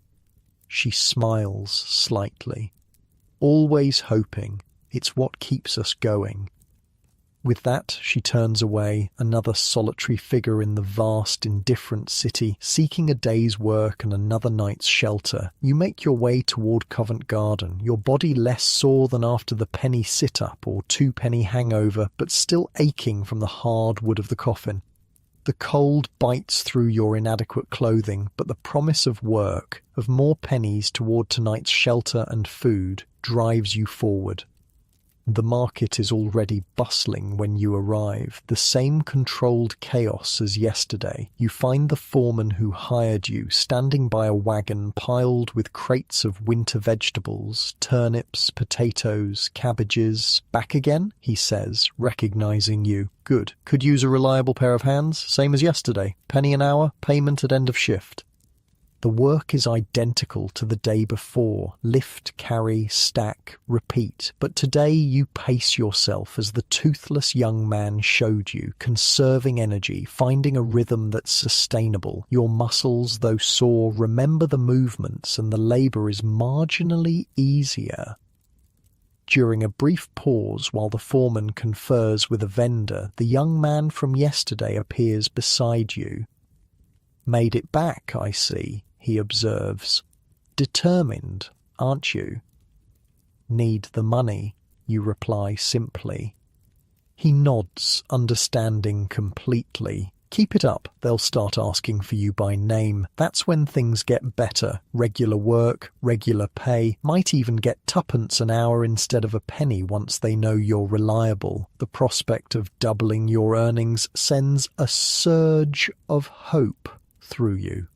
She smiles slightly. Always hoping. It's what keeps us going. With that, she turns away, another solitary figure in the vast, indifferent city, seeking a day's work and another night's shelter. You make your way toward Covent Garden, your body less sore than after the penny sit-up or two-penny hangover, but still aching from the hard wood of the coffin. The cold bites through your inadequate clothing, but the promise of work, of more pennies toward tonight's shelter and food, drives you forward. The market is already bustling when you arrive, the same controlled chaos as yesterday. You find the foreman who hired you standing by a wagon piled with crates of winter vegetables, turnips, potatoes, cabbages. Back again, he says, recognizing you. Good. Could use a reliable pair of hands, same as yesterday. Penny an hour, payment at end of shift. The work is identical to the day before. Lift, carry, stack, repeat. But today you pace yourself as the toothless young man showed you, conserving energy, finding a rhythm that's sustainable. Your muscles, though sore, remember the movements and the labour is marginally easier. During a brief pause while the foreman confers with a vendor, the young man from yesterday appears beside you. Made it back, I see, he observes. Determined, aren't you? Need the money, you reply simply. He nods, understanding completely. Keep it up, they'll start asking for you by name. That's when things get better. Regular work, regular pay, might even get tuppence an hour instead of a penny once they know you're reliable. The prospect of doubling your earnings sends a surge of hope through you.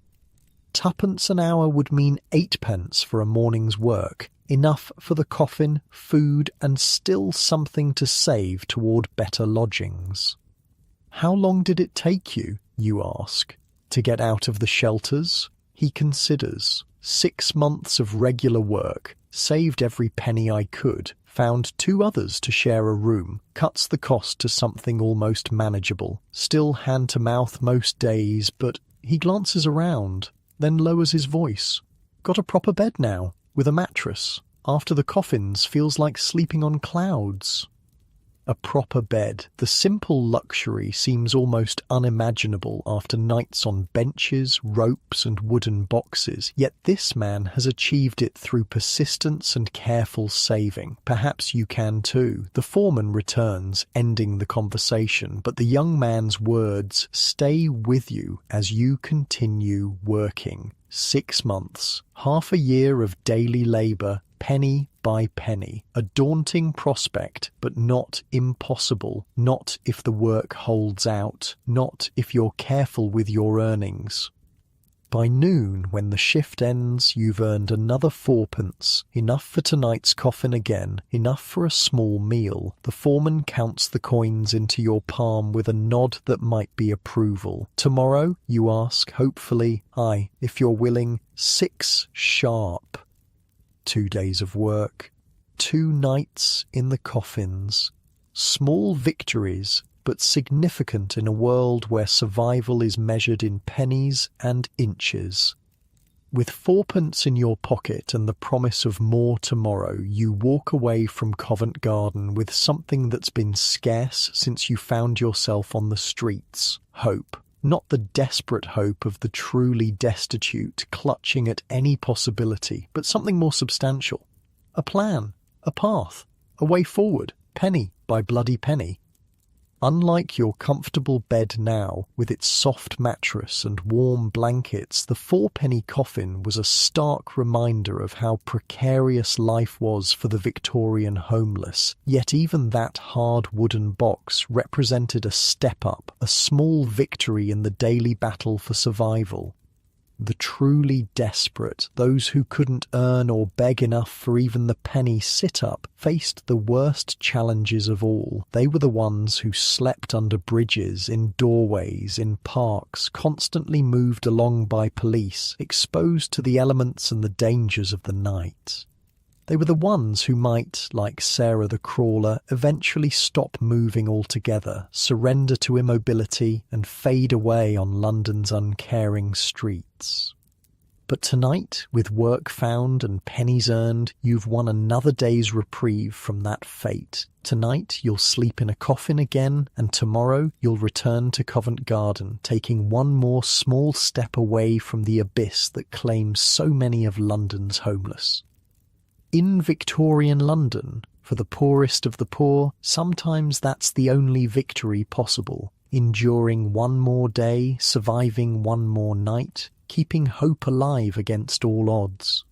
Twopence an hour would mean 8p for a morning's work, enough for the coffin, food, and still something to save toward better lodgings. How long did it take you, you ask, to get out of the shelters? He considers. 6 months of regular work, saved every penny I could, found 2 others to share a room, cuts the cost to something almost manageable, still hand-to-mouth most days, but he glances around, then lowers his voice. Got a proper bed now, with a mattress. After the coffins, feels like sleeping on clouds. A proper bed. The simple luxury seems almost unimaginable after nights on benches, ropes, and wooden boxes, yet this man has achieved it through persistence and careful saving. Perhaps you can too. The foreman returns, ending the conversation, but the young man's words stay with you as you continue working. 6 months, half a year of daily labour, penny by penny. A daunting prospect, but not impossible. Not if the work holds out. Not if you're careful with your earnings. By noon, when the shift ends, you've earned another 4p, enough for tonight's coffin again, enough for a small meal. The foreman counts the coins into your palm with a nod that might be approval. Tomorrow, you ask, hopefully, aye, if you're willing, 6 sharp. 2 days of work, 2 nights in the coffins. Small victories, but significant in a world where survival is measured in pennies and inches. With 4p in your pocket and the promise of more tomorrow, you walk away from Covent Garden with something that's been scarce since you found yourself on the streets: hope. Not the desperate hope of the truly destitute clutching at any possibility, but something more substantial. A plan, a path, a way forward, penny by bloody penny. Unlike your comfortable bed now, with its soft mattress and warm blankets, the 4p coffin was a stark reminder of how precarious life was for the Victorian homeless. Yet even that hard wooden box represented a step up, a small victory in the daily battle for survival. The truly desperate, those who couldn't earn or beg enough for even the penny sit-up, faced the worst challenges of all. They were the ones who slept under bridges, in doorways, in parks, constantly moved along by police, exposed to the elements and the dangers of the night. They were the ones who might, like Sarah the Crawler, eventually stop moving altogether, surrender to immobility, and fade away on London's uncaring streets. But tonight, with work found and pennies earned, you've won another day's reprieve from that fate. Tonight, you'll sleep in a coffin again, and tomorrow you'll return to Covent Garden, taking one more small step away from the abyss that claims so many of London's homeless. In Victorian London, for the poorest of the poor, sometimes that's the only victory possible. Enduring one more day, surviving one more night, keeping hope alive against all odds.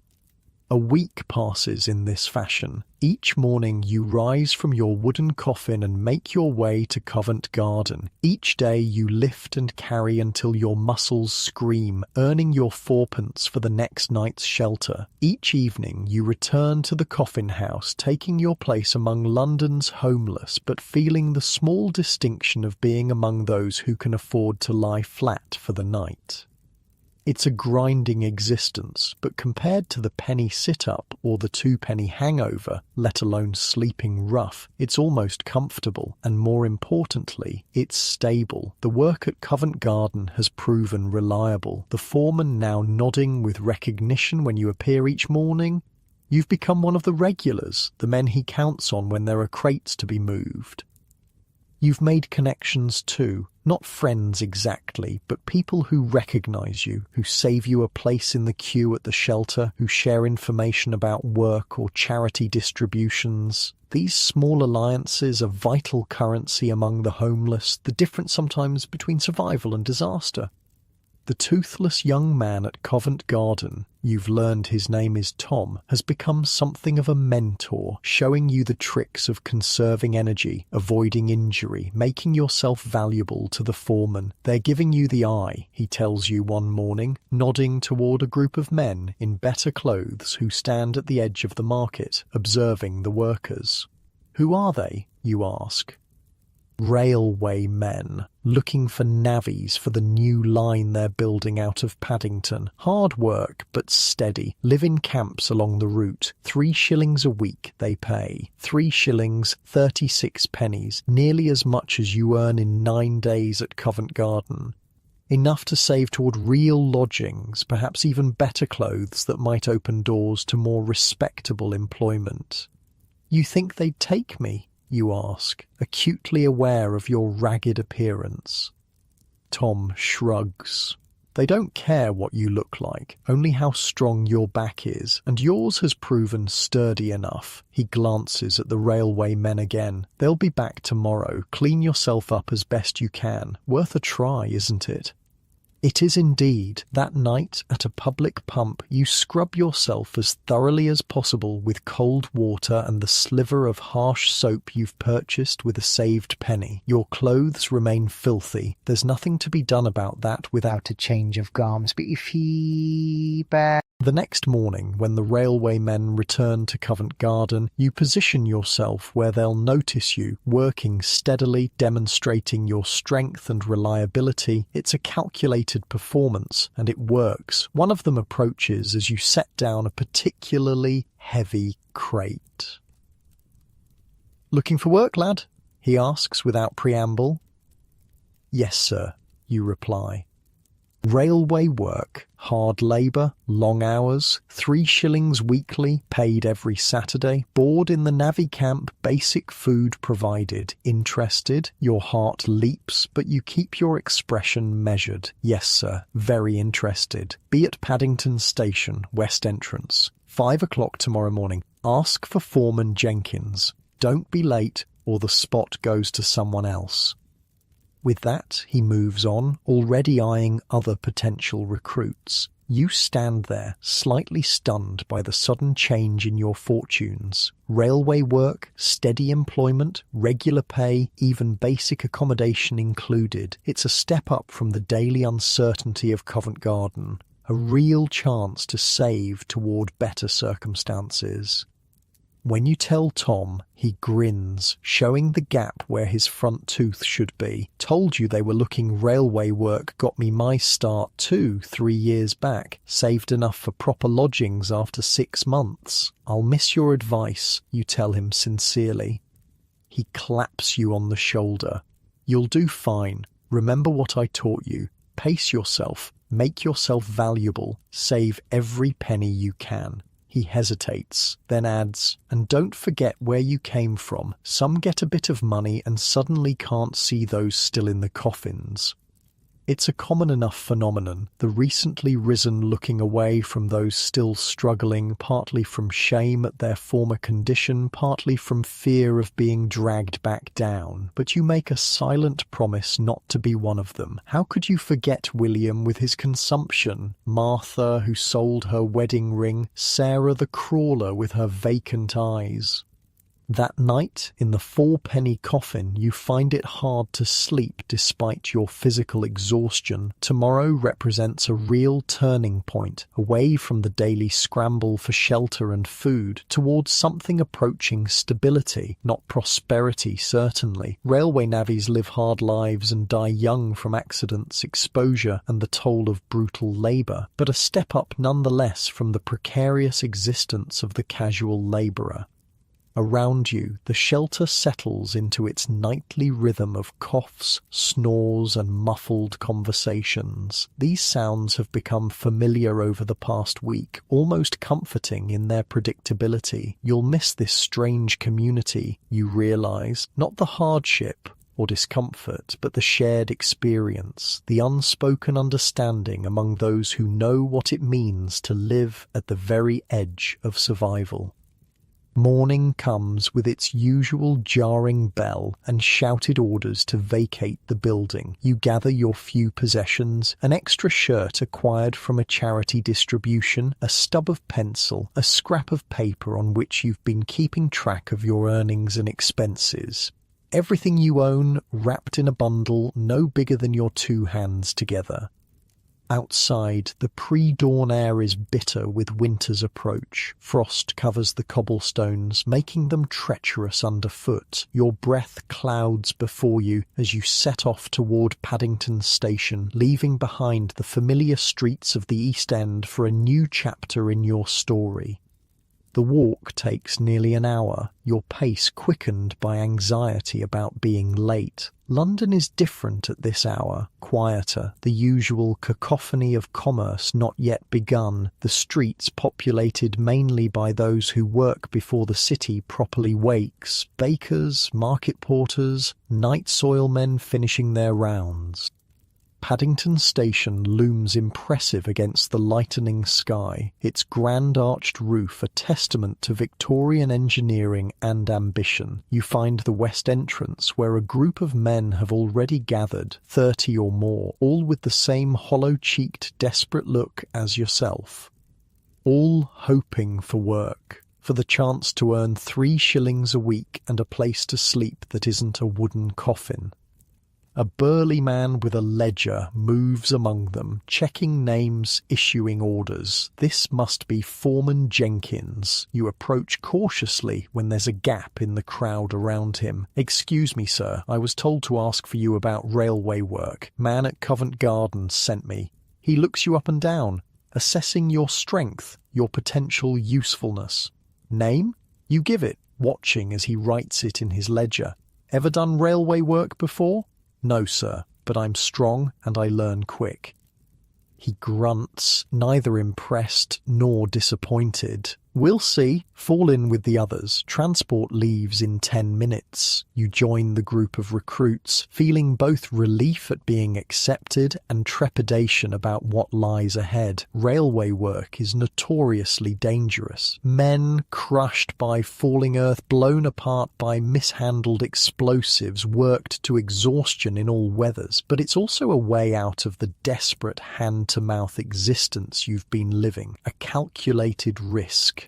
A week passes in this fashion. Each morning you rise from your wooden coffin and make your way to Covent Garden. Each day you lift and carry until your muscles scream, earning your 4p for the next night's shelter. Each evening you return to the coffin house, taking your place among London's homeless, but feeling the small distinction of being among those who can afford to lie flat for the night. It's a grinding existence, but compared to the penny sit-up or the 2p hangover, let alone sleeping rough, it's almost comfortable, and more importantly, it's stable. The work at Covent Garden has proven reliable. The foreman now nodding with recognition when you appear each morning. You've become one of the regulars, the men he counts on when there are crates to be moved. You've made connections too, not friends exactly, but people who recognise you, who save you a place in the queue at the shelter, who share information about work or charity distributions. These small alliances are vital currency among the homeless, the difference sometimes between survival and disaster. The toothless young man at Covent Garden, you've learned his name is Tom, has become something of a mentor, showing you the tricks of conserving energy, avoiding injury, making yourself valuable to the foreman. They're giving you the eye, he tells you one morning, nodding toward a group of men in better clothes who stand at the edge of the market, observing the workers. Who are they, you ask? Railway men, looking for navvies for the new line they're building out of Paddington. Hard work, but steady. Live in camps along the route. 3 shillings a week they pay. 3 shillings, 36 pennies, nearly as much as you earn in 9 days at Covent Garden. Enough to save toward real lodgings, perhaps even better clothes that might open doors to more respectable employment. You think they'd take me? You ask, acutely aware of your ragged appearance. Tom shrugs. They don't care what you look like, only how strong your back is, and yours has proven sturdy enough. He glances at the railway men again. They'll be back tomorrow. Clean yourself up as best you can. Worth a try, isn't it? It is indeed. That night, at a public pump, you scrub yourself as thoroughly as possible with cold water and the sliver of harsh soap you've purchased with a saved penny. Your clothes remain filthy. There's nothing to be done about that without a change of garments. But if The next morning, when the railway men return to Covent Garden, you position yourself where they'll notice you, working steadily, demonstrating your strength and reliability. It's a calculated performance, and it works. One of them approaches as you set down a particularly heavy crate. "Looking for work, lad?" he asks without preamble. "Yes, sir," you reply. Railway work, hard labour, long hours, 3 shillings weekly, paid every Saturday, board in the navvy camp, basic food provided. Interested? Your heart leaps, but you keep your expression measured. "Yes, sir, very interested. Be at Paddington Station, West Entrance. 5 o'clock tomorrow morning. Ask for Foreman Jenkins. Don't be late, or the spot goes to someone else." With that, he moves on, already eyeing other potential recruits. You stand there, slightly stunned by the sudden change in your fortunes. Railway work, steady employment, regular pay, even basic accommodation included. It's a step up from the daily uncertainty of Covent Garden. A real chance to save toward better circumstances. When you tell Tom, he grins, showing the gap where his front tooth should be. "Told you they were looking railway work, got me my start too 3 years back. Saved enough for proper lodgings after 6 months. I'll miss your advice," you tell him sincerely. He claps you on the shoulder. "You'll do fine. Remember what I taught you. Pace yourself, make yourself valuable, save every penny you can." He hesitates, then adds, "And don't forget where you came from. Some get a bit of money and suddenly can't see those still in the coffins." It's a common enough phenomenon, the recently risen looking away from those still struggling, partly from shame at their former condition, partly from fear of being dragged back down. But you make a silent promise not to be one of them. How could you forget William with his consumption, Martha who sold her wedding ring, Sarah the crawler with her vacant eyes? That night, in the 4-penny coffin, you find it hard to sleep despite your physical exhaustion. Tomorrow represents a real turning point, away from the daily scramble for shelter and food, towards something approaching stability, not prosperity certainly. Railway navvies live hard lives and die young from accidents, exposure, and the toll of brutal labour, but a step up nonetheless from the precarious existence of the casual labourer. Around you, the shelter settles into its nightly rhythm of coughs, snores, and muffled conversations. These sounds have become familiar over the past week, almost comforting in their predictability. You'll miss this strange community, you realise, not the hardship or discomfort, but the shared experience, the unspoken understanding among those who know what it means to live at the very edge of survival. Morning comes with its usual jarring bell and shouted orders to vacate the building. You gather your few possessions, an extra shirt acquired from a charity distribution, a stub of pencil, a scrap of paper on which you've been keeping track of your earnings and expenses. Everything you own wrapped in a bundle no bigger than your two hands together. Outside, the pre-dawn air is bitter with winter's approach. Frost covers the cobblestones, making them treacherous underfoot. Your breath clouds before you as you set off toward Paddington Station, leaving behind the familiar streets of the East End for a new chapter in your story. The walk takes nearly an hour, your pace quickened by anxiety about being late. London is different at this hour, quieter, the usual cacophony of commerce not yet begun, the streets populated mainly by those who work before the city properly wakes, bakers, market porters, night soilmen finishing their rounds. Paddington Station looms impressive against the lightening sky, its grand arched roof a testament to Victorian engineering and ambition. You find the west entrance, where a group of men have already gathered, 30 or more, all with the same hollow-cheeked, desperate look as yourself. All hoping for work, for the chance to earn 3 shillings a week and a place to sleep that isn't a wooden coffin. A burly man with a ledger moves among them, checking names, issuing orders. This must be Foreman Jenkins. You approach cautiously when there's a gap in the crowd around him. "Excuse me, sir, I was told to ask for you about railway work. Man at Covent Garden sent me." He looks you up and down, assessing your strength, your potential usefulness. Name? You give it, watching as he writes it in his ledger. "Ever done railway work before?" "No, sir, but I'm strong and I learn quick." He grunts, neither impressed nor disappointed. "We'll see. Fall in with the others. Transport leaves in 10 minutes. You join the group of recruits, feeling both relief at being accepted and trepidation about what lies ahead. Railway work is notoriously dangerous. Men crushed by falling earth, blown apart by mishandled explosives, worked to exhaustion in all weathers. But it's also a way out of the desperate hand-to-mouth existence you've been living, a calculated risk.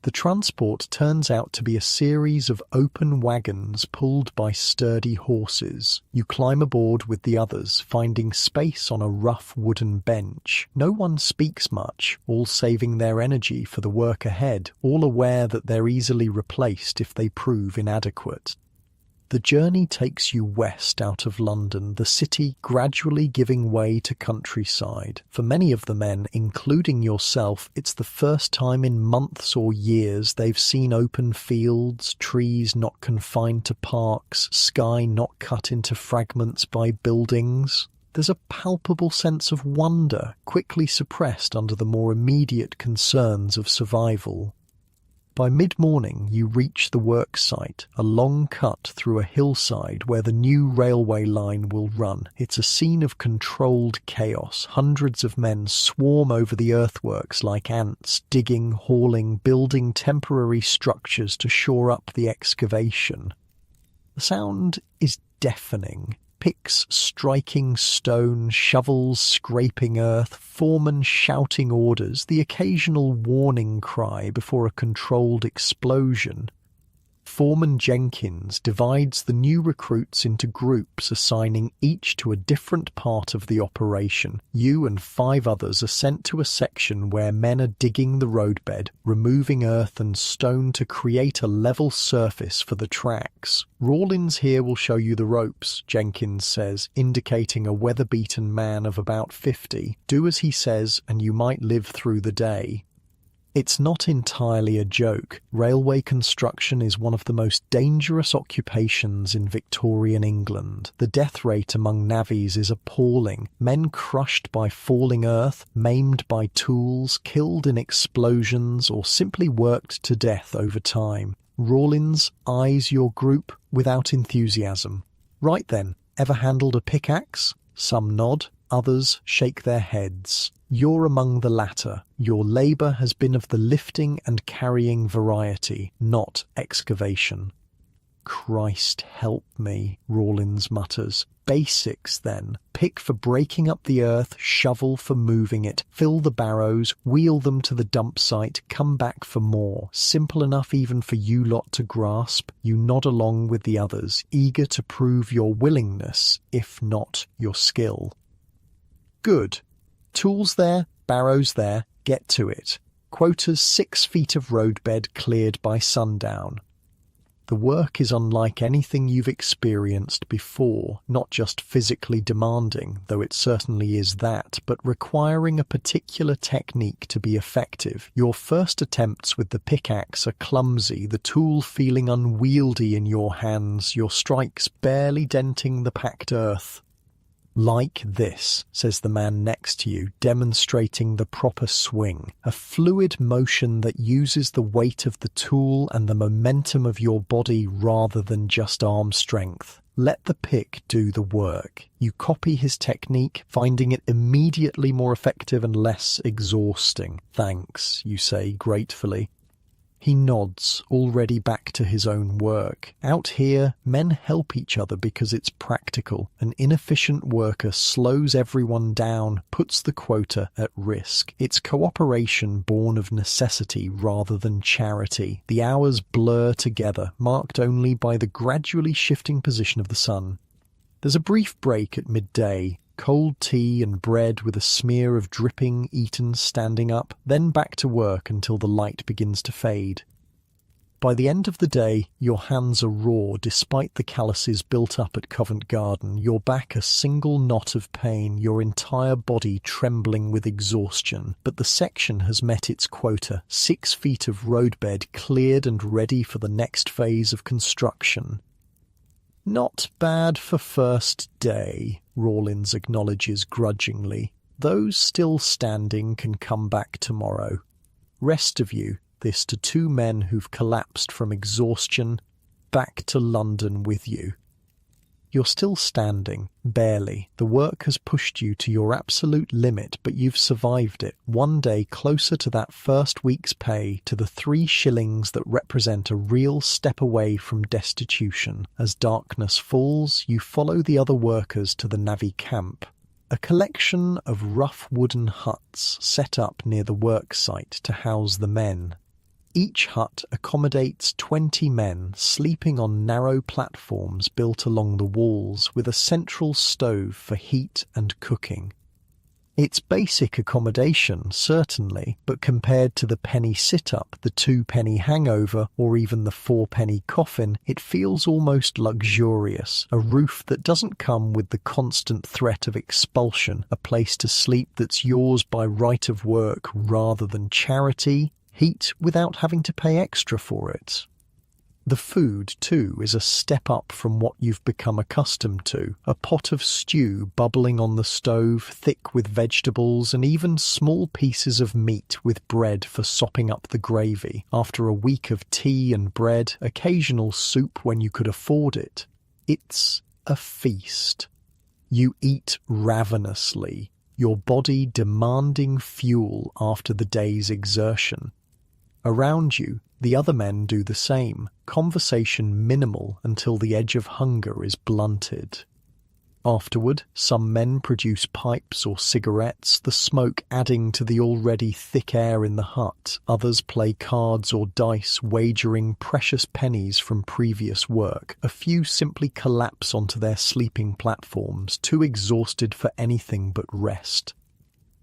The transport turns out to be a series of open wagons pulled by sturdy horses. You climb aboard with the others, finding space on a rough wooden bench. No one speaks much, all saving their energy for the work ahead, all aware that they're easily replaced if they prove inadequate. The journey takes you west out of London, the city gradually giving way to countryside. For many of the men, including yourself, it's the first time in months or years they've seen open fields, trees not confined to parks, sky not cut into fragments by buildings. There's a palpable sense of wonder, quickly suppressed under the more immediate concerns of survival. By mid-morning you reach the work site, a long cut through a hillside where the new railway line will run. It's a scene of controlled chaos. Hundreds of men swarm over the earthworks like ants, digging, hauling, building temporary structures to shore up the excavation. The sound is deafening. Picks striking stone, shovels scraping earth, foremen shouting orders, the occasional warning cry before a controlled explosion. Foreman Jenkins divides the new recruits into groups, assigning each to a different part of the operation. You and 5 others are sent to a section where men are digging the roadbed, removing earth and stone to create a level surface for the tracks. "Rawlins here will show you the ropes," Jenkins says, indicating a weather-beaten man of about 50. "Do as he says and you might live through the day." It's not entirely a joke. Railway construction is one of the most dangerous occupations in Victorian England. The death rate among navvies is appalling. Men crushed by falling earth, maimed by tools, killed in explosions, or simply worked to death over time. Rawlins eyes your group without enthusiasm. "Right then, ever handled a pickaxe?" Some nod. Others shake their heads. You're among the latter. Your labour has been of the lifting and carrying variety, not excavation. Christ help me, Rawlins mutters. Basics, then. Pick for breaking up the earth, shovel for moving it, fill the barrows, wheel them to the dump site, come back for more. Simple enough even for you lot to grasp. You nod along with the others, eager to prove your willingness, if not your skill. Good. Tools there, barrows there, get to it. Quotas 6 feet of roadbed cleared by sundown. The work is unlike anything you've experienced before, not just physically demanding, though it certainly is that, but requiring a particular technique to be effective. Your first attempts with the pickaxe are clumsy, the tool feeling unwieldy in your hands, your strikes barely denting the packed earth. Like this, says the man next to you, demonstrating the proper swing, a fluid motion that uses the weight of the tool and the momentum of your body rather than just arm strength. Let the pick do the work. You copy his technique, finding it immediately more effective and less exhausting. Thanks, you say gratefully. He nods, already back to his own work. Out here, men help each other because it's practical. An inefficient worker slows everyone down, puts the quota at risk. It's cooperation born of necessity rather than charity. The hours blur together, marked only by the gradually shifting position of the sun. There's a brief break at midday. Cold tea and bread with a smear of dripping eaten standing up, then back to work until the light begins to fade. By the end of the day, your hands are raw despite the calluses built up at Covent Garden, your back a single knot of pain, your entire body trembling with exhaustion. But the section has met its quota, 6 feet of roadbed cleared and ready for the next phase of construction. Not bad for first day, Rawlins acknowledges grudgingly. Those still standing can come back tomorrow. Rest of you, this to 2 men who've collapsed from exhaustion, back to London with you. You're still standing, barely. The work has pushed you to your absolute limit, but you've survived it. One day closer to that first week's pay, to the 3 shillings that represent a real step away from destitution. As darkness falls, you follow the other workers to the navvy camp, a collection of rough wooden huts set up near the work site to house the men. Each hut accommodates 20 men sleeping on narrow platforms built along the walls with a central stove for heat and cooking. It's basic accommodation, certainly, but compared to the penny sit-up, the 2-penny hangover, or even the 4-penny coffin, it feels almost luxurious. A roof that doesn't come with the constant threat of expulsion, a place to sleep that's yours by right of work rather than charity. Heat without having to pay extra for it. The food, too, is a step up from what you've become accustomed to. A pot of stew bubbling on the stove, thick with vegetables, and even small pieces of meat with bread for sopping up the gravy. After a week of tea and bread, occasional soup when you could afford it. It's a feast. You eat ravenously, your body demanding fuel after the day's exertion. Around you, the other men do the same, conversation minimal until the edge of hunger is blunted. Afterward, some men produce pipes or cigarettes, the smoke adding to the already thick air in the hut. Others play cards or dice, wagering precious pennies from previous work. A few simply collapse onto their sleeping platforms, too exhausted for anything but rest.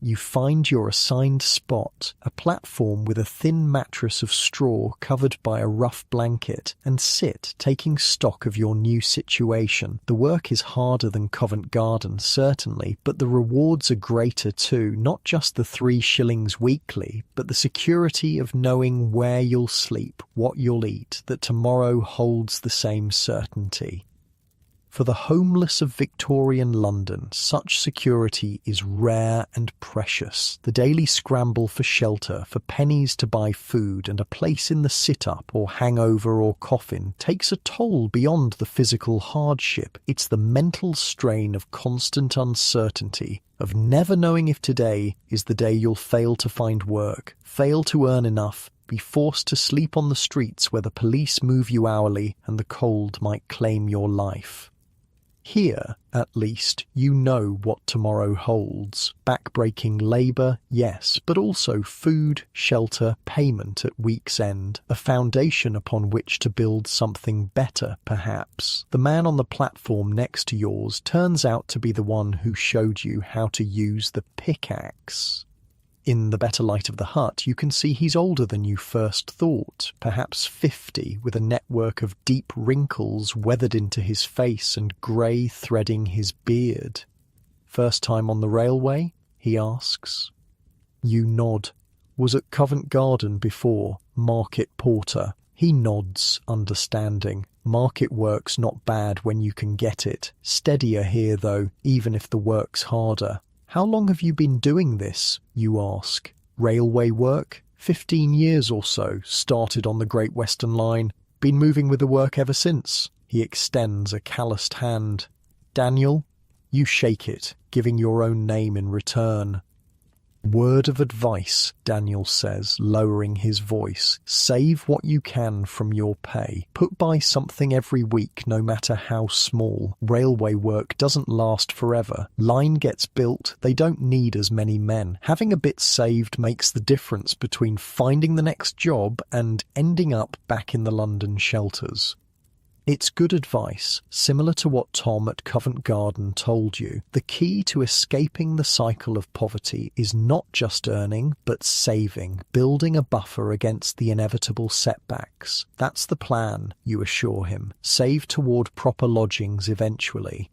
You find your assigned spot, a platform with a thin mattress of straw covered by a rough blanket, and sit, taking stock of your new situation. The work is harder than Covent Garden, certainly, but the rewards are greater too, not just the 3 shillings weekly, but the security of knowing where you'll sleep, what you'll eat, that tomorrow holds the same certainty. For the homeless of Victorian London, such security is rare and precious. The daily scramble for shelter, for pennies to buy food, and a place in the sit-up or hangover or coffin takes a toll beyond the physical hardship. It's the mental strain of constant uncertainty, of never knowing if today is the day you'll fail to find work, fail to earn enough, be forced to sleep on the streets where the police move you hourly and the cold might claim your life. Here, at least, you know what tomorrow holds. Back-breaking labour, yes, but also food, shelter, payment at week's end, a foundation upon which to build something better, perhaps. The man on the platform next to yours turns out to be the one who showed you how to use the pickaxe. In the better light of the hut, you can see he's older than you first thought, perhaps 50, with a network of deep wrinkles weathered into his face and grey threading his beard. "First time on the railway?" he asks. You nod. "Was at Covent Garden before, market porter." He nods, understanding. Market work's not bad when you can get it. Steadier here, though, even if the work's harder. "How long have you been doing this?" you ask. "Railway work? 15 years or so. Started on the Great Western Line. Been moving with the work ever since." He extends a calloused hand. "Daniel?" You shake it, giving your own name in return. "Word of advice," Daniel says, lowering his voice. "Save what you can from your pay. Put by something every week, no matter how small. Railway work doesn't last forever. Line gets built, they don't need as many men. Having a bit saved makes the difference between finding the next job and ending up back in the London shelters." It's good advice, similar to what Tom at Covent Garden told you. The key to escaping the cycle of poverty is not just earning, but saving, building a buffer against the inevitable setbacks. That's the plan, you assure him. Save toward proper lodgings eventually.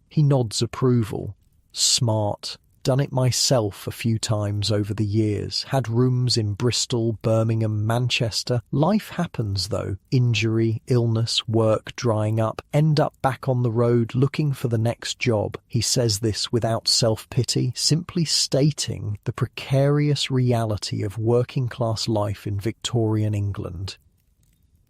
He nods approval. Smart. Done it myself a few times over the years. Had rooms in Bristol, Birmingham, Manchester. Life happens though. Injury, illness, work drying up. End up back on the road looking for the next job. He says this without self-pity, simply stating the precarious reality of working-class life in Victorian England.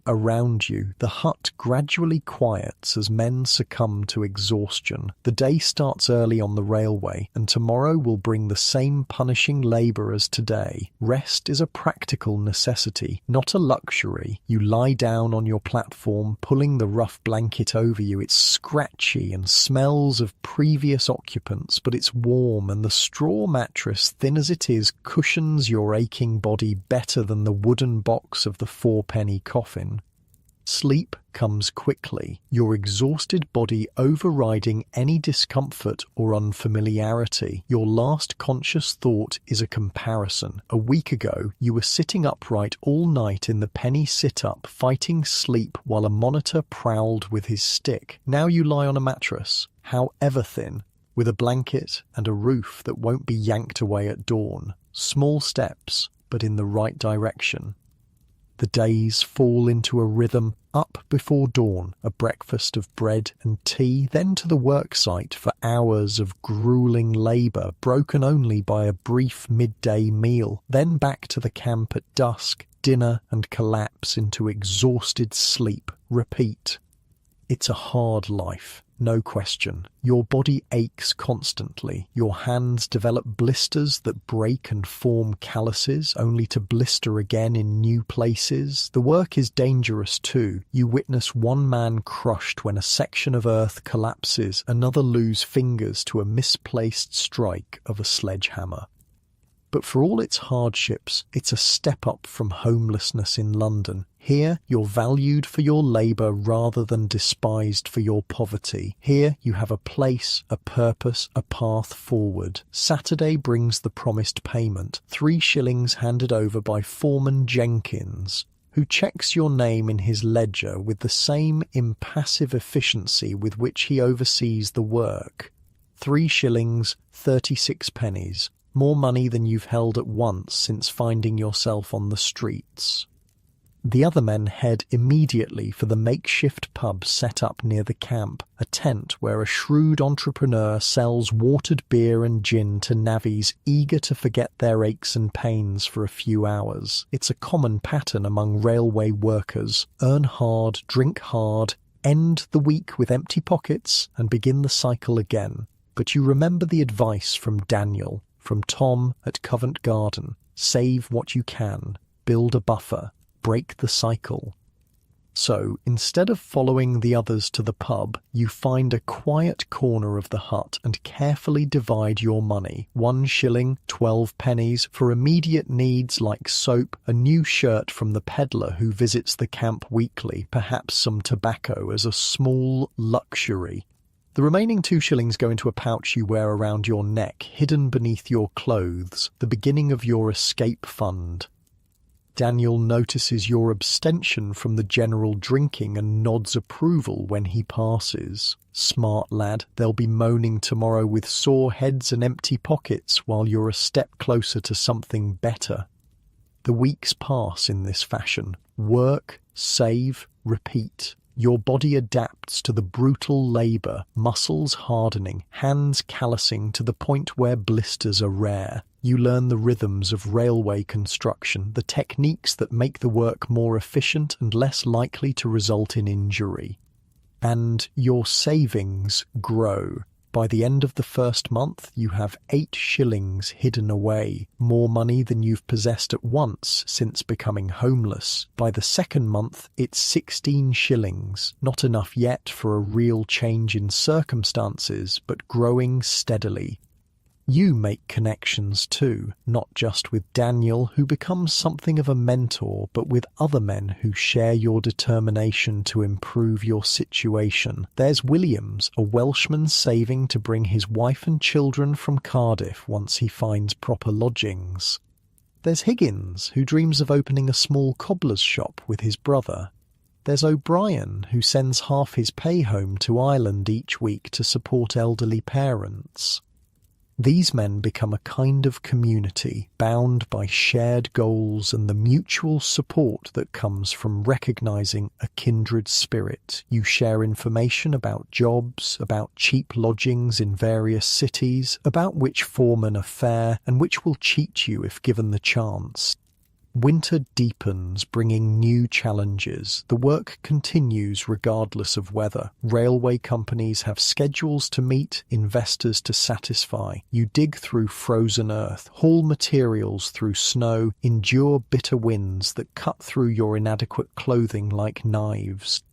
Around you, the hut gradually quiets as men succumb to exhaustion. The day starts early on the railway, and tomorrow will bring the same punishing labour as today. Rest is a practical necessity, not a luxury. You lie down on your platform, pulling the rough blanket over you. It's scratchy and smells of previous occupants, but it's warm, and the straw mattress, thin as it is, cushions your aching body better than the wooden box of the four-penny coffin. Sleep comes quickly, your exhausted body overriding any discomfort or unfamiliarity. Your last conscious thought is a comparison. A week ago, you were sitting upright all night in the penny sit-up, fighting sleep while a monitor prowled with his stick. Now you lie on a mattress, however thin, with a blanket and a roof that won't be yanked away at dawn. Small steps, but in the right direction. The days fall into a rhythm. Up before dawn, a breakfast of bread and tea, then to the work site for hours of grueling labour, broken only by a brief midday meal, then back to the camp at dusk, dinner and collapse into exhausted sleep. Repeat. It's a hard life, no question. Your body aches constantly. Your hands develop blisters that break and form calluses, only to blister again in new places. The work is dangerous too. You witness one man crushed when a section of earth collapses, another lose fingers to a misplaced strike of a sledgehammer. But for all its hardships, it's a step up from homelessness in London. Here, you're valued for your labour rather than despised for your poverty. Here, you have a place, a purpose, a path forward. Saturday brings the promised payment, 3 shillings handed over by Foreman Jenkins, who checks your name in his ledger with the same impassive efficiency with which he oversees the work. 3 shillings, 36 pennies. More money than you've held at once since finding yourself on the streets. The other men head immediately for the makeshift pub set up near the camp, a tent where a shrewd entrepreneur sells watered beer and gin to navvies eager to forget their aches and pains for a few hours. It's a common pattern among railway workers: earn hard, drink hard, end the week with empty pockets, and begin the cycle again. But you remember the advice from Daniel, from Tom at Covent Garden: save what you can, build a buffer, break the cycle. So, instead of following the others to the pub, you find a quiet corner of the hut and carefully divide your money, 1 shilling, 12 pennies, for immediate needs like soap, a new shirt from the peddler who visits the camp weekly, perhaps some tobacco as a small luxury. The remaining 2 shillings go into a pouch you wear around your neck, hidden beneath your clothes, the beginning of your escape fund. Daniel notices your abstention from the general drinking and nods approval when he passes. Smart lad, they'll be moaning tomorrow with sore heads and empty pockets while you're a step closer to something better. The weeks pass in this fashion. Work, save, repeat. Your body adapts to the brutal labour, muscles hardening, hands callousing to the point where blisters are rare. You learn the rhythms of railway construction, the techniques that make the work more efficient and less likely to result in injury. And your savings grow. By the end of the first month, you have 8 shillings hidden away, more money than you've possessed at once since becoming homeless. By the second month, it's 16 shillings, not enough yet for a real change in circumstances, but growing steadily. You make connections too, not just with Daniel, who becomes something of a mentor, but with other men who share your determination to improve your situation. There's Williams, a Welshman saving to bring his wife and children from Cardiff once he finds proper lodgings. There's Higgins, who dreams of opening a small cobbler's shop with his brother. There's O'Brien, who sends half his pay home to Ireland each week to support elderly parents. These men become a kind of community, bound by shared goals and the mutual support that comes from recognizing a kindred spirit. You share information about jobs, about cheap lodgings in various cities, about which foremen are fair and which will cheat you if given the chance. Winter deepens, bringing new challenges. The work continues regardless of weather. Railway companies have schedules to meet, investors to satisfy. You dig through frozen earth, haul materials through snow, endure bitter winds that cut through your inadequate clothing like knives.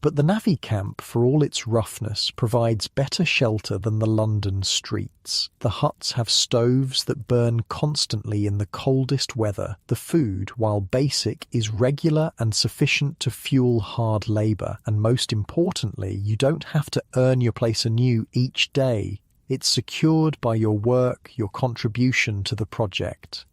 But the navvy camp, for all its roughness, provides better shelter than the London streets. The huts have stoves that burn constantly in the coldest weather. The food, while basic, is regular and sufficient to fuel hard labour. And most importantly, you don't have to earn your place anew each day. It's secured by your work, your contribution to the project.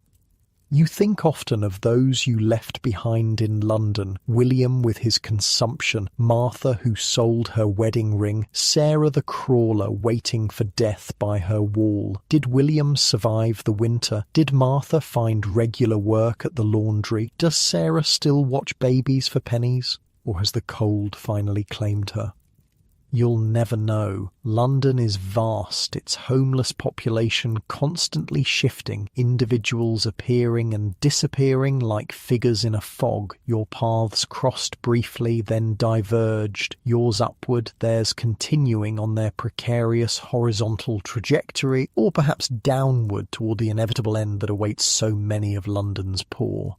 You think often of those you left behind in London: William with his consumption, Martha who sold her wedding ring, Sarah the crawler waiting for death by her wall. Did William survive the winter? Did Martha find regular work at the laundry? Does Sarah still watch babies for pennies? Or has the cold finally claimed her? You'll never know. London is vast, its homeless population constantly shifting, individuals appearing and disappearing like figures in a fog. Your paths crossed briefly, then diverged, yours upward, theirs continuing on their precarious horizontal trajectory, or perhaps downward toward the inevitable end that awaits so many of London's poor.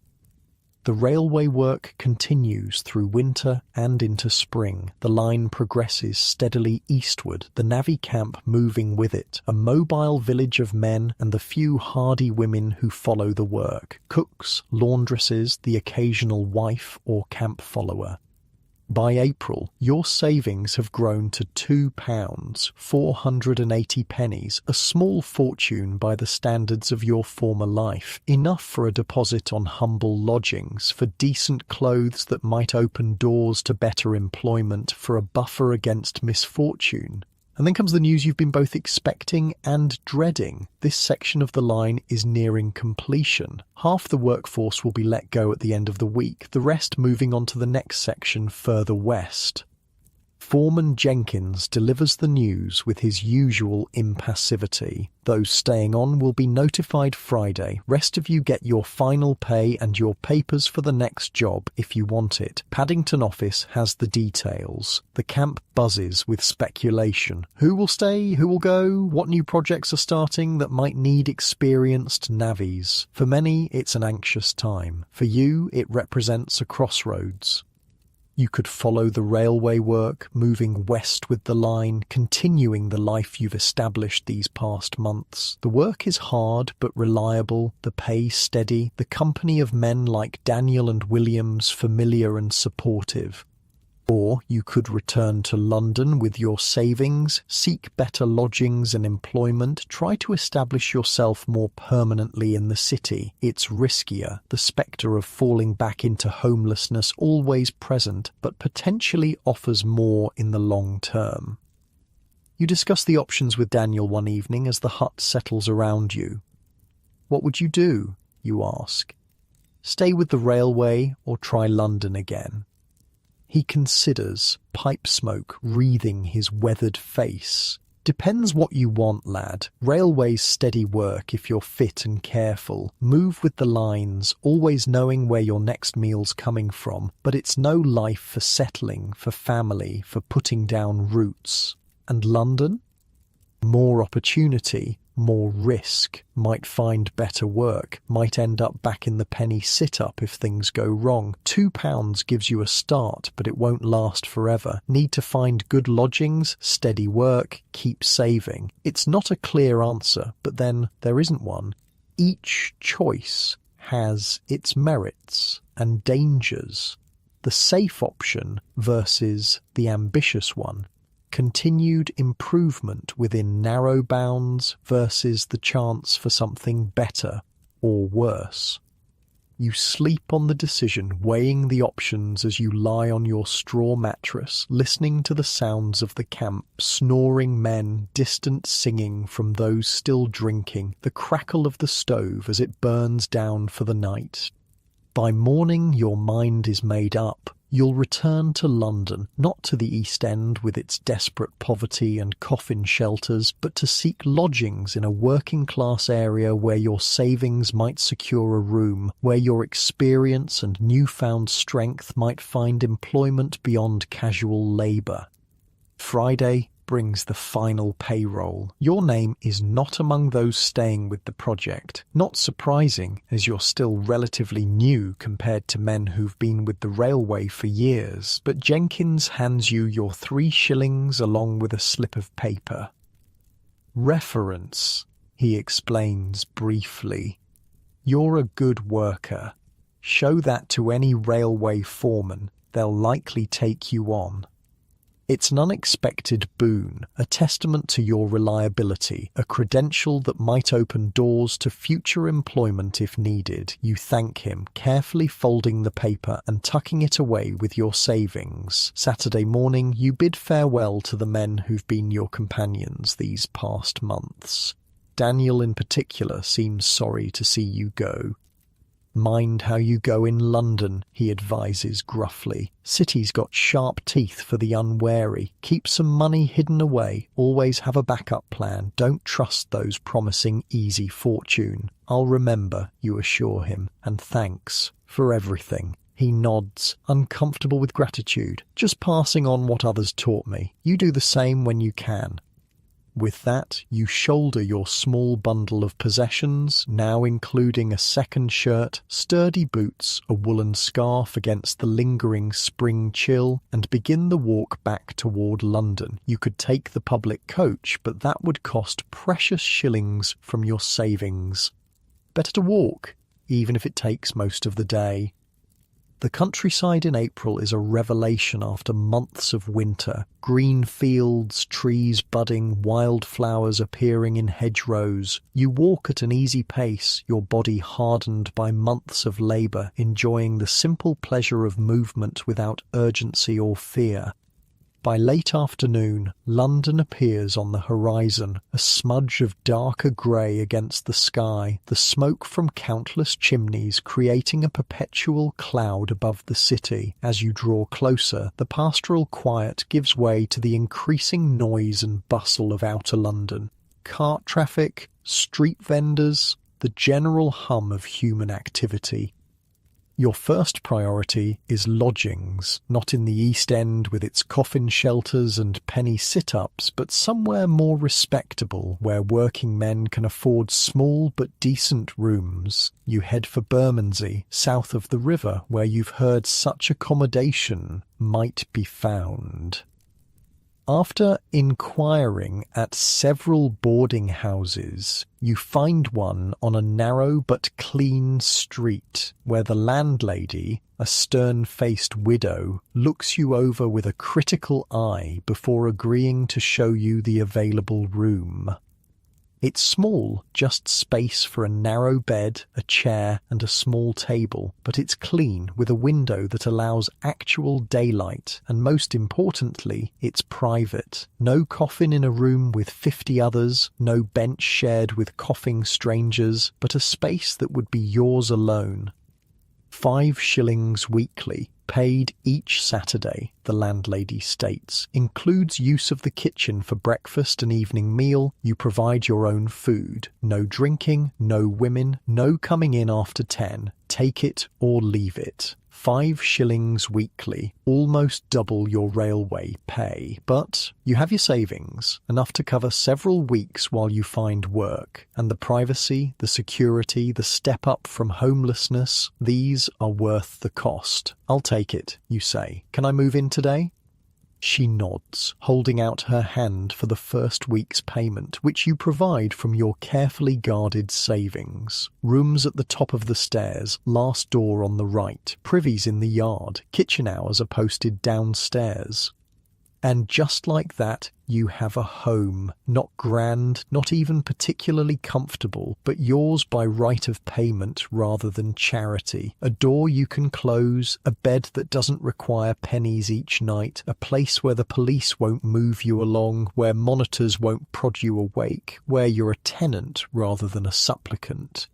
The railway work continues through winter and into spring. The line progresses steadily eastward, the navvy camp moving with it, a mobile village of men and the few hardy women who follow the work, cooks, laundresses, the occasional wife or camp follower. By April, your savings have grown to £2, 480 pennies, a small fortune by the standards of your former life, enough for a deposit on humble lodgings, for decent clothes that might open doors to better employment, for a buffer against misfortune. And then comes the news you've been both expecting and dreading. This section of the line is nearing completion. Half the workforce will be let go at the end of the week, the rest moving on to the next section further west. Foreman Jenkins delivers the news with his usual impassivity. Those staying on will be notified Friday. Rest of you get your final pay and your papers for the next job if you want it. Paddington office has the details. The camp buzzes with speculation. Who will stay? Who will go? What new projects are starting that might need experienced navvies? For many, it's an anxious time. For you, it represents a crossroads. You could follow the railway work, moving west with the line, continuing the life you've established these past months. The work is hard but reliable, the pay steady, the company of men like Daniel and Williams familiar and supportive. Or you could return to London with your savings, seek better lodgings and employment, try to establish yourself more permanently in the city. It's riskier, the spectre of falling back into homelessness always present, but potentially offers more in the long term. You discuss the options with Daniel one evening as the hut settles around you. What would you do? You ask. Stay with the railway or try London again? He considers, pipe smoke wreathing his weathered face. Depends what you want, lad. Railway's steady work if you're fit and careful. Move with the lines, always knowing where your next meal's coming from. But it's no life for settling, for family, for putting down roots. And London? More opportunity, more risk, might find better work, might end up back in the penny sit-up if things go wrong. £2 gives you a start, but it won't last forever. Need to find good lodgings, steady work, keep saving. It's not a clear answer, but then there isn't one. Each choice has its merits and dangers. The safe option versus the ambitious one. Continued improvement within narrow bounds versus the chance for something better or worse. You sleep on the decision, weighing the options as you lie on your straw mattress, listening to the sounds of the camp, snoring men, distant singing from those still drinking, the crackle of the stove as it burns down for the night. By morning your mind is made up. You'll return to London, not to the East End with its desperate poverty and coffin shelters, but to seek lodgings in a working-class area where your savings might secure a room, where your experience and newfound strength might find employment beyond casual labour. Friday brings the final payroll. Your name is not among those staying with the project. Not surprising, as you're still relatively new compared to men who've been with the railway for years, but Jenkins hands you your 3 shillings along with a slip of paper. Reference, he explains briefly. You're a good worker. Show that to any railway foreman. They'll likely take you on. It's an unexpected boon, a testament to your reliability, a credential that might open doors to future employment if needed. You thank him, carefully folding the paper and tucking it away with your savings. Saturday morning, you bid farewell to the men who've been your companions these past months. Daniel in particular seems sorry to see you go. Mind how you go in London, he advises gruffly. City's got sharp teeth for the unwary. Keep some money hidden away. Always have a backup plan. Don't trust those promising easy fortune. I'll remember, you assure him, and thanks for everything. He nods, uncomfortable with gratitude. Just passing on what others taught me. You do the same when you can. With that, you shoulder your small bundle of possessions, now including a second shirt, sturdy boots, a woolen scarf against the lingering spring chill, and begin the walk back toward London. You could take the public coach, but that would cost precious shillings from your savings. Better to walk, even if it takes most of the day. The countryside in April is a revelation after months of winter. Green fields, trees budding, wildflowers appearing in hedgerows. You walk at an easy pace, your body hardened by months of labour, enjoying the simple pleasure of movement without urgency or fear. By late afternoon, London appears on the horizon, a smudge of darker grey against the sky, the smoke from countless chimneys creating a perpetual cloud above the city. As you draw closer, the pastoral quiet gives way to the increasing noise and bustle of outer London. Cart traffic, street vendors, the general hum of human activity. Your first priority is lodgings, not in the East End with its coffin shelters and penny sit-ups, but somewhere more respectable where working men can afford small but decent rooms. You head for Bermondsey, south of the river, where you've heard such accommodation might be found. After inquiring at several boarding houses, you find one on a narrow but clean street where the landlady, a stern-faced widow, looks you over with a critical eye before agreeing to show you the available room. It's small, just space for a narrow bed, a chair and a small table, but it's clean with a window that allows actual daylight, and most importantly, it's private. No coffin in a room with 50 others, no bench shared with coughing strangers, but a space that would be yours alone. 5 shillings weekly, paid each Saturday, the landlady states, includes use of the kitchen for breakfast and evening meal. You provide your own food. No drinking, no women, no coming in after 10. Take it or leave it. 5 shillings weekly, almost double your railway pay. But you have your savings, enough to cover several weeks while you find work. And the privacy, the security, the step up from homelessness, these are worth the cost. I'll take it, you say. Can I move in today? She nods, holding out her hand for the first week's payment, which you provide from your carefully guarded savings. Rooms at the top of the stairs, last door on the right, privies in the yard, kitchen hours are posted downstairs. And just like that, you have a home, not grand, not even particularly comfortable, but yours by right of payment rather than charity. A door you can close, a bed that doesn't require pennies each night, a place where the police won't move you along, where monitors won't prod you awake, where you're a tenant rather than a supplicant.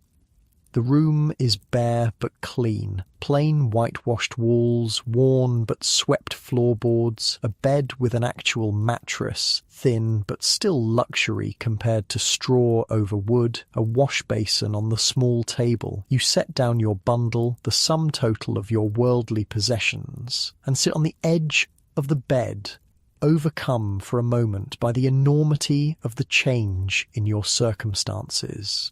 The room is bare but clean, plain whitewashed walls, worn but swept floorboards, a bed with an actual mattress, thin but still luxury compared to straw over wood, a wash basin on the small table. You set down your bundle, the sum total of your worldly possessions, and sit on the edge of the bed, overcome for a moment by the enormity of the change in your circumstances.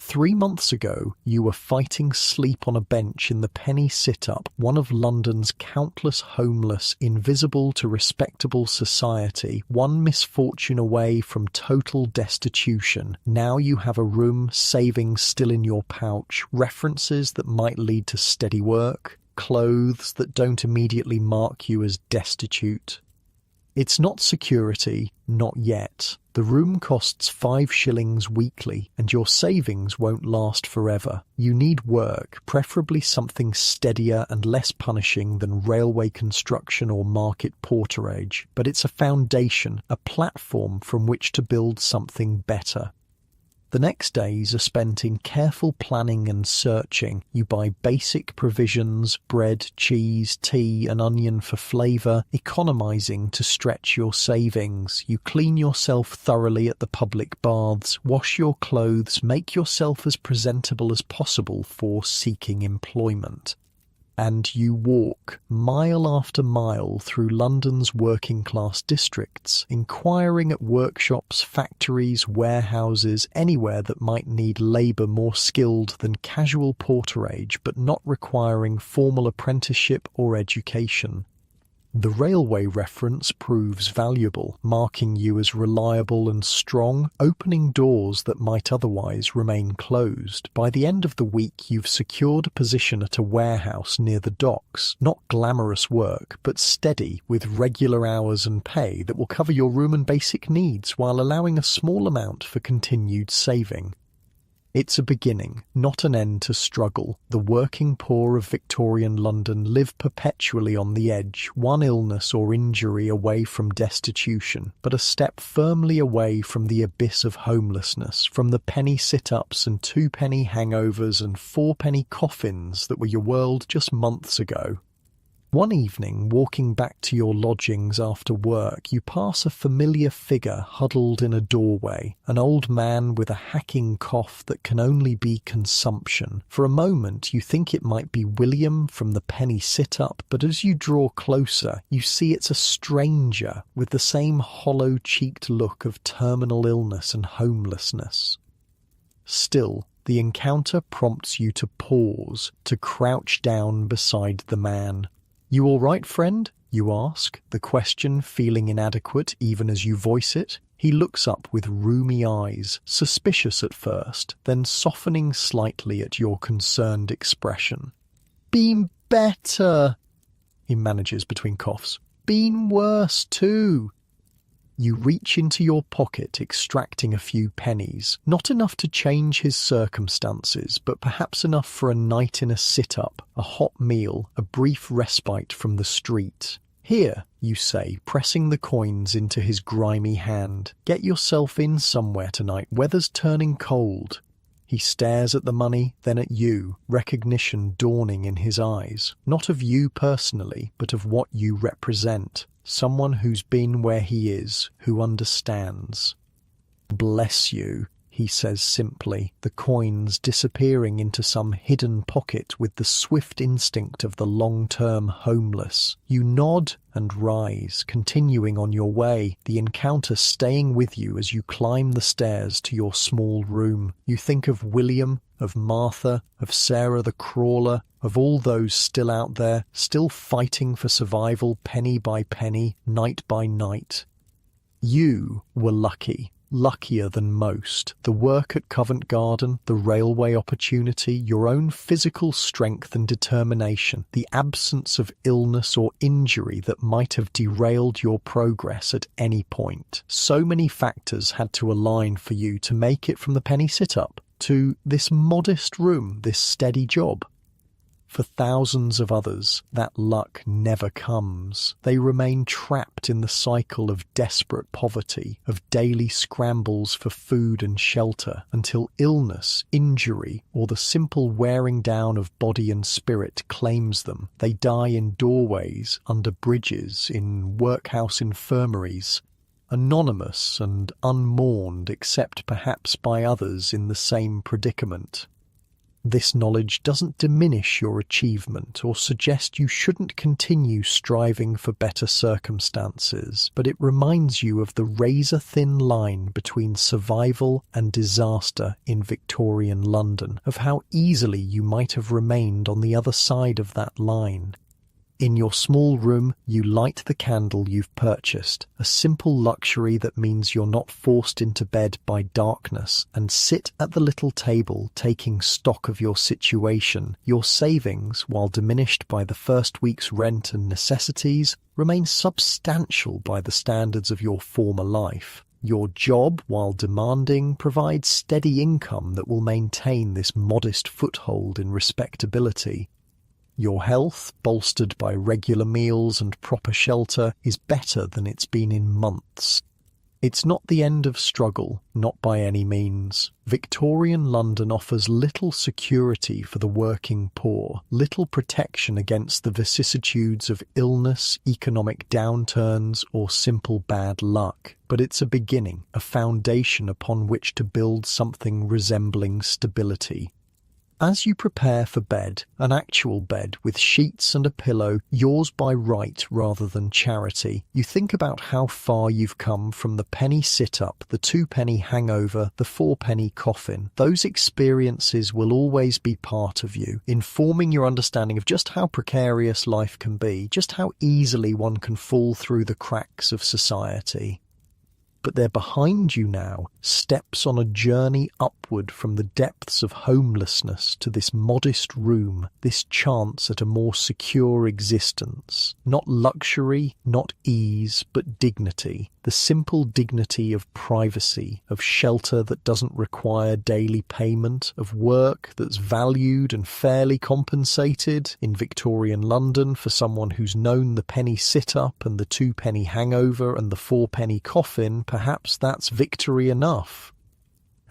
3 months ago, you were fighting sleep on a bench in the penny sit-up, one of London's countless homeless, invisible to respectable society, one misfortune away from total destitution. Now you have a room, savings still in your pouch, references that might lead to steady work, clothes that don't immediately mark you as destitute. It's not security, not yet. The room costs 5 shillings weekly, and your savings won't last forever. You need work, preferably something steadier and less punishing than railway construction or market porterage. But it's a foundation, a platform from which to build something better. The next days are spent in careful planning and searching. You buy basic provisions, bread, cheese, tea, and onion for flavour, economising to stretch your savings. You clean yourself thoroughly at the public baths, wash your clothes, make yourself as presentable as possible for seeking employment. And you walk mile after mile through London's working-class districts, inquiring at workshops, factories, warehouses, anywhere that might need labour more skilled than casual porterage but not requiring formal apprenticeship or education. The railway reference proves valuable, marking you as reliable and strong, opening doors that might otherwise remain closed. By the end of the week, you've secured a position at a warehouse near the docks. Not glamorous work, but steady, with regular hours and pay that will cover your room and basic needs while allowing a small amount for continued saving. It's a beginning, not an end to struggle. The working poor of Victorian London live perpetually on the edge, one illness or injury away from destitution, but a step firmly away from the abyss of homelessness, from the penny sit-ups and two-penny hangovers and four-penny coffins that were your world just months ago. One evening, walking back to your lodgings after work, you pass a familiar figure huddled in a doorway, an old man with a hacking cough that can only be consumption. For a moment, you think it might be William from the penny sit-up, but as you draw closer, you see it's a stranger with the same hollow-cheeked look of terminal illness and homelessness. Still, the encounter prompts you to pause, to crouch down beside the man. "You all right, friend?" you ask, the question feeling inadequate even as you voice it. He looks up with rheumy eyes, suspicious at first, then softening slightly at your concerned expression. "Been better," he manages between coughs. "Been worse too." You reach into your pocket, extracting a few pennies, not enough to change his circumstances, but perhaps enough for a night in a sit-up, a hot meal, a brief respite from the street. "Here," you say, pressing the coins into his grimy hand. "Get yourself in somewhere tonight, weather's turning cold." He stares at the money, then at you, recognition dawning in his eyes, not of you personally, but of what you represent. Someone who's been where he is, who understands. "Bless you," he says simply, the coins disappearing into some hidden pocket with the swift instinct of the long-term homeless. You nod and rise, continuing on your way, the encounter staying with you as you climb the stairs to your small room. You think of William, of Martha, of Sarah the crawler, of all those still out there, still fighting for survival penny by penny, night by night. You were lucky. Luckier than most. The work at Covent Garden, the railway opportunity, your own physical strength and determination, the absence of illness or injury that might have derailed your progress at any point. So many factors had to align for you to make it from the penny sit-up to this modest room, this steady job. For thousands of others, that luck never comes. They remain trapped in the cycle of desperate poverty, of daily scrambles for food and shelter, until illness, injury, or the simple wearing down of body and spirit claims them. They die in doorways, under bridges, in workhouse infirmaries, anonymous and unmourned except perhaps by others in the same predicament. This knowledge doesn't diminish your achievement or suggest you shouldn't continue striving for better circumstances, but it reminds you of the razor-thin line between survival and disaster in Victorian London, of how easily you might have remained on the other side of that line. In your small room, you light the candle you've purchased, a simple luxury that means you're not forced into bed by darkness, and sit at the little table taking stock of your situation. Your savings, while diminished by the first week's rent and necessities, remain substantial by the standards of your former life. Your job, while demanding, provides steady income that will maintain this modest foothold in respectability. Your health, bolstered by regular meals and proper shelter, is better than it's been in months. It's not the end of struggle, not by any means. Victorian London offers little security for the working poor, little protection against the vicissitudes of illness, economic downturns, or simple bad luck. But it's a beginning, a foundation upon which to build something resembling stability. As you prepare for bed, an actual bed with sheets and a pillow, yours by right rather than charity, you think about how far you've come from the penny sit-up, the two-penny hangover, the four-penny coffin. Those experiences will always be part of you, informing your understanding of just how precarious life can be, just how easily one can fall through the cracks of society. But they're behind you now, steps on a journey upward from the depths of homelessness to this modest room, this chance at a more secure existence. Not luxury, not ease, but dignity. The The simple dignity of privacy, of shelter that doesn't require daily payment, of work that's valued and fairly compensated in Victorian London for someone who's known the penny sit-up and the two-penny hangover and the four-penny coffin, perhaps that's victory enough.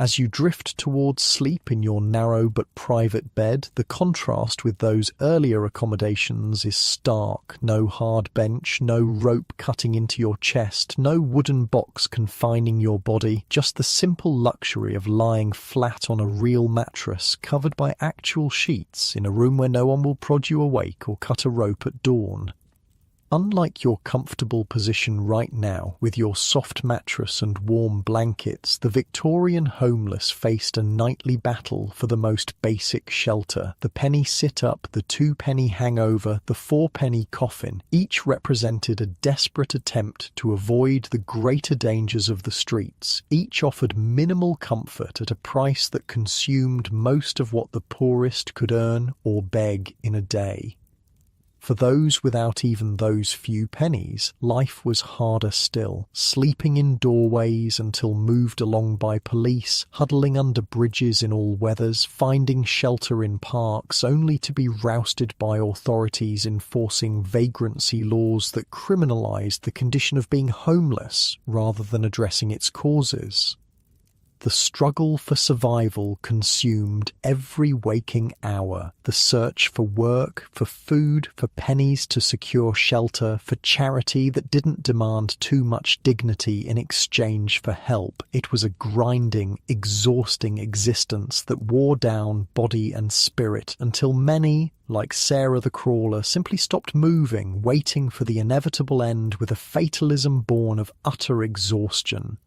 As you drift towards sleep in your narrow but private bed, the contrast with those earlier accommodations is stark. No hard bench, no rope cutting into your chest, no wooden box confining your body, just the simple luxury of lying flat on a real mattress covered by actual sheets in a room where no one will prod you awake or cut a rope at dawn. Unlike your comfortable position right now, with your soft mattress and warm blankets, the Victorian homeless faced a nightly battle for the most basic shelter. The penny sit-up, the two-penny hangover, the four-penny coffin, each represented a desperate attempt to avoid the greater dangers of the streets. Each offered minimal comfort at a price that consumed most of what the poorest could earn or beg in a day. For those without even those few pennies, life was harder still, sleeping in doorways until moved along by police, huddling under bridges in all weathers, finding shelter in parks only to be rousted by authorities enforcing vagrancy laws that criminalised the condition of being homeless rather than addressing its causes. The struggle for survival consumed every waking hour. The search for work, for food, for pennies to secure shelter, for charity that didn't demand too much dignity in exchange for help. It was a grinding, exhausting existence that wore down body and spirit until many, like Sarah the Crawler, simply stopped moving, waiting for the inevitable end with a fatalism born of utter exhaustion.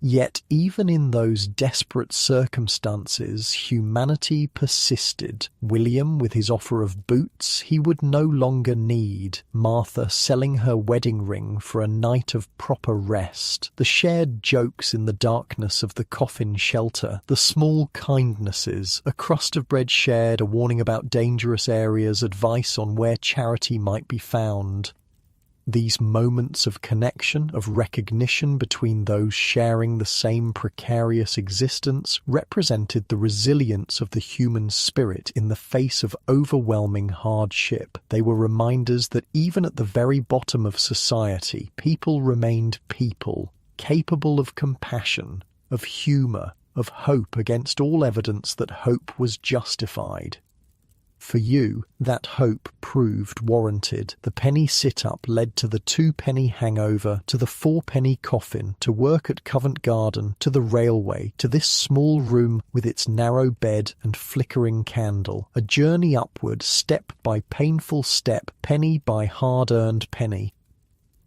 Yet even in those desperate circumstances, humanity persisted. William, with his offer of boots he would no longer need. Martha selling her wedding ring for a night of proper rest. The shared jokes in the darkness of the coffin shelter. The small kindnesses. A crust of bread shared, a warning about dangerous areas, advice on where charity might be found. These moments of connection, of recognition between those sharing the same precarious existence, represented the resilience of the human spirit in the face of overwhelming hardship. They were reminders that even at the very bottom of society, people remained people, capable of compassion, of humour, of hope against all evidence that hope was justified. For you, that hope proved warranted. The penny sit-up led to the two-penny hangover, to the four-penny coffin, to work at Covent Garden, to the railway, to this small room with its narrow bed and flickering candle. A journey upward, step by painful step, penny by hard-earned penny.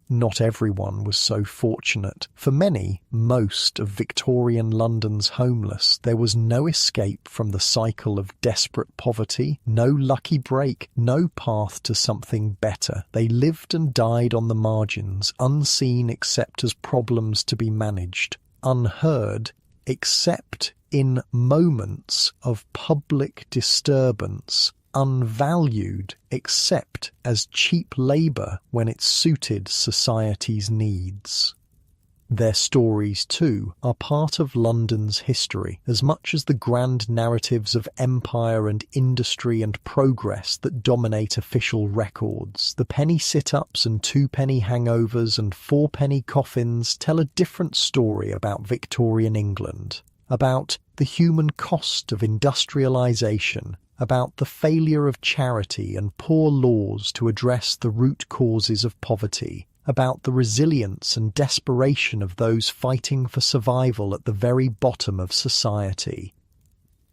Not everyone was so fortunate. For many, most of Victorian London's homeless, there was no escape from the cycle of desperate poverty, no lucky break, no path to something better. They lived and died on the margins, unseen except as problems to be managed, unheard except in moments of public disturbance, unvalued except as cheap labour when it suited society's needs. Their stories, too, are part of London's history, as much as the grand narratives of empire and industry and progress that dominate official records. The penny sit-ups and two-penny hangovers and four-penny coffins tell a different story about Victorian England, about the human cost of industrialisation, about the failure of charity and poor laws to address the root causes of poverty, about the resilience and desperation of those fighting for survival at the very bottom of society.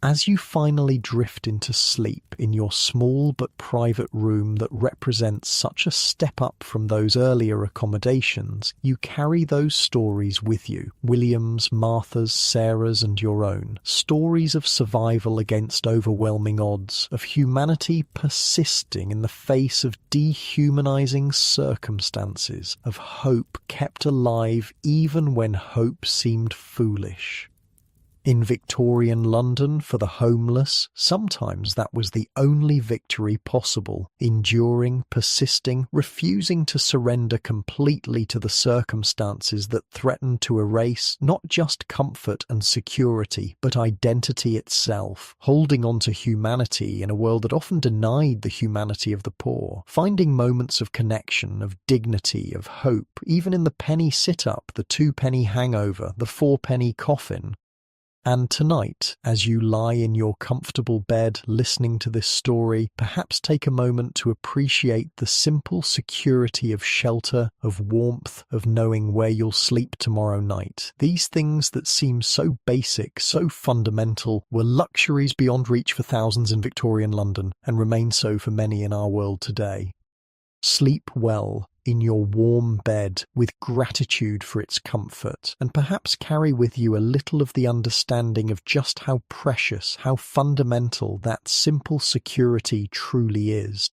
As you finally drift into sleep in your small but private room that represents such a step up from those earlier accommodations, you carry those stories with you, William's, Martha's, Sarah's and your own. Stories of survival against overwhelming odds, of humanity persisting in the face of dehumanizing circumstances, of hope kept alive even when hope seemed foolish. In Victorian London, for the homeless, sometimes that was the only victory possible, enduring, persisting, refusing to surrender completely to the circumstances that threatened to erase not just comfort and security, but identity itself, holding on to humanity in a world that often denied the humanity of the poor, finding moments of connection, of dignity, of hope, even in the penny sit-up, the two-penny hangover, the four-penny coffin. And tonight, as you lie in your comfortable bed listening to this story, perhaps take a moment to appreciate the simple security of shelter, of warmth, of knowing where you'll sleep tomorrow night. These things that seem so basic, so fundamental, were luxuries beyond reach for thousands in Victorian London, and remain so for many in our world today. Sleep well in your warm bed with gratitude for its comfort, and perhaps carry with you a little of the understanding of just how precious, how fundamental that simple security truly is.